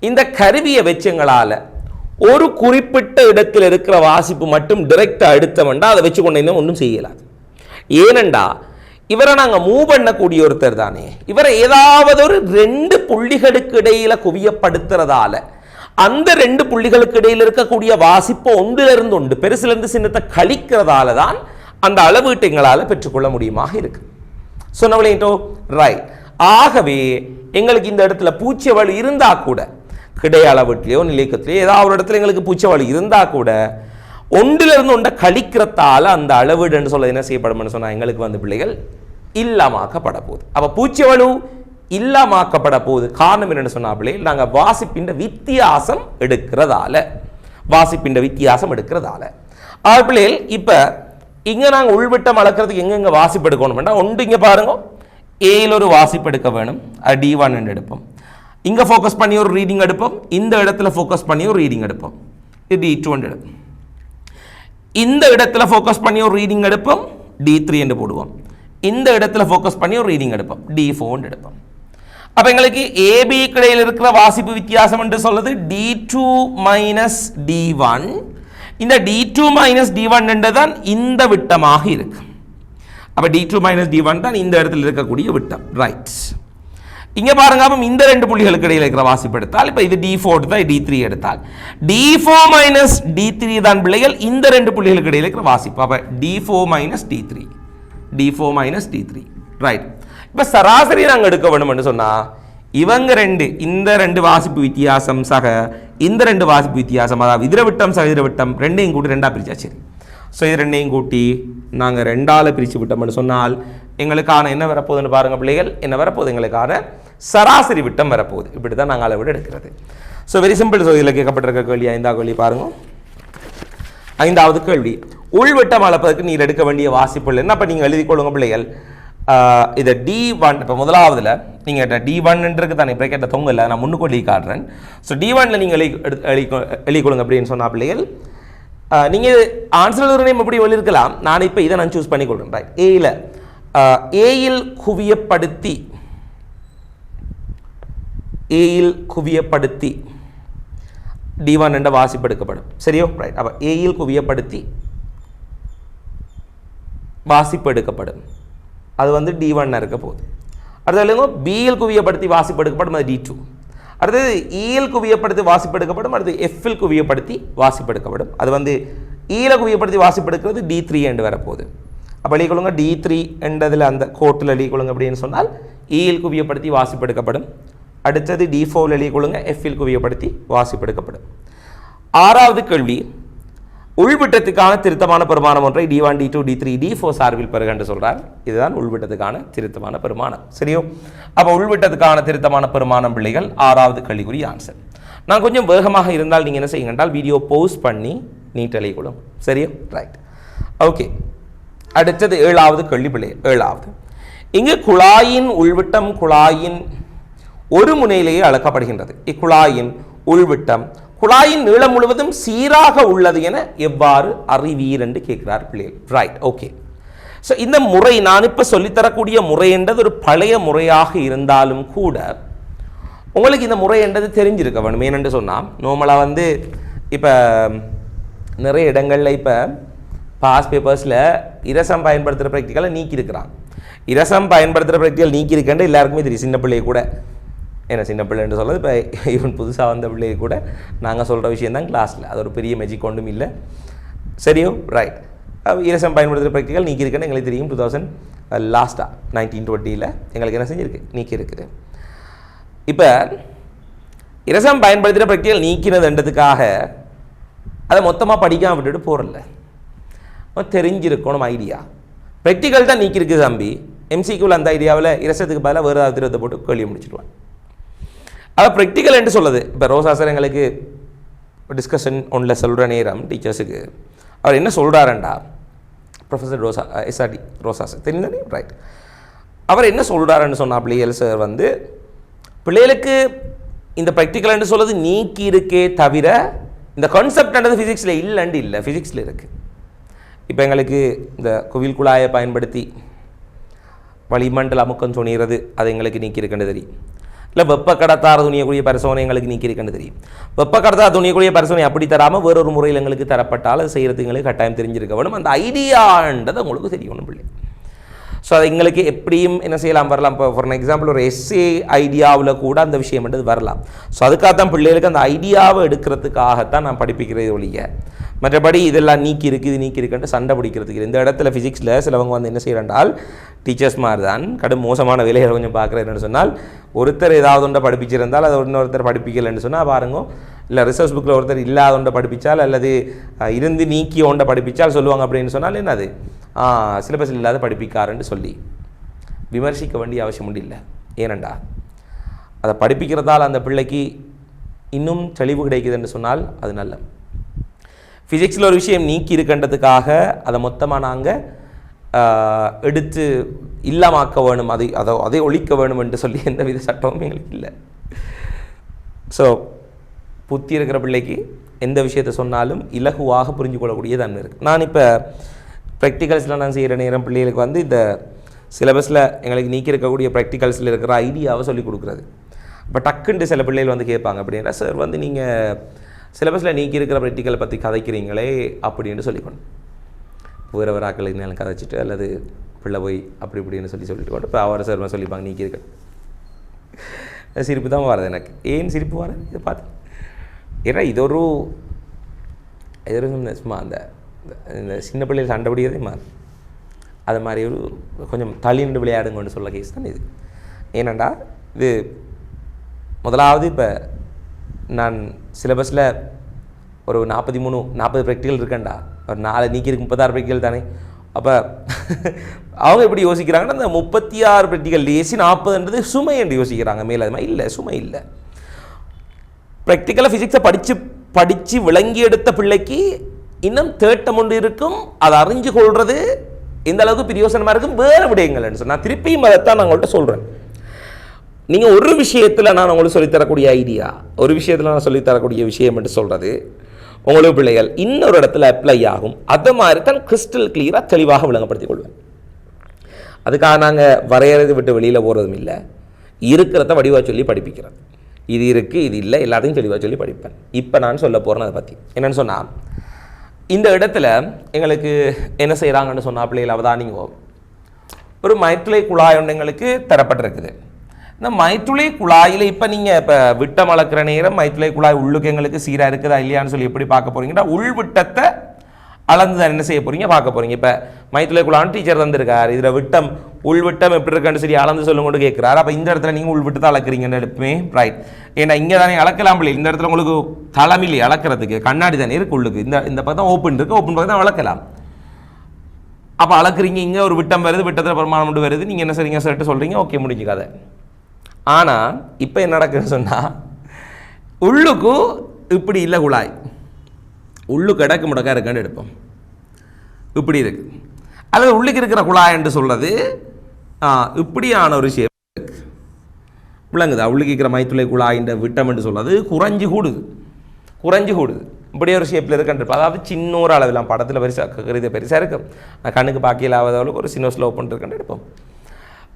இந்த கருவியை வச்சுங்களால் ஒரு குறிப்பிட்ட இடத்தில் இருக்கிற வாசிப்பு மட்டும் டிரெக்டாக எடுத்தவன்டா அதை வச்சு கொண்டு ஒன்றும் செய்யலாது. ஏனெண்டா இவரை நாங்கள் மூவ் பண்ணக்கூடிய ஒருத்தர் தானே. இவரை ஏதாவது ஒரு 2 புள்ளிகளுக்கு இடையில குவியப்படுத்துறதால அந்த 2 புள்ளிகளுக்கு இடையில் இருக்கக்கூடிய வாசிப்பை ஒன்றிலிருந்து ஒன்று பெருசிலிருந்து சின்னத்தை கழிக்கிறதால தான் அந்த அளவீட்டை எங்களால் பெற்றுக்கொள்ள முடியுமாக இருக்கு. சொன்னவளேட்டோ ரைட். ஆகவே எங்களுக்கு இந்த இடத்துல பூச்சிய வலு இருந்தா கூட கிடை அளவீட்டிலையோ நிலைக்கத்திலையோ ஏதாவது ஒரு இடத்துல எங்களுக்கு பூச்சிய வலு இருந்தா கூட ஒன்றிலிருந்து ஒன்றை கழிக்கிறதால அந்த அளவீடுன்னு சொல்ல என்ன செய்யப்படும் சொன்னால் எங்களுக்கு வந்து பிள்ளைகள் இல்லாமக்கப்பட போகுது. அப்போ பூச்சிய வலு இல்லாமக்கப்பட போகுது. காரணம் என்னென்னு சொன்னால் பிள்ளைகள் நாங்கள் வாசிப்பின் வித்தியாசம் எடுக்கிறதால பிள்ளைகள் இப்போ இங்கே நாங்கள் உள்விட்டம் அளக்கிறதுக்கு எங்கெங்கே வாசிப்பு எடுக்கணும்னா ஒன்று இங்கே பாருங்க ஏயில் ஒரு வாசிப்பு எடுக்க வேணும். அது D1 என்று எடுப்போம். இங்கே ஃபோக்கஸ் பண்ணி ஒரு ரீடிங் எடுப்போம். இந்த இடத்துல ஃபோக்கஸ் பண்ணி ஒரு ரீடிங் எடுப்போம். இது D2 என்று எடுப்போம். இந்த இடத்துல ஃபோக்கஸ் பண்ணி ஒரு ரீடிங் எடுப்போம். D3 என்று போடுவோம். இந்த இடத்துல ஃபோக்கஸ் பண்ணி ஒரு ரீடிங் எடுப்போம். D4 என்று எடுப்போம். அப்போ எங்களுக்கு AB இடையில் இருக்கிற வாசிப்பு வித்தியாசம் என்று சொல்லுது D2 - D1. இந்த D2 - D1 என்றுதான் இந்த விட்டமாக இருக்கு. அப்போ D2 - D1 தான் இந்த இடத்துல இருக்கக்கூடிய விட்டம் ரைட். இங்கே பாருங்க அப்போ இந்த 2 புள்ளிகளுக்கு இடையில் இருக்கிற வாசிப்பு எடுத்தால் இப்போ இது D4 எடுத்தால் D3 எடுத்தால் D4 - D3 தான் பிள்ளைகள் இந்த 2 புள்ளிகளுக்கு இடையில் இருக்கிற வாசிப்பு. அப்போ D4 - D3 ரைட். இப்போ சராசரி நாங்கள் எடுக்க வேணும்னு சொன்னால் இவங்க இந்த 2 வாசிப்பு வித்தியாசம் சக இந்த 2 வாசிப்பு வித்தியாசம் அதாவது இதர விட்டம் சக இதர விட்டம் ரெண்டையும் கூட்டி 2ஆக பிரிச்சா சரி. ஸோ இது ரெண்டையும் கூட்டி நாங்கள் 2ஆல் பிரித்து விட்டோம்னு சொன்னால் எங்களுக்கான என்ன வரப்போகுதுன்னு பாருங்க பிள்ளைகள். என்ன வரப்போகுது எங்களுக்கான சராசரி விட்டம் வரப்போகுது. இப்படி தான் நாங்கள் அளவிட எடுக்கிறது. So very simple. ஸோ இதில் கேட்கப்பட்டிருக்க கேள்வி 5வது கேள்வி பாருங்க. 5வது கேள்வி உள்விட்டம் அளப்பதற்கு நீர் எடுக்க வேண்டிய வாசிப்புகள் என்ன? அப்போ நீங்கள் எழுதி கொள்ளுங்க பிள்ளைகள். இதை D1 இப்போ முதலாவதுல நீங்கள் D1ன்றது தானே பிரேக்கெட்டை தொங்க இல்லை நான் முன்னுக்கு எழுதி காட்டுறேன். ஸோ D1ல் நீங்கள் எழுதிக்கொள்ளுங்க அப்படின்னு சொன்னால் பிள்ளைகள் நீங்கள் ஆன்சர் எழுதுறதையும் எப்படி எழுதிருக்கலாம். நான் இப்போ இதை நான் சூஸ் பண்ணிக்கொள்கிறேன் ரைட். ஏயில் குவியப்படுத்தி D1 என்ற வாசிப்பு எடுக்கப்படும். சரியோ ரைட். அப்போ ஏயில் குவியப்படுத்தி வாசிப்பு எடுக்கப்படும். அது வந்து D1 இருக்க போகுது. அடுத்தது பியில் குவியப்படுத்தி வாசிப்பு எடுக்கப்படும். அது D2. அடுத்தது ஈயில் குவியப்படுத்தி வாசிப்பு எடுக்கப்படும். அடுத்து எஃப்இல் குவியப்படுத்தி வாசிப்பு எடுக்கப்படும். அது வந்து ஈயில் குவியப்படுத்தி வாசிப்பு எடுக்கிறது D3 என்று வரப்போகுது. அப்போ எழுதிக்கொள்ளுங்க D3 என்றதில் அந்த கோட்டில் எழுதிக்கொள்ளுங்க அப்படின்னு சொன்னால் ஈயில் குவியப்படுத்தி வாசிப்பெடுக்கப்படும். அடுத்தது D4 எழுதிக்கொள்ளுங்க Fல் குவியப்படுத்தி வாசிப்பெடுக்கப்படும். 6வது கேள்வி, உள்விட்டத்துக்கான திருத்தமான பெருமானம் ஒன்றை D1 D2 D3 D4 சார்பில் பெறுக என்று சொல்றார். இதுதான் உள்விட்டத்துக்கான திருத்தமான பெருமானம். சரியோ? அப்போ உள்விட்டத்துக்கான திருத்தமான பெருமானம் பிள்ளைகள் 6வது கேள்விக்குரிய ஆன்சர். நான் கொஞ்சம் வேகமாக இருந்தால் நீங்கள் என்ன செய்யுங்க என்றால் வீடியோ பவுஸ் பண்ணி நீட்டலை கொள்ளும். சரியா? ரைட். ஓகே, அடுத்தது 7வது கேள்வி பிள்ளை. 7வது, இங்கு குழாயின் உள்விட்டம் குழாயின் ஒரு முனையிலேயே அளக்கப்படுகின்றது. இக்குழாயின் உள்விட்டம் குழாயின் நீளம் முழுவதும் சீராக உள்ளது என எவ்வாறு அறிவீர் என்று கேட்கிறார் பிள்ளைகள். ரைட். ஓகே, ஸோ இந்த முறை நான் இப்போ சொல்லித்தரக்கூடிய முறை என்றது ஒரு பழைய முறையாக இருந்தாலும் கூட உங்களுக்கு இந்த முறை என்றது தெரிஞ்சிருக்க வேணும். ஏனென்று சொன்னால் நார்மலாக வந்து இப்போ நிறைய இடங்களில் இப்போ பாஸ் பேப்பர்ஸில் இரசம் பயன்படுத்துகிற ப்ராக்டிக்கலை நீக்கியிருக்கிறான். இரசம் பயன்படுத்துகிற ப்ராக்டிக்கல் நீக்கியிருக்கேன் எல்லாருக்குமே தெரியும். சின்ன பிள்ளையை கூட, ஏன்னா சின்ன பிள்ளைன்னு சொல்கிறது இப்போ ஈவன் புதுசாக வந்த பிள்ளையை கூட நாங்கள் சொல்கிற விஷயம் தான் கிளாஸில், அது ஒரு பெரிய மேஜிக் ஒன்றும் இல்லை. சரியோ? ரைட். இரசம் பயன்படுத்துகிற ப்ராக்டிக்கல் நீக்கியிருக்கேன்னு எங்களுக்கு தெரியும். 2000 லாஸ்ட்டாக 1920 எங்களுக்கு என்ன செஞ்சுருக்கு, நீக்கி இருக்குது. இப்போ இரசம் பயன்படுத்துகிற ப்ராக்டிக்கல் நீக்கினதுன்றதுக்காக அதை மொத்தமாக படிக்காமல் விட்டுட்டு போகிறல, தெரிஞ்சிருக்கணும் ஐடியா. ப்ராக்டிக்கல் தான் நீக்கிருக்கு தம்பி, MCQவில் அந்த ஐடியாவில் இரசத்துக்கு பதிலாக வேறு ஏதாவது திருவத்தை போட்டு கேள்வி முடிச்சுடுவான். அதை ப்ராக்டிக்கல் என்று சொல்லுது. இப்போ ரோசா சார் எங்களுக்கு டிஸ்கஷன் ஒன்றில் சொல்கிற நேரம் டீச்சர்ஸுக்கு அவர் என்ன சொல்கிறாருண்டா, ப்ரொஃபஸர் ரோசா SRD ரோசா சார் தெரியுதானே? ரைட். அவர் என்ன சொல்கிறாருன்னு சொன்னால் பிள்ளைகள் சார் வந்து பிள்ளைகளுக்கு இந்த ப்ராக்டிக்கல் என்று சொல்லுறது நீக்கி இருக்கே தவிர இந்த கான்செப்ட்ன்றது ஃபிசிக்ஸில் இல்லைண்டு இல்லை, ஃபிசிக்ஸில் இருக்குது. இப்போ எங்களுக்கு இந்த குவில் குழாயை பயன்படுத்தி வளிமண்டல அமுக்கம் சொன்னிறது அது எங்களுக்கு நீக்கி இருக்குன்னு தெரியும். இல்லை வெப்ப கடத்தார துணியக்கூடிய பரிசோதனை எங்களுக்கு நீக்கி இருக்குன்னு தெரியும். வெப்ப கடத்தார துணியக்கூடிய பரிசோதனை அப்படி தராமல் வேறொரு முறையில் எங்களுக்கு தரப்பட்டால் அது செய்கிறதுக்கு எங்களுக்கு கட்டாயம் தெரிஞ்சிருக்க வேணும். அந்த ஐடியான்றது உங்களுக்கு தெரியணும் பிள்ளை. ஸோ அது எங்களுக்கு எப்படியும் என்ன செய்யலாம் வரலாம். இப்போ ஃபார் எக்ஸாம்பிள் ஒரு எஸ்ஏ ஐடியாவில் கூட அந்த விஷயம்ன்றது வரலாம். ஸோ அதுக்காகத்தான் பிள்ளைகளுக்கு அந்த ஐடியாவை எடுக்கிறதுக்காகத்தான் நான் படிப்பிக்கிறதே ஒழிய மற்றபடி இதெல்லாம் நீக்கி இருக்குது இது நீக்கி இருக்குன்ட்டு சண்டை பிடிக்கிறதுக்கு. இந்த இடத்துல ஃபிசிக்ஸில் சிலவங்க வந்து என்ன செய்கிறாண்டால் டீச்சர்ஸ் மாதிரி தான் கடும் மோசமான வேலைகளை கொஞ்சம் பார்க்குறேன்னு சொன்னால் ஒருத்தர் ஏதாவது ஒன்றை படிப்பிச்சிருந்தால் அதை இன்னொருத்தர் படிப்பிக்கலைன்னு சொன்னால் பாருங்க, இல்லை ரிசர்ச் புக்கில் ஒருத்தர் இல்லாத ஒன்றை படிப்பிச்சால் அல்லது இருந்து நீக்கி ஒன்றை படிப்பிச்சால் சொல்லுவாங்க அப்படின்னு சொன்னால் என்னது சிலபஸ் இல்லாத படிப்பிக்காருன்னு சொல்லி விமர்சிக்க வேண்டிய அவசியம் உண்டு இல்லை. ஏனண்டா அதை படிப்பிக்கிறதால அந்த பிள்ளைக்கு இன்னும் தெளிவு கிடைக்குதுன்னு சொன்னால் அது நல்ல. ஃபிசிக்ஸில் ஒரு விஷயம் நீக்கி இருக்கின்றதுக்காக அதை மொத்தமாக நாங்கள் எடுத்து இல்லாமாக்க வேணும், அதை ஒழிக்க வேணும் என்று சொல்லி எந்த வித சட்டமும் எங்களுக்கு இல்லை. ஸோ புத்தி இருக்கிற பிள்ளைக்கு எந்த விஷயத்தை சொன்னாலும் இலகுவாக புரிஞ்சு கொள்ளக்கூடிய தன்மை இருக்குது. நான் இப்போ ப்ராக்டிகல்ஸில் நான் செய்கிற நேரம் பிள்ளைகளுக்கு வந்து இந்த சிலபஸில் எங்களுக்கு நீக்கி இருக்கக்கூடிய ப்ராக்டிகல்ஸில் இருக்கிற ஐடியாவை சொல்லிக் கொடுக்குறது. இப்போ டக்குன்ட்டு சில பிள்ளைகள் வந்து கேட்பாங்க அப்படின்னா, சார் வந்து நீங்கள் சிலபஸில் நீக்கி இருக்கிற ப்ராக்டிக்கலை பற்றி கதைக்கிறீங்களே அப்படின்னு சொல்லிக்கணும். வேறு வேறு ஆக்களுக்கு நான் கதைச்சிட்டு அல்லது பிள்ளை போய் அப்படி இப்படின்னு சொல்லிட்டு கொண்டு இப்போ அவர் சார் சொல்லிப்பாங்க நீக்கி இருக்க. சிரிப்பு தான் வருது எனக்கு. ஏன் சிரிப்பு வரது இதை பார்த்து? ஏன்னா இது ஒரு சும்மா இந்த சின்ன பிள்ளைகள் சண்டை பிடிக்கிறதே மாதிரி அது மாதிரி ஒரு கொஞ்சம் தள்ளிண்டு விளையாடுங்கன்னு சொல்ல கேஸ் தான் இது. ஏனண்டா இது முதலாவது இப்போ நான் சிலபஸில் ஒரு 40 ப்ராக்டிக்கல் இருக்கேன்டா, ஒரு 4 நீக்கி இருக்கு 36 ப்ராக்டிக்கல் தானே. அப்போ அவங்க எப்படி யோசிக்கிறாங்கன்னா அந்த 36 ப்ராக்டிக்கல் லேசி 40ன்றது சுமை என்று யோசிக்கிறாங்க. மேலே அது மாதிரி இல்லை, சுமை இல்லை. ப்ராக்டிக்கலாக ஃபிசிக்ஸை படித்து விளங்கி எடுத்த பிள்ளைக்கு இன்னும் தேட்டம் ஒன்று இருக்கும். அதை அறிஞ்சு கொள்வது எந்த அளவுக்கு பிரயோசனமாக இருக்கும் வேறு விடயங்கள்னு சொன்னால் திருப்பியும் அதைத்தான் நான் உங்கள்கிட்ட சொல்கிறேன். நீங்கள் ஒரு விஷயத்தில் நான் உங்களுக்கு சொல்லித்தரக்கூடிய ஐடியா, ஒரு விஷயத்தில் நான் சொல்லித்தரக்கூடிய விஷயம் என்று சொல்கிறது உங்களுக்கு பிள்ளைகள் இன்னொரு இடத்துல அப்ளை ஆகும். அது மாதிரி தான் கிறிஸ்டல் கிளியராக தெளிவாக விளங்கப்படுத்திக் கொள்வேன். அதுக்காக நாங்கள் வரையறது விட்டு வெளியில் போகிறதும் இல்லை, இருக்கிறத வடிவாக சொல்லி படிப்பிக்கிறேன். இது இருக்குது இது இல்லை எல்லாத்தையும் தெளிவாக சொல்லி படிப்பேன். இப்போ நான் சொல்ல போகிறேன் அதை பற்றி. என்னென்னு சொன்னால் இந்த இடத்துல எங்களுக்கு என்ன செய்கிறாங்கன்னு சொன்னால் பிள்ளைகள் அவதானிங்கோ, ஒரு மைத்துளை குழாய் ஒன்று எங்களுக்கு தரப்பட்டிருக்குது. இந்த மைத்துளை குழாயில் இப்போ நீங்கள் இப்போ விட்டம் அளக்கிற நேரம் மைத்துளை குழாய் உள்ளுக்கு எங்களுக்கு சீராக இருக்குதா இல்லையான்னு சொல்லி எப்படி பார்க்க போகிறீங்கன்னா உள்விட்டத்தை அளந்து தான் என்ன செய்ய போகிறீங்க பார்க்க போகிறீங்க. இப்போ மைத்துளைக்குள்ளான டீச்சர் தந்திருக்கார், இதில் விட்டம் உள்விட்டம் எப்படி இருக்கான்னு சரி அளந்து சொல்லும் கொண்டு கேட்குறாரு. அப்போ இந்த இடத்துல நீங்கள் உள்விட்டு தான் அளக்குறீங்கன்னு எடுப்பே ரைட். ஏன்னா இங்கே தானே அளக்கலாம் இல்லை, இந்த இடத்துல உங்களுக்கு தலைமில்லை அளக்கிறதுக்கு கண்ணாடி தானே இருக்கு உள்ளுக்கு, இந்த பக்கம் ஓப்பன் இருக்குது, ஓப்பன் பக்கம் தான் அளக்கலாம். அப்போ அளக்குறீங்க, இங்கே ஒரு விட்டம் வருது, விட்டத்தில் பிரமாணம் மட்டும் வருது, நீங்கள் என்ன சரிங்க சொல்லிட்டு சொல்கிறீங்க, ஓகே முடிஞ்சு கதை. ஆனால் இப்போ என்ன நடக்குதுன்னு சொன்னால் உள்ளுக்கு இப்படி இல்லை குழாய், உள்ளுக்கு இடக்கு முடக்கா இருக்கான்னு எடுப்போம், இப்படி இருக்கு. அல்லது உள்ளுக்கு இருக்கிற குழாய் என்று சொல்கிறது இப்படியான ஒரு ஷேப் விளங்குது. உள்ளுக்கு இருக்கிற மைத்துளை குழாயின்ற விட்டம் என்று சொல்கிறது குறைஞ்சு கூடுது இப்படியே ஒரு ஷேப்பில் இருக்குன்னு. அதாவது சின்ன ஒரு அளவில் படத்தில் பெருசாக இருக்கும், கண்ணுக்கு பாக்கியலாத அளவுக்கு ஒரு சின்ன ஸ்லோப் இருக்குன்னு எடுப்போம்.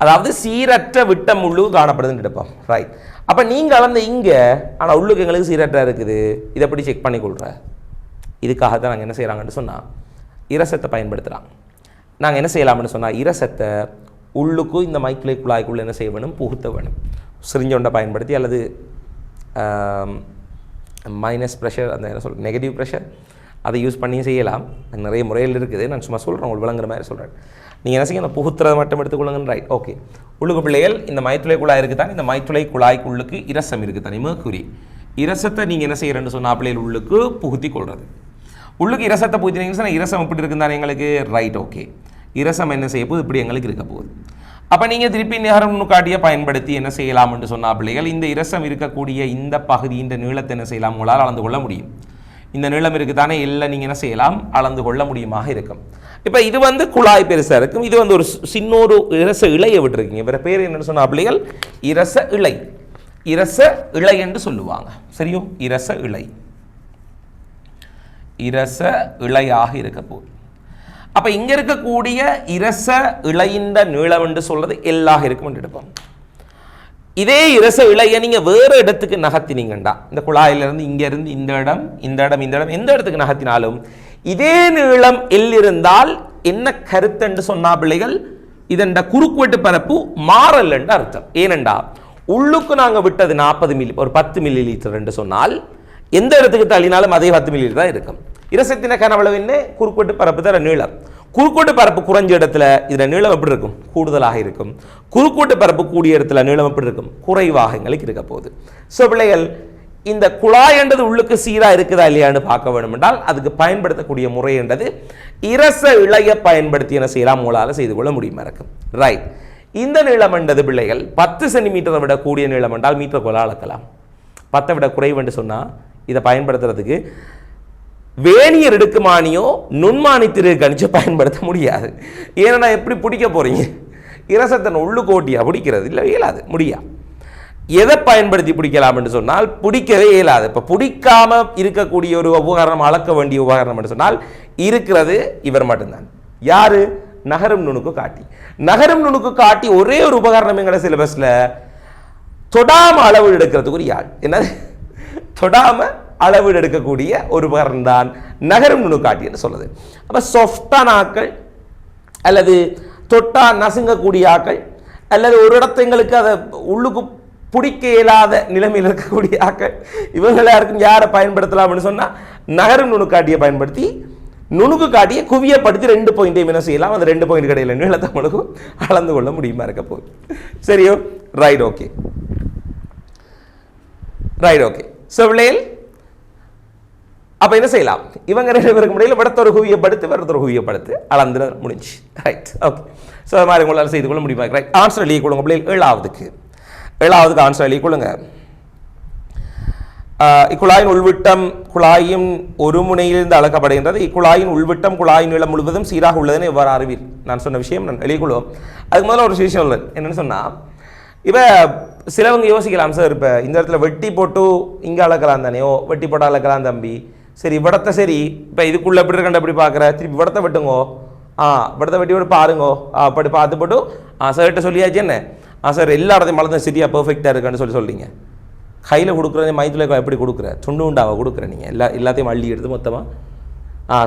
அதாவது சீரற்ற விட்டம் உள்ளுக்கு காணப்படுதுன்னு எடுப்போம் ரைட். அப்போ நீங்கள் அளந்த இங்கே, ஆனால் உள்ளுக்கு எங்களுக்கு சீரற்ற இருக்குது, இதை எப்படி செக் பண்ணி கொள்கிற? இதுக்காக தான் நாங்கள் என்ன செய்கிறாங்கன்னு சொன்னால் இரசத்தை பயன்படுத்துகிறாங்க. நாங்கள் என்ன செய்யலாம்னு சொன்னால் இரசத்தை உள்ளுக்கு இந்த மைத்துளை குழாய்க்குள்ளே என்ன செய்ய வேணும், புகுத்த வேணும். சிரிஞ்சொண்டை பயன்படுத்தி அல்லது மைனஸ் ப்ரெஷர், அந்த என்ன சொல்கிறது நெகட்டிவ் ப்ரெஷர், அதை யூஸ் பண்ணி செய்யலாம். நிறைய முறையில் இருக்குது, நான் சும்மா சொல்கிறேன், உங்களுக்கு விளங்குற மாதிரி சொல்கிறேன். நீங்கள் என்ன செய்யணும், புகுத்துறதை மட்டும் எடுத்துக்கொள்ளுங்க ரைட். ஓகே, உள்ளுக்கு பிள்ளைகள் இந்த மைத்துளை குழாய் இருக்குது தான், இந்த மைத்துளை குழாய்க்குள்ளுக்கு இரசம் இருக்குது தானே, மேற்குறி. இரசத்தை நீங்கள் என்ன செய்கிறேன்னு சொன்னால் பிள்ளைகள் உள்ளுக்கு புகுத்தி கொள்வது. உள்ளுக்கு இரசத்தை புகுத்தினீங்கன்னு சொன்னால் இரசம் இப்படி இருக்குந்தானே எங்களுக்கு ரைட். ஓகே, இரசம் என்ன செய்ய போகுது, இப்படி எங்களுக்கு இருக்க போகுது. அப்போ நீங்கள் திருப்பி நகரம் நுணுக்காட்டியை பயன்படுத்தி என்ன செய்யலாம் என்று சொன்னால் பிள்ளைகள் இந்த இரசம் இருக்கக்கூடிய இந்த பகுதியின் நீளத்தை என்ன செய்யலாம், உங்களால் அளந்து கொள்ள முடியும். இந்த நீளம் இருக்குது தானே, எல்லாம் நீங்கள் என்ன செய்யலாம், அளந்து கொள்ள முடியுமாக இருக்கும். இப்போ இது வந்து குழாய் பெருசாக இருக்கும், இது வந்து ஒரு சின்னொரு இரச இலையை விட்டுருக்கீங்க. இவர பேர் என்னென்னு சொன்னால் பிள்ளைகள் இரச இலை, இரச இலை என்று சொல்லுவாங்க. சரியோ, இரச இலை, இரச இலையாக இருக்க போகுது. அப்போ இங்கே இருக்கக்கூடிய இரச இலையின் நீளம் என்று சொல்றது எல்லாக இருக்கும் என்று எடுப்போம். இதே இரச இலையை நீங்கள் வேறு இடத்துக்கு நகர்த்தினீங்கண்டா, இந்த குழாயிலிருந்து இங்கேருந்து இந்த இடம் எந்த இடத்துக்கு நகர்த்தினாலும் இதே நீளம் எல்லிருந்தால் என்ன கருத்து என்று சொன்னா பிள்ளைகள், இதன் குறுக்குவெட்டு பரப்பு மாறல் என்று அர்த்தம். ஏனென்றா உள்ளுக்கு நாங்கள் விட்டது 40 மில்லி, ஒரு 10 மில்லி லிட்டர் என்று சொன்னால் எந்த இடத்துக்கு தள்ளினாலும் அதே 10 மில்லி லிட்டர் தான் இருக்கும். இரசத்தின கனவளவு என்ன, குறுக்குவெட்டு பரப்பு தர நீளம். குறுக்கோட்டு பரப்பு குறைஞ்ச இடத்துல இதில் நீளம் எப்படி இருக்கும், கூடுதலாக இருக்கும். குறுக்கோட்டு பரப்பு கூடிய இடத்துல நீளம் எப்படி இருக்கும், குறைவாக எங்களுக்கு இருக்க போகுது. ஸோ பிள்ளைகள் இந்த குழாய் என்றது உள்ளுக்கு சீராக இருக்குதா இல்லையான்னு பார்க்க வேண்டும் என்றால் அதுக்கு பயன்படுத்தக்கூடிய முறை என்றது இரச இழையை பயன்படுத்தி என்ன செய்யலாம், உங்களால் செய்து கொள்ள முடியுமா இருக்கும் ரைட். இந்த நீளம் என்றது பிள்ளைகள் 10 சென்டிமீட்டரை விட கூடிய நீளம் என்றால் மீட்டருக்குள்ள அளக்கலாம். 10 விட குறைவு என்று சொன்னால் இதை பயன்படுத்துறதுக்கு வேணியர் எடுக்குமானியோ நுண்மானி திரு கணிச்சு பயன்படுத்த முடியாது. ஏன்னா எப்படி பிடிக்க போறீங்க, இரசத்தன் உள்ளு கோட்டியா பிடிக்கிறது இல்லை, இயலாது, முடியா. எதை பயன்படுத்தி பிடிக்கலாம் என்று சொன்னால் பிடிக்கவே இயலாது. இப்போ பிடிக்காம இருக்கக்கூடிய ஒரு உபகரணம், அளக்க வேண்டிய உபகரணம் என்று சொன்னால் இருக்கிறது இவர் மட்டும்தான். யாரு, நகரும் நுணுக்கு காட்டி. நகரும் நுணுக்கு காட்டி ஒரே ஒரு உபகரணம் எங்கட சிலபஸ்ல தொடாம அளவு எடுக்கிறதுக்கு ஒரு யாழ், என்னது தொடாம அளவீடு எடுக்கக்கூடிய ஒரு உபகரணம் தான் நகரும் நுணுக்காட்டி என்று சொல்லுது. அப்போ சாஃப்டான ஆக்கள் அல்லது தொட்டா நசுங்கக்கூடிய ஆக்கள் அல்லது ஒரு இடத்துங்களுக்கு அதை உள்ளுக்கு பிடிக்க இயலாத நிலைமையில் இருக்கக்கூடிய ஆக்கள், இவங்க யாருக்கும் யாரை பயன்படுத்தலாம்னு சொன்னால் நகரும் நுணுக்காட்டியை பயன்படுத்தி நுணுக்கு காட்டியை குவியப்படுத்தி 2 பாயிண்டையும் என்ன செய்யலாம், அந்த 2 பாயிண்ட் கடையில் நீளத்தை உங்களுக்கு அளந்து கொள்ள முடியுமா இருக்க போகுது. சரியோ ரைட். Okay right. ஓகே செவ்ளையில் அப்போ என்ன செய்யலாம், இவங்க 2 பேருக்கு முடியல விடத்தொரு குவியப்படுத்து வேறத்தொரு குவியப்படுத்து அளந்து முடிஞ்சு ரைட். ஓகே ஸோ அது மாதிரி உங்களால் செய்து கொள்ள முடியுமா ரைட். ஆன்சர் எழுதி கொள்ளுங்க பிள்ளைகள். ஏழாவதுக்கு ஆன்சர் எழுதி கொள்ளுங்க. இக்குழாயின் உள்விட்டம் குழாயின் ஒரு முனையிலிருந்து அளக்கப்படுகின்றது. இக்குழாயின் உள்விட்டம் குழாயின் நீளம் முழுவதும் சீராக உள்ளதுன்னு எவ்வாறு அறிவீர்? நான் சொன்ன விஷயம் நான் எழுதிக்கொள்வோம். அதுக்கு முதல்ல ஒரு விஷயம் உள்ளது என்னன்னு சொன்னால், இப்போ சிலவங்க யோசிக்கலாம், சார் இப்போ இந்த இடத்துல வெட்டி போட்டு இங்கே அளக்கலாம் தானேயோ, வெட்டி போட்டு அளக்கலாம் தம்பி, சரி விடத்தை சரி இப்போ இதுக்குள்ளே எப்படி இருக்கண்ட எப்படி பார்க்குற, திருப்பி விடத்தை வெட்டுங்கோ, விடத்தை வெட்டி விட பாருங்கோ, அப்படி பார்த்து போட்டு சார்கிட்ட சொல்லியாச்சு என்ன, சார் எல்லா இடத்தையும் மழை சரியாக பெர்ஃபெக்டாக இருக்கான்னு சொல்லிங்க. கையில் கொடுக்குறது மைத்துளை எப்படி கொடுக்குற, துண்டு உண்டாவை கொடுக்குற நீங்கள் எல்லாத்தையும் அள்ளி எடுத்து மொத்தமாக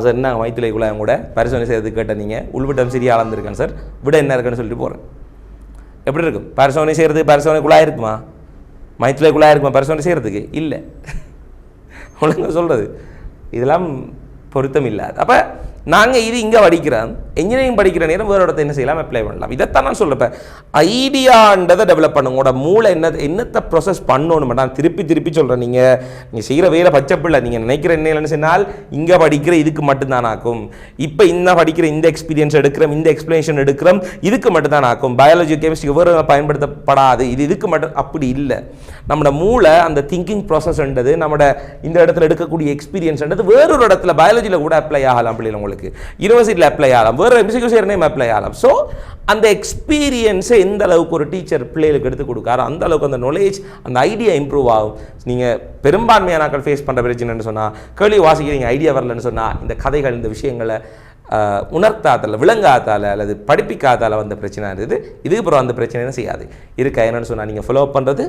சார் நாங்கள் மைத்துளை குழாயம் கூட பரிசோதனை செய்யறதுக்கு கேட்டேன், நீங்கள் உள்விட்டம் சரியாக அளந்துருக்கேன் சார், விட என்ன இருக்குன்னு சொல்லிட்டு போகிறேன். எப்படி இருக்கும் பரிசோதனை செய்கிறதுக்கு? பரிசோதனை குழாய் இருக்குமா, மைத்துளை குழாய் இருக்குமா பரிசோதனை செய்கிறதுக்கு? இல்லை. ஒழுங்கு சொல்கிறது இதெல்லாம் பொருத்தம் இல்லாது. அப்போ நாங்கள் இது இங்கே படிக்கிறோம், இன்ஜினியரிங் படிக்கிற நேரம் வேறு இடத்த என்ன செய்யலாம், அப்ளை பண்ணலாம். இதைத்தான் நான் சொல்லுப்பேன், ஐடியான்றதை டெவலப் பண்ணுங்க. உங்களோட மூளை என்னத்தை ப்ரொசஸ் பண்ணணும். நான் திருப்பி சொல்கிறேன், நீங்கள் செய்கிற வேலை பச்சைப்பில்லை. நீங்கள் நினைக்கிற என்னன்னு சொன்னால் இங்கே படிக்கிற இதுக்கு மட்டும்தான் ஆக்கும், இப்போ இன்னும் படிக்கிற இந்த எக்ஸ்பீரியன்ஸ் எடுக்கிறோம், இந்த எக்ஸ்பிளேஷன் எடுக்கிறோம், இதுக்கு மட்டும்தான் ஆக்கும். பயாலஜி கெமிஸ்ட்ரி வேறு பயன்படுத்தப்படாது, இதுக்கு மட்டும். அப்படி இல்லை. நம்மளோட மூளை அந்த திங்கிங் ப்ராசஸ்ன்றது நம்மளோட இந்த இடத்துல எடுக்கக்கூடிய எக்ஸ்பீரியன்ஸ்ன்றது வேறொரு இடத்துல பயாலஜியில் கூட அப்ளை ஆகலாம். அப்படி உங்களுக்கு யூனிவர்சிட்டியில் அப்ளை ஆகலாம், வேறு எம்சிக்யூ சேர்னே அப்ளை ஆகலாம். ஸோ அந்த எக்ஸ்பீரியன்ஸை எந்த அளவுக்கு ஒரு டீச்சர் பிள்ளைகளுக்கு எடுத்து கொடுக்காரு அந்த அளவுக்கு அந்த நாலேஜ், அந்த ஐடியா இம்ப்ரூவ் ஆகும். நீங்கள் பெரும்பான்மையான நாட்கள் ஃபேஸ் பண்ணுற பிரச்சனைன்னு சொன்னால், கேள்வி வாசிக்கிறீங்க ஐடியா வரலன்னு சொன்னால், இந்த கதைகள் இந்த விஷயங்களை உணர்த்தாத்தால், விளங்காத்தால் அல்லது படிப்பிக்காத்தால் வந்த பிரச்சனை இருக்குது. இதுக்கு அப்புறம் அந்த பிரச்சனை செய்யாது இருக்கா. என்னென்னு சொன்னால், நீங்கள் ஃபாலோ பண்ணுறது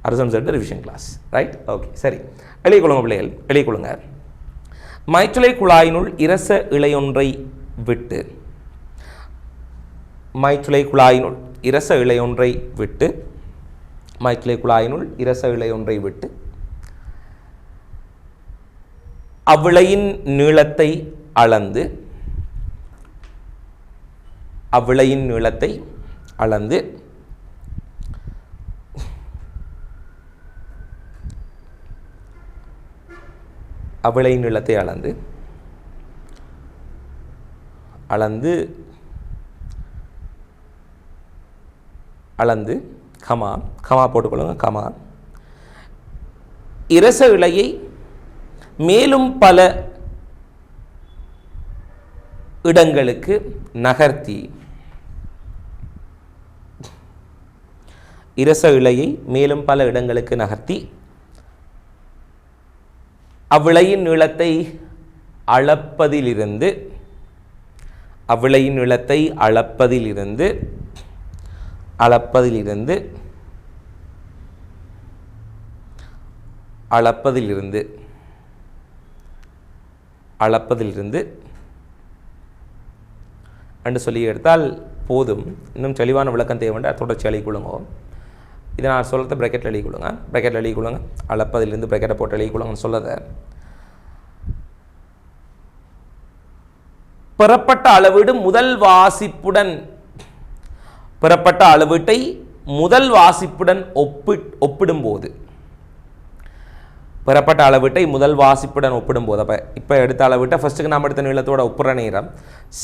Arasan set revision class, right? Okay, சரி. எழுதி கொள்ளுங்க பிள்ளைகள், எழுதி கொள்ளுங்க. மைற்றுளை குழாயினுள் இரச இழையொன்றை விட்டு, மைற்றுளை குழாயினுள் இரச இழையொன்றை விட்டு, மைற்றுளை குழாயினுள் இரச இழையொன்றை விட்டு அவ்விழையின் நீளத்தை அளந்து, அவ்விழையின் நீளத்தை அளந்து அவ்விழை நீளத்தை அளந்து அளந்து அளந்து கமா கமா போட்டுக்கொள்ளுங்க. கமா இரச இழையை மேலும் பல இடங்களுக்கு நகர்த்தி, இரச இழையை மேலும் பல இடங்களுக்கு நகர்த்தி அவ்விழையின் நீளத்தை அளப்பதிலிருந்து, அவ்விழையின் நீளத்தை அளப்பதிலிருந்து அளப்பதிலிருந்து அளப்பதிலிருந்து அளப்பதிலிருந்து என்று சொல்லி எடுத்தால் போதும். இன்னும் தெளிவான விளக்கம் தேவைண்டா தொடர்ச்சி எழுதிக்கொள்ளுங்க. இதை நான் சொல்கிறத ப்ராக்கெட்டில் எழுதிக்கொள்ளுங்க, ப்ராக்கெட்டில் எழுதிக்கொள்ளுங்க. அளப்பதிலிருந்து ப்ராக்கெட்டை போட்டு எழுதிக்கொள்ளுங்கன்னு சொல்லத. பெறப்பட்ட அளவீடு முதல் வாசிப்புடன், பெறப்பட்ட அளவீட்டை முதல் வாசிப்புடன் ஒப்பிடும்போது, பெறப்பட்ட அளவீட்டை முதல் வாசிப்புடன் ஒப்பிடும்போது, அப்போ இப்போ எடுத்த அளவீட்டை ஃபஸ்ட்டுக்கு நாம் எடுத்த நீளத்தோட ஒப்புற நேரம்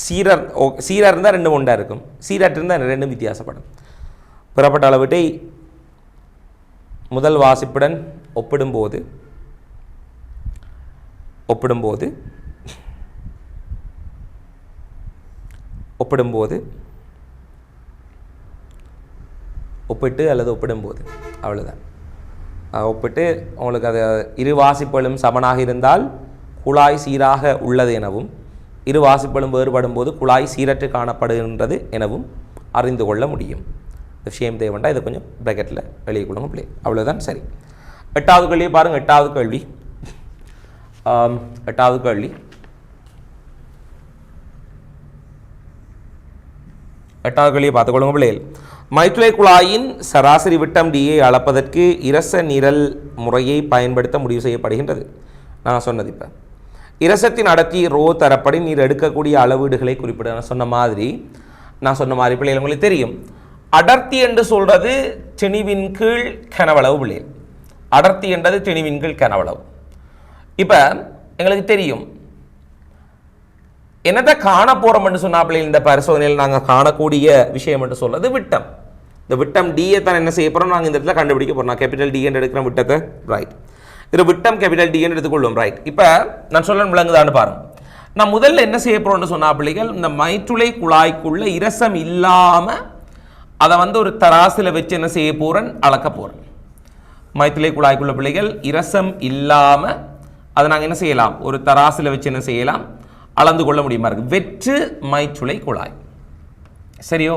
சீராக இருந்தால் ரெண்டும் ஒன்றா இருக்கும், சீராக இருந்தால் ரெண்டும் வித்தியாசப்படும். பெறப்பட்ட அளவீட்டை முதல் வாசிப்புடன் ஒப்பிடும்போது ஒப்பிடும்போது ஒப்பிடும்போது ஒப்பிட்டு அல்லது ஒப்பிடும்போது, அவ்வளோதான். ஒப்பிட்டு உங்களுக்கு அது இரு வாசிப்புகளும் சமனாக இருந்தால் குழாய் சீராக உள்ளது எனவும், இரு வாசிப்புகளும் வேறுபடும் போது குழாய் சீரற்று காணப்படுகின்றது எனவும் அறிந்து கொள்ள முடியும். இந்த விஷயம் தேவைண்டா இதை கொஞ்சம் ப்ராக்கெட்டில் எழுதி கொள்ளுங்க பிள்ளை. அவ்வளோதான். சரி, எட்டாவது கேள்வியை பாருங்கள். எட்டாவது கேள்வி, எட்டாவது கேள்வி, எட்டாவது கேள்வியை பார்த்துக்கொள்ளுங்க பிள்ளைகள். மைற்றுளை குழாயின் சராசரி விட்டம் டியை அளப்பதற்கு இரச நிரல் முறையை பயன்படுத்த முடிவு செய்யப்படுகின்றது. நான் சொன்னது இப்போ இரசத்தின் அடர்த்தி ரோ தரப்படி நீர் எடுக்கக்கூடிய அளவீடுகளை குறிப்பிட நான் சொன்ன மாதிரி பிள்ளைகள் உங்களுக்கு தெரியும். அடர்த்தி என்று சொல்றது திணிவின் கீழ் கனவளவு பிள்ளைகள். அடர்த்தி என்றது திணிவின் கீழ் கனவளவு. இப்போ எங்களுக்கு தெரியும் என்னத்தை காண போறோம் என்று சொன்னா பிள்ளைகள், இந்த பரிசோதனையில் நாங்கள் காணக்கூடிய விஷயம் என்று சொல்றது விட்டம். இந்த விட்டம் டியை தான் என்ன செய்ய போறோம், நாங்கள் இந்த இடத்துல கண்டுபிடிக்க போறோம். நான் கேபிட்டல் டி என்று எடுக்கிற விட்டத்தை, ரைட். இது விட்டம் கேபிட்டல் டி என்று எடுத்துக்கொள்வோம், ரைட். இப்போ நான் சொல்ல விளங்குதான்னு பாருங்க. நான் முதல்ல என்ன செய்ய போறோம்னு சொன்னா பிள்ளைகள், இந்த மைற்றுளை குழாய்க்குள்ள இரசம் இல்லாம அதை ஒரு தராசில் வச்சு என்ன செய்ய போறேன், அளக்க போறேன். மைற்றுளை குழாய்க்குள்ள பிள்ளைகள் இரசம் இல்லாம அதை நாங்கள் என்ன செய்யலாம், ஒரு தராசில் வச்சு என்ன செய்யலாம், அளந்து கொள்ள முடியுமா இருக்கு. வெற்று மைற்றுளை குழாய், சரியோ,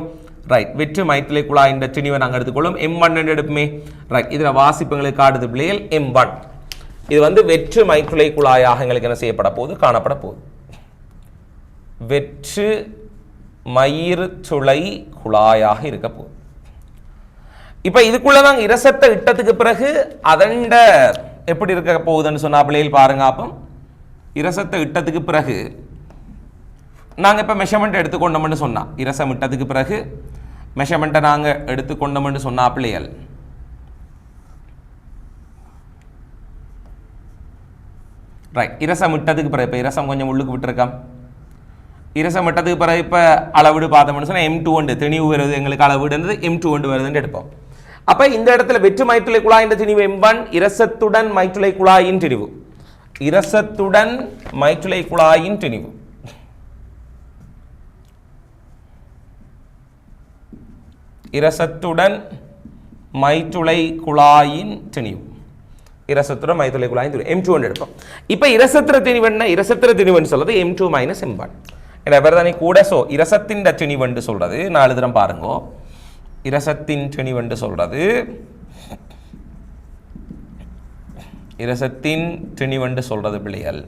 ரைட். வெற்று மைற்றுளை குழாய் என்ற திணிவை நாங்கள் எடுத்துக்கொள்ளும். M1 என்று எடுப்புமே, ரைட். இதில் வாசிப்புங்களுக்கு காட்டுது பிள்ளைகள் M1. இது வெற்று மைற்றுளை குழாயாக எங்களுக்கு என்ன செய்யப்பட போகுது, காணப்பட போகுது. வெற்று மயிர்துளை குழாயாக இருக்க போகுது. இப்ப இதுக்குள்ளதான் இரசத்தை இட்டதுக்கு பிறகு அதண்ட எப்படி இருக்க போகுதுன்னு சொன்னா பிள்ளைகள் பாருங்க. அப்போ இரசத்தை இட்டதுக்கு பிறகு நாங்கள் இப்போ மெஷர்மெண்ட் எடுத்துக்கொண்டோம்னு சொன்னால் இரசம் விட்டதுக்கு பிறகு மெஷர்மெண்ட்டை நாங்கள் எடுத்துக்கொண்டோம்னு சொன்னா பிள்ளைகள் ரைட். இரசம் விட்டதுக்கு பிறகு இப்போ இரசம் கொஞ்சம் உள்ளுக்கு விட்டுருக்கோம். இரசம் விட்டதுக்கு பிறகு இப்போ அளவீடு பார்த்தோம்னு சொன்னால் M2 உண்டு திணிவு வருது எங்களுக்கு அளவீடுன்றது M2 உண்டு வருதுன்னு எடுப்போம். அப்போ இந்த இடத்துல வெற்று மைற்றுளை குழாயின் திணிவு M1 இரசத்துடன் மைற்றுளை குழாயின் திணிவு இரசத்துடன் மைற்றுளை குழாயின் திணிவு இரசத்துடன் மைற்றுளை குழாயின் திணிவு இரசத்துடன் மைற்றுளை குழாயின் திணிவு M2 உண்டு எடுப்போம். இப்போ இரசத்திர திணிவு என்ன இரசத்திர திணிவுன்னு சொல்றது M2 - M1 வேறு கூட. ஸோ இரசத்தின் திணிவண்டு சொல்றது 4 தரம் பாருங்க. இரசத்தின் திணிவண்டு சொல்றது இரசத்தின் திணிவண்டு சொல்றது பிள்ளைகள்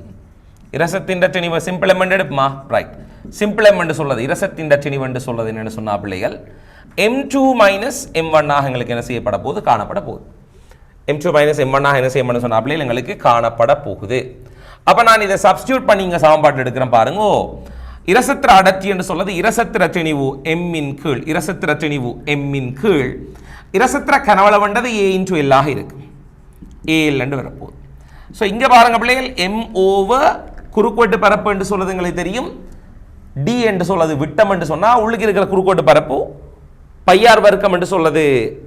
இரசத்தின் திணிவு சிம்பிள் எமெண்ட் எடுப்புமா ரைட். சிம்பிள் எமெண்ட் சொல்றது இரசத்தின் திணிவண்டு சொல்றது என்னன்னு சொன்னா பிள்ளைகள் M2 - M1 ஆக எங்களுக்கு என்ன செய்யப்பட போகுது காணப்பட போகுது. M2 - M1 ஆக என்ன செய்யணும்னு சொன்னா பிள்ளைகள் எங்களுக்கு காணப்பட போகுது. அப்ப நான் இதை சப்ஸ்டியூட் பண்ணி இங்க சமன்பாட்டில் எடுக்கிறேன் பாருங்க. இரசத்திர அடர்த்தி என்று சொல்வது இரசத்திர திணிவு M - கீழ் இரசத்திர திணிவு M - கீழ் இரசத்திர கனவளவண்டது A/L ஆக இருக்கு. AL என்று வரப்போகுது. ஸோ இங்க பாருங்க பிள்ளைகள் M/, குறுக்குவெட்டு பரப்பு என்று சொல்றது எங்களுக்கு தெரியும். D என்று சொல்றது விட்டம் என்று சொன்னா உள்ளுக்கு இருக்கிற குறுக்குவெட்டு பரப்பு πr வர்க்கம் என்று சொல்றது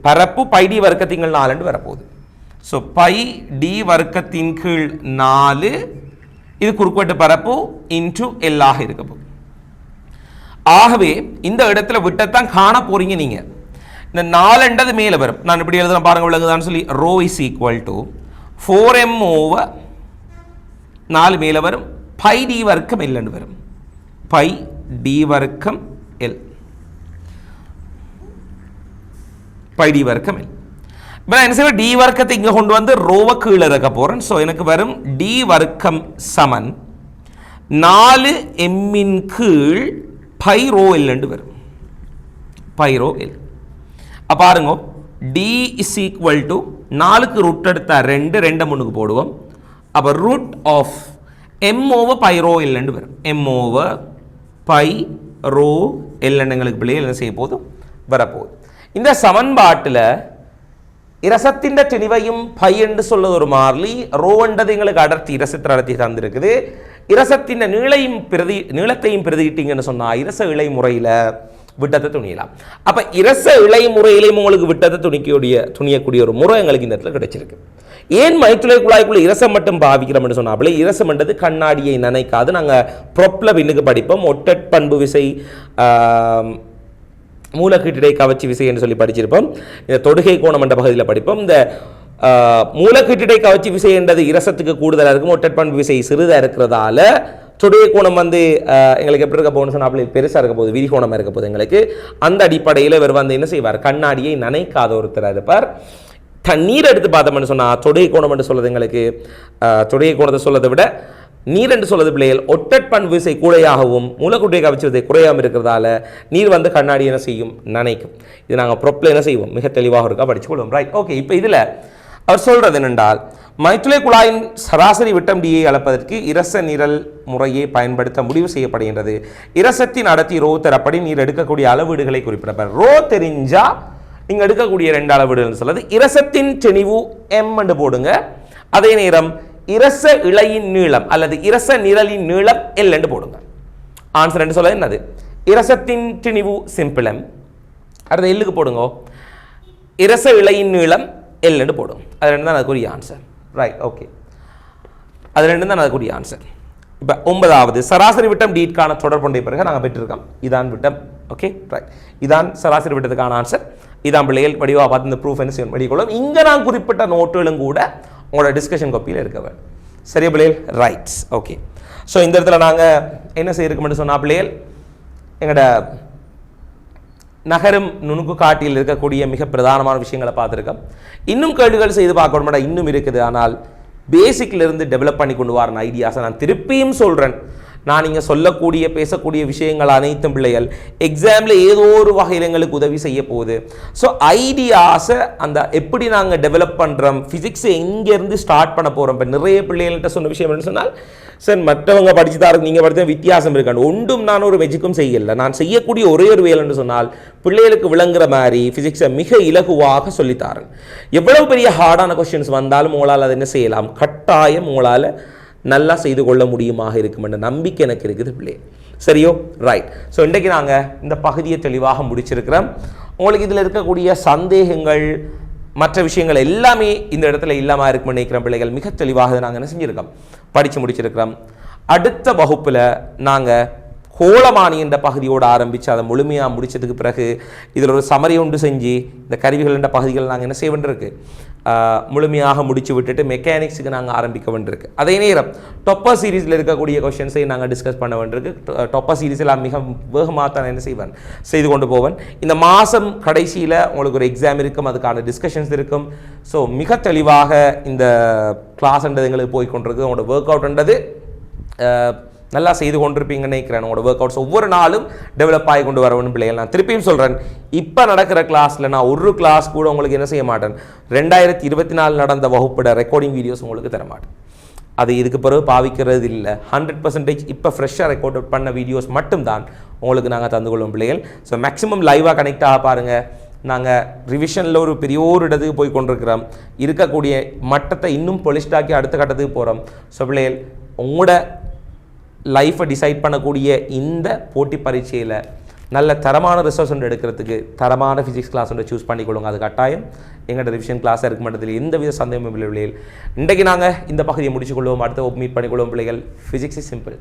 பரப்பு πd வர்க்கத்தின் 4 என்று வரப்போகுது. ஸோ πd வர்க்கத்தின் கீழ் 4 இது குறுக்குவெட்டு பரப்பு × L ஆக இருக்க போகுது. ஆகவே இந்த இடத்துல விட்டத்தான் காண போறீங்க நீங்க. இந்த 4 என்றது மேலே வரும். நான் இப்படி எழுதுறேன் பாருங்க விளங்குதான்னு சொல்லி ρ = 4m/4 மேலே வரும் πd வர்க்கம் L என்று வரும். πd வர்க்கம் L πd வர்க்கம் L. இப்போ நான் என்ன செய்வேன் d வர்க்கத்தை இங்கே கொண்டு வந்து ரோவை கீழே இறக்க போகிறேன். ஸோ எனக்கு வரும் d வர்க்கம் சமன் 4m கீழ் πρL என்று வரும். πρL அப்போ பாருங்க d = 4க்கு ரூட் எடுத்தா 2 3க்கு போடுவோம். அப்போ ரூட் ஆஃப் m/πρL என்று வரும். m/πρL எங்களுக்கு பிள்ளைகள் என்ன செய்ய போதும் வரப்போகுது. இந்த சமன்பாட்டில் இரசத்தின் திணிவையும் பை என்று சொல்வது ஒரு மாறிலி ரோ என்றது எங்களுக்கு அடர்த்தி இரசத்திர அடர்த்தி தந்திருக்குது. இரசத்தின் நீளத்தையும் பிரதியிட்டீங்கன்னு சொன்னா இரச இழை முறையில் விட்டத்தை துணியலாம். அப்ப இரச இழை முறையிலையும் உங்களுக்கு விட்டத்தை துணியக்கூடிய ஒரு முறை எங்களுக்கு இந்த இடத்துல கிடைச்சிருக்கு. ஏன் மைற்றுளை குழாய்க்குள்ள இரசம் மட்டும் பாவிக்கிறோம்னு சொன்னாலே இரசம் என்றது கண்ணாடியை நனைக்காது. நாங்கள் ப்ரொப்ல விண்ணுக்கு படிப்போம். ஒட்டற் பண்பு விசை மூலக்கீட்டிடை கவர்ச்சி விசை என்று சொல்லி படிச்சிருப்போம். இந்த தொடுகை கோணம் என்ற பகுதியில் படிப்போம். இந்த மூலக்கீட்டிடை கவர்ச்சி விசை என்றது இரசத்துக்கு கூடுதலாக இருக்கும். ஒட்டற்பண்பு விசை சிறிதாக இருக்கிறதால தொடுகை கோணம் வந்து எங்களுக்கு எப்படி இருக்க போகணும்னு சொன்னால் பெருசாக இருக்க போகுது, விரிகோணமாக இருக்க போகுது எங்களுக்கு. அந்த அடிப்படையில் இவர் வந்து என்ன செய்வார், கண்ணாடியை நனைக்காத ஒருத்தராக இருப்பார். தண்ணீர் எடுத்து பார்த்தோம்னு சொன்னால் தொடுகை கோணம் என்று சொல்வது எங்களுக்கு தொடுகை கோணத்தை சொல்வதை விட நீர் என்று சொல்வது பிள்ளைகள் ஒட்டற்பண்பு விசை கூடையாகவும் மூலக்கூட்டை கவர்ச்சி விசை குறையாமல் இருக்கிறதால நீர் வந்து கண்ணாடி என்ன செய்யும், நனைக்கும். இது நாங்கள் ப்ரொப்ல என்ன செய்வோம், மிக தெளிவாக இருக்கா படிச்சு கொள்வோம். Right, okay. இப்போ இதில் அவர் சொல்றது என்னென்றால் மைற்றுளை குழாயின் சராசரி விட்டம் டியை அளப்பதற்கு இரச நிரல் முறையை பயன்படுத்த முடிவு செய்யப்படுகின்றது. இரசத்தின் அடர்த்தி ரோ தரப்படி நீர் எடுக்கக்கூடிய அளவீடுகளை குறிப்பிடப்படும். ரோ தெரிஞ்சா நீங்கள் எடுக்கக்கூடிய 2 அளவீடுகள் சொல்லுது. இரசத்தின் தெளிவு எம் என்று போடுங்க. அதே நேரம் இரச இழையின் நீளம் அல்லது இரச நிரலின் நீளம் எல் என்று போடுங்க. ஆன்சர் என்று சொல்ல என்னது, இரசத்தின் திணிவு சிம்பிள் எம், அடுத்த எல்லுக்கு போடுங்க. இரச இழையின் நீளம் எல் என்று போடும். அது 2 தான் அதுக்குரிய ஆன்சர். Right, okay. அது 2 தான் அதுக்குரிய ஆன்சர். இப்போ 9வது சராசரி விட்டம் டீட்கான தொடர்புடைய பிறகு நாங்கள் பெற்றிருக்கோம். இதான் விட்டம். Okay, right. இதான் சராசரி விட்டத்துக்கான ஆன்சர். இதான் பிள்ளைகள் வடிவாக பார்த்து இந்த ப்ரூஃப் என்ன செய்யணும் படிக்கொள்ளும். இங்கே நான் குறிப்பிட்ட நோட்டுகளும் கூட உங்களோட டிஸ்கஷன் காப்பியில் இருக்க வேண்டும். சரியா பிள்ளைகள்? Rights, okay. ஸோ இந்த இடத்துல நாங்கள் என்ன செய்யிருக்கோம்னு சொன்னால் பிள்ளைகள் எங்களோட நகரும் நுணுக்கு காட்டியில் இருக்கக்கூடிய மிக பிரதானமான விஷயங்களை பார்த்துருக்கோம். இன்னும் கேள்விகள் செய்து பார்க்கணும்னா இன்னும் இருக்குது. ஆனால் பேசிக்லேருந்து டெவலப் பண்ணி கொண்டு வர ஐடியாஸை நான் திருப்பியும் சொல்கிறேன். நான் இங்கே சொல்லக்கூடிய பேசக்கூடிய விஷயங்கள் அனைத்தும் பிள்ளைகள் எக்ஸாமில் ஏதோ ஒரு வகையில் எங்களுக்கு உதவி செய்ய போகுது. ஸோ ஐடியாஸை அந்த எப்படி நாங்கள் டெவலப் பண்ணுறோம், ஃபிசிக்ஸை எங்கேருந்து ஸ்டார்ட் பண்ண போகிறோம். இப்போ நிறைய பிள்ளைகள்கிட்ட சொன்ன விஷயம் என்ன சொன்னால், சார் மற்றவங்க படிச்சு தான் நீங்கள் படித்த வித்தியாசம் இருக்காண்டு ஒன்றும் நான் ஒரு மெஜிக்கும் செய்யலை, நான் செய்யக்கூடிய ஒரே ஒரு வேலைன்னு சொன்னால் பிள்ளைகளுக்கு விளங்குற மாதிரி ஃபிசிக்ஸை மிக இலகுவாக சொல்லித்தாரன். எவ்வளவு பெரிய ஹார்டான கொஸ்டின்ஸ் வந்தாலும் உங்களால் அதை என்ன செய்யலாம், கட்டாயம் உங்களால் நல்லா செய்து கொள்ள முடியுமாக இருக்கும் என்ற நம்பிக்கை எனக்கு இருக்குது பிள்ளை. சரியோ, ரைட். ஸோ இன்றைக்கு நாங்கள் இந்த பகுதியை தெளிவாக முடிச்சிருக்கிறோம். உங்களுக்கு இதில் இருக்கக்கூடிய சந்தேகங்கள் மற்ற விஷயங்கள் எல்லாமே இந்த இடத்துல இல்லாமல் இருக்குன்னு நினைக்கிற பிள்ளைகள் மிக தெளிவாக நாங்கள் என்ன செஞ்சுருக்கோம், படித்து முடிச்சிருக்கிறோம். அடுத்த வகுப்பில் நாங்கள் கோளமானி என்ற பகுதியோடு ஆரம்பித்து அதை முழுமையாக முடித்ததுக்கு பிறகு இதில் ஒரு சமரி ஒன்று செஞ்சு இந்த கருவிகள் என்ற பகுதிகள் நாங்கள் என்ன செய்ய வேண்டியிருக்கு, முழுமையாக முடித்து விட்டுட்டு மெக்கானிக்ஸுக்கு நாங்கள் ஆரம்பிக்க வேண்டியிருக்கு. அதே நேரம் டொப்பர் சீரீஸில் இருக்கக்கூடிய கொஷின்ஸை நாங்கள் டிஸ்கஸ் பண்ண வேண்டியிருக்கு. டொப்பர் சீரீஸில் மிக வேகமாக தான் என்ன செய்வேன், செய்து கொண்டு போவேன். இந்த மாதம் கடைசியில் உங்களுக்கு ஒரு எக்ஸாம் இருக்கும், அதுக்கான டிஸ்கஷன்ஸ் இருக்கும். ஸோ மிக தெளிவாக இந்த கிளாஸ்ன்றது எங்களுக்கு போய்கொண்டிருக்கு. உங்களோட ஒர்க் அவுட்ன்றது நல்லா செய்து கொண்டிருப்பீங்கன்னு நினைக்கிறேன். உங்களோட ஒர்க் அவுட்ஸ் ஒவ்வொரு நாளும் டெவலப் ஆகி கொண்டு வரணும் பிள்ளைகள். நான் திருப்பியும் சொல்கிறேன், இப்போ நடக்கிற கிளாஸில் நான் ஒரு கிளாஸ் கூட உங்களுக்கு என்ன செய்ய மாட்டேன், 2024 நடந்த வகுப்போட ரெக்கார்டிங் வீடியோஸ் உங்களுக்கு தர மாட்டேன். அது இதுக்கு பிறகு பாவிக்கிறது இல்லை. 100% இப்போ ஃப்ரெஷ்ஷாக ரெக்கார்ட் பண்ண வீடியோஸ் மட்டும்தான் உங்களுக்கு நாங்கள் தந்து கொள்வோம் பிள்ளைகள். ஸோ மேக்ஸிமம் லைவாக கனெக்ட் ஆக பாருங்கள். நாங்கள் ரிவிஷனில் ஒரு பெரிய ஒரு இடத்துக்கு போய் கொண்டிருக்கிறோம். இருக்கக்கூடிய மட்டத்தை இன்னும் பொலிஷ்டாக்கி அடுத்த கட்டத்துக்கு போகிறோம். ஸோ பிள்ளைகள், உங்களோட லைஃப்பை டிசைட் பண்ணக்கூடிய இந்த போட்டி பரீட்சையில் நல்ல தரமான ரிசல்ட்ஸ் ஒன்று எடுக்கிறதுக்கு தரமான ஃபிசிக்ஸ் கிளாஸ் ஒன்று சூஸ் பண்ணிக்கொள்ளுங்க. அது கட்டாயம் எங்களோட ரிவிஷன் கிளாஸாக இருக்க மாட்டதில் எந்தவித சந்தேகமும் இல்லை பிள்ளைகள். இன்றைக்கு நாங்கள் இந்த பகுதியை முடிச்சுக்கொள்வோம். அடுத்த மீட் பண்ணிக்கொள்வோம் பிள்ளைகள். Physics is simple.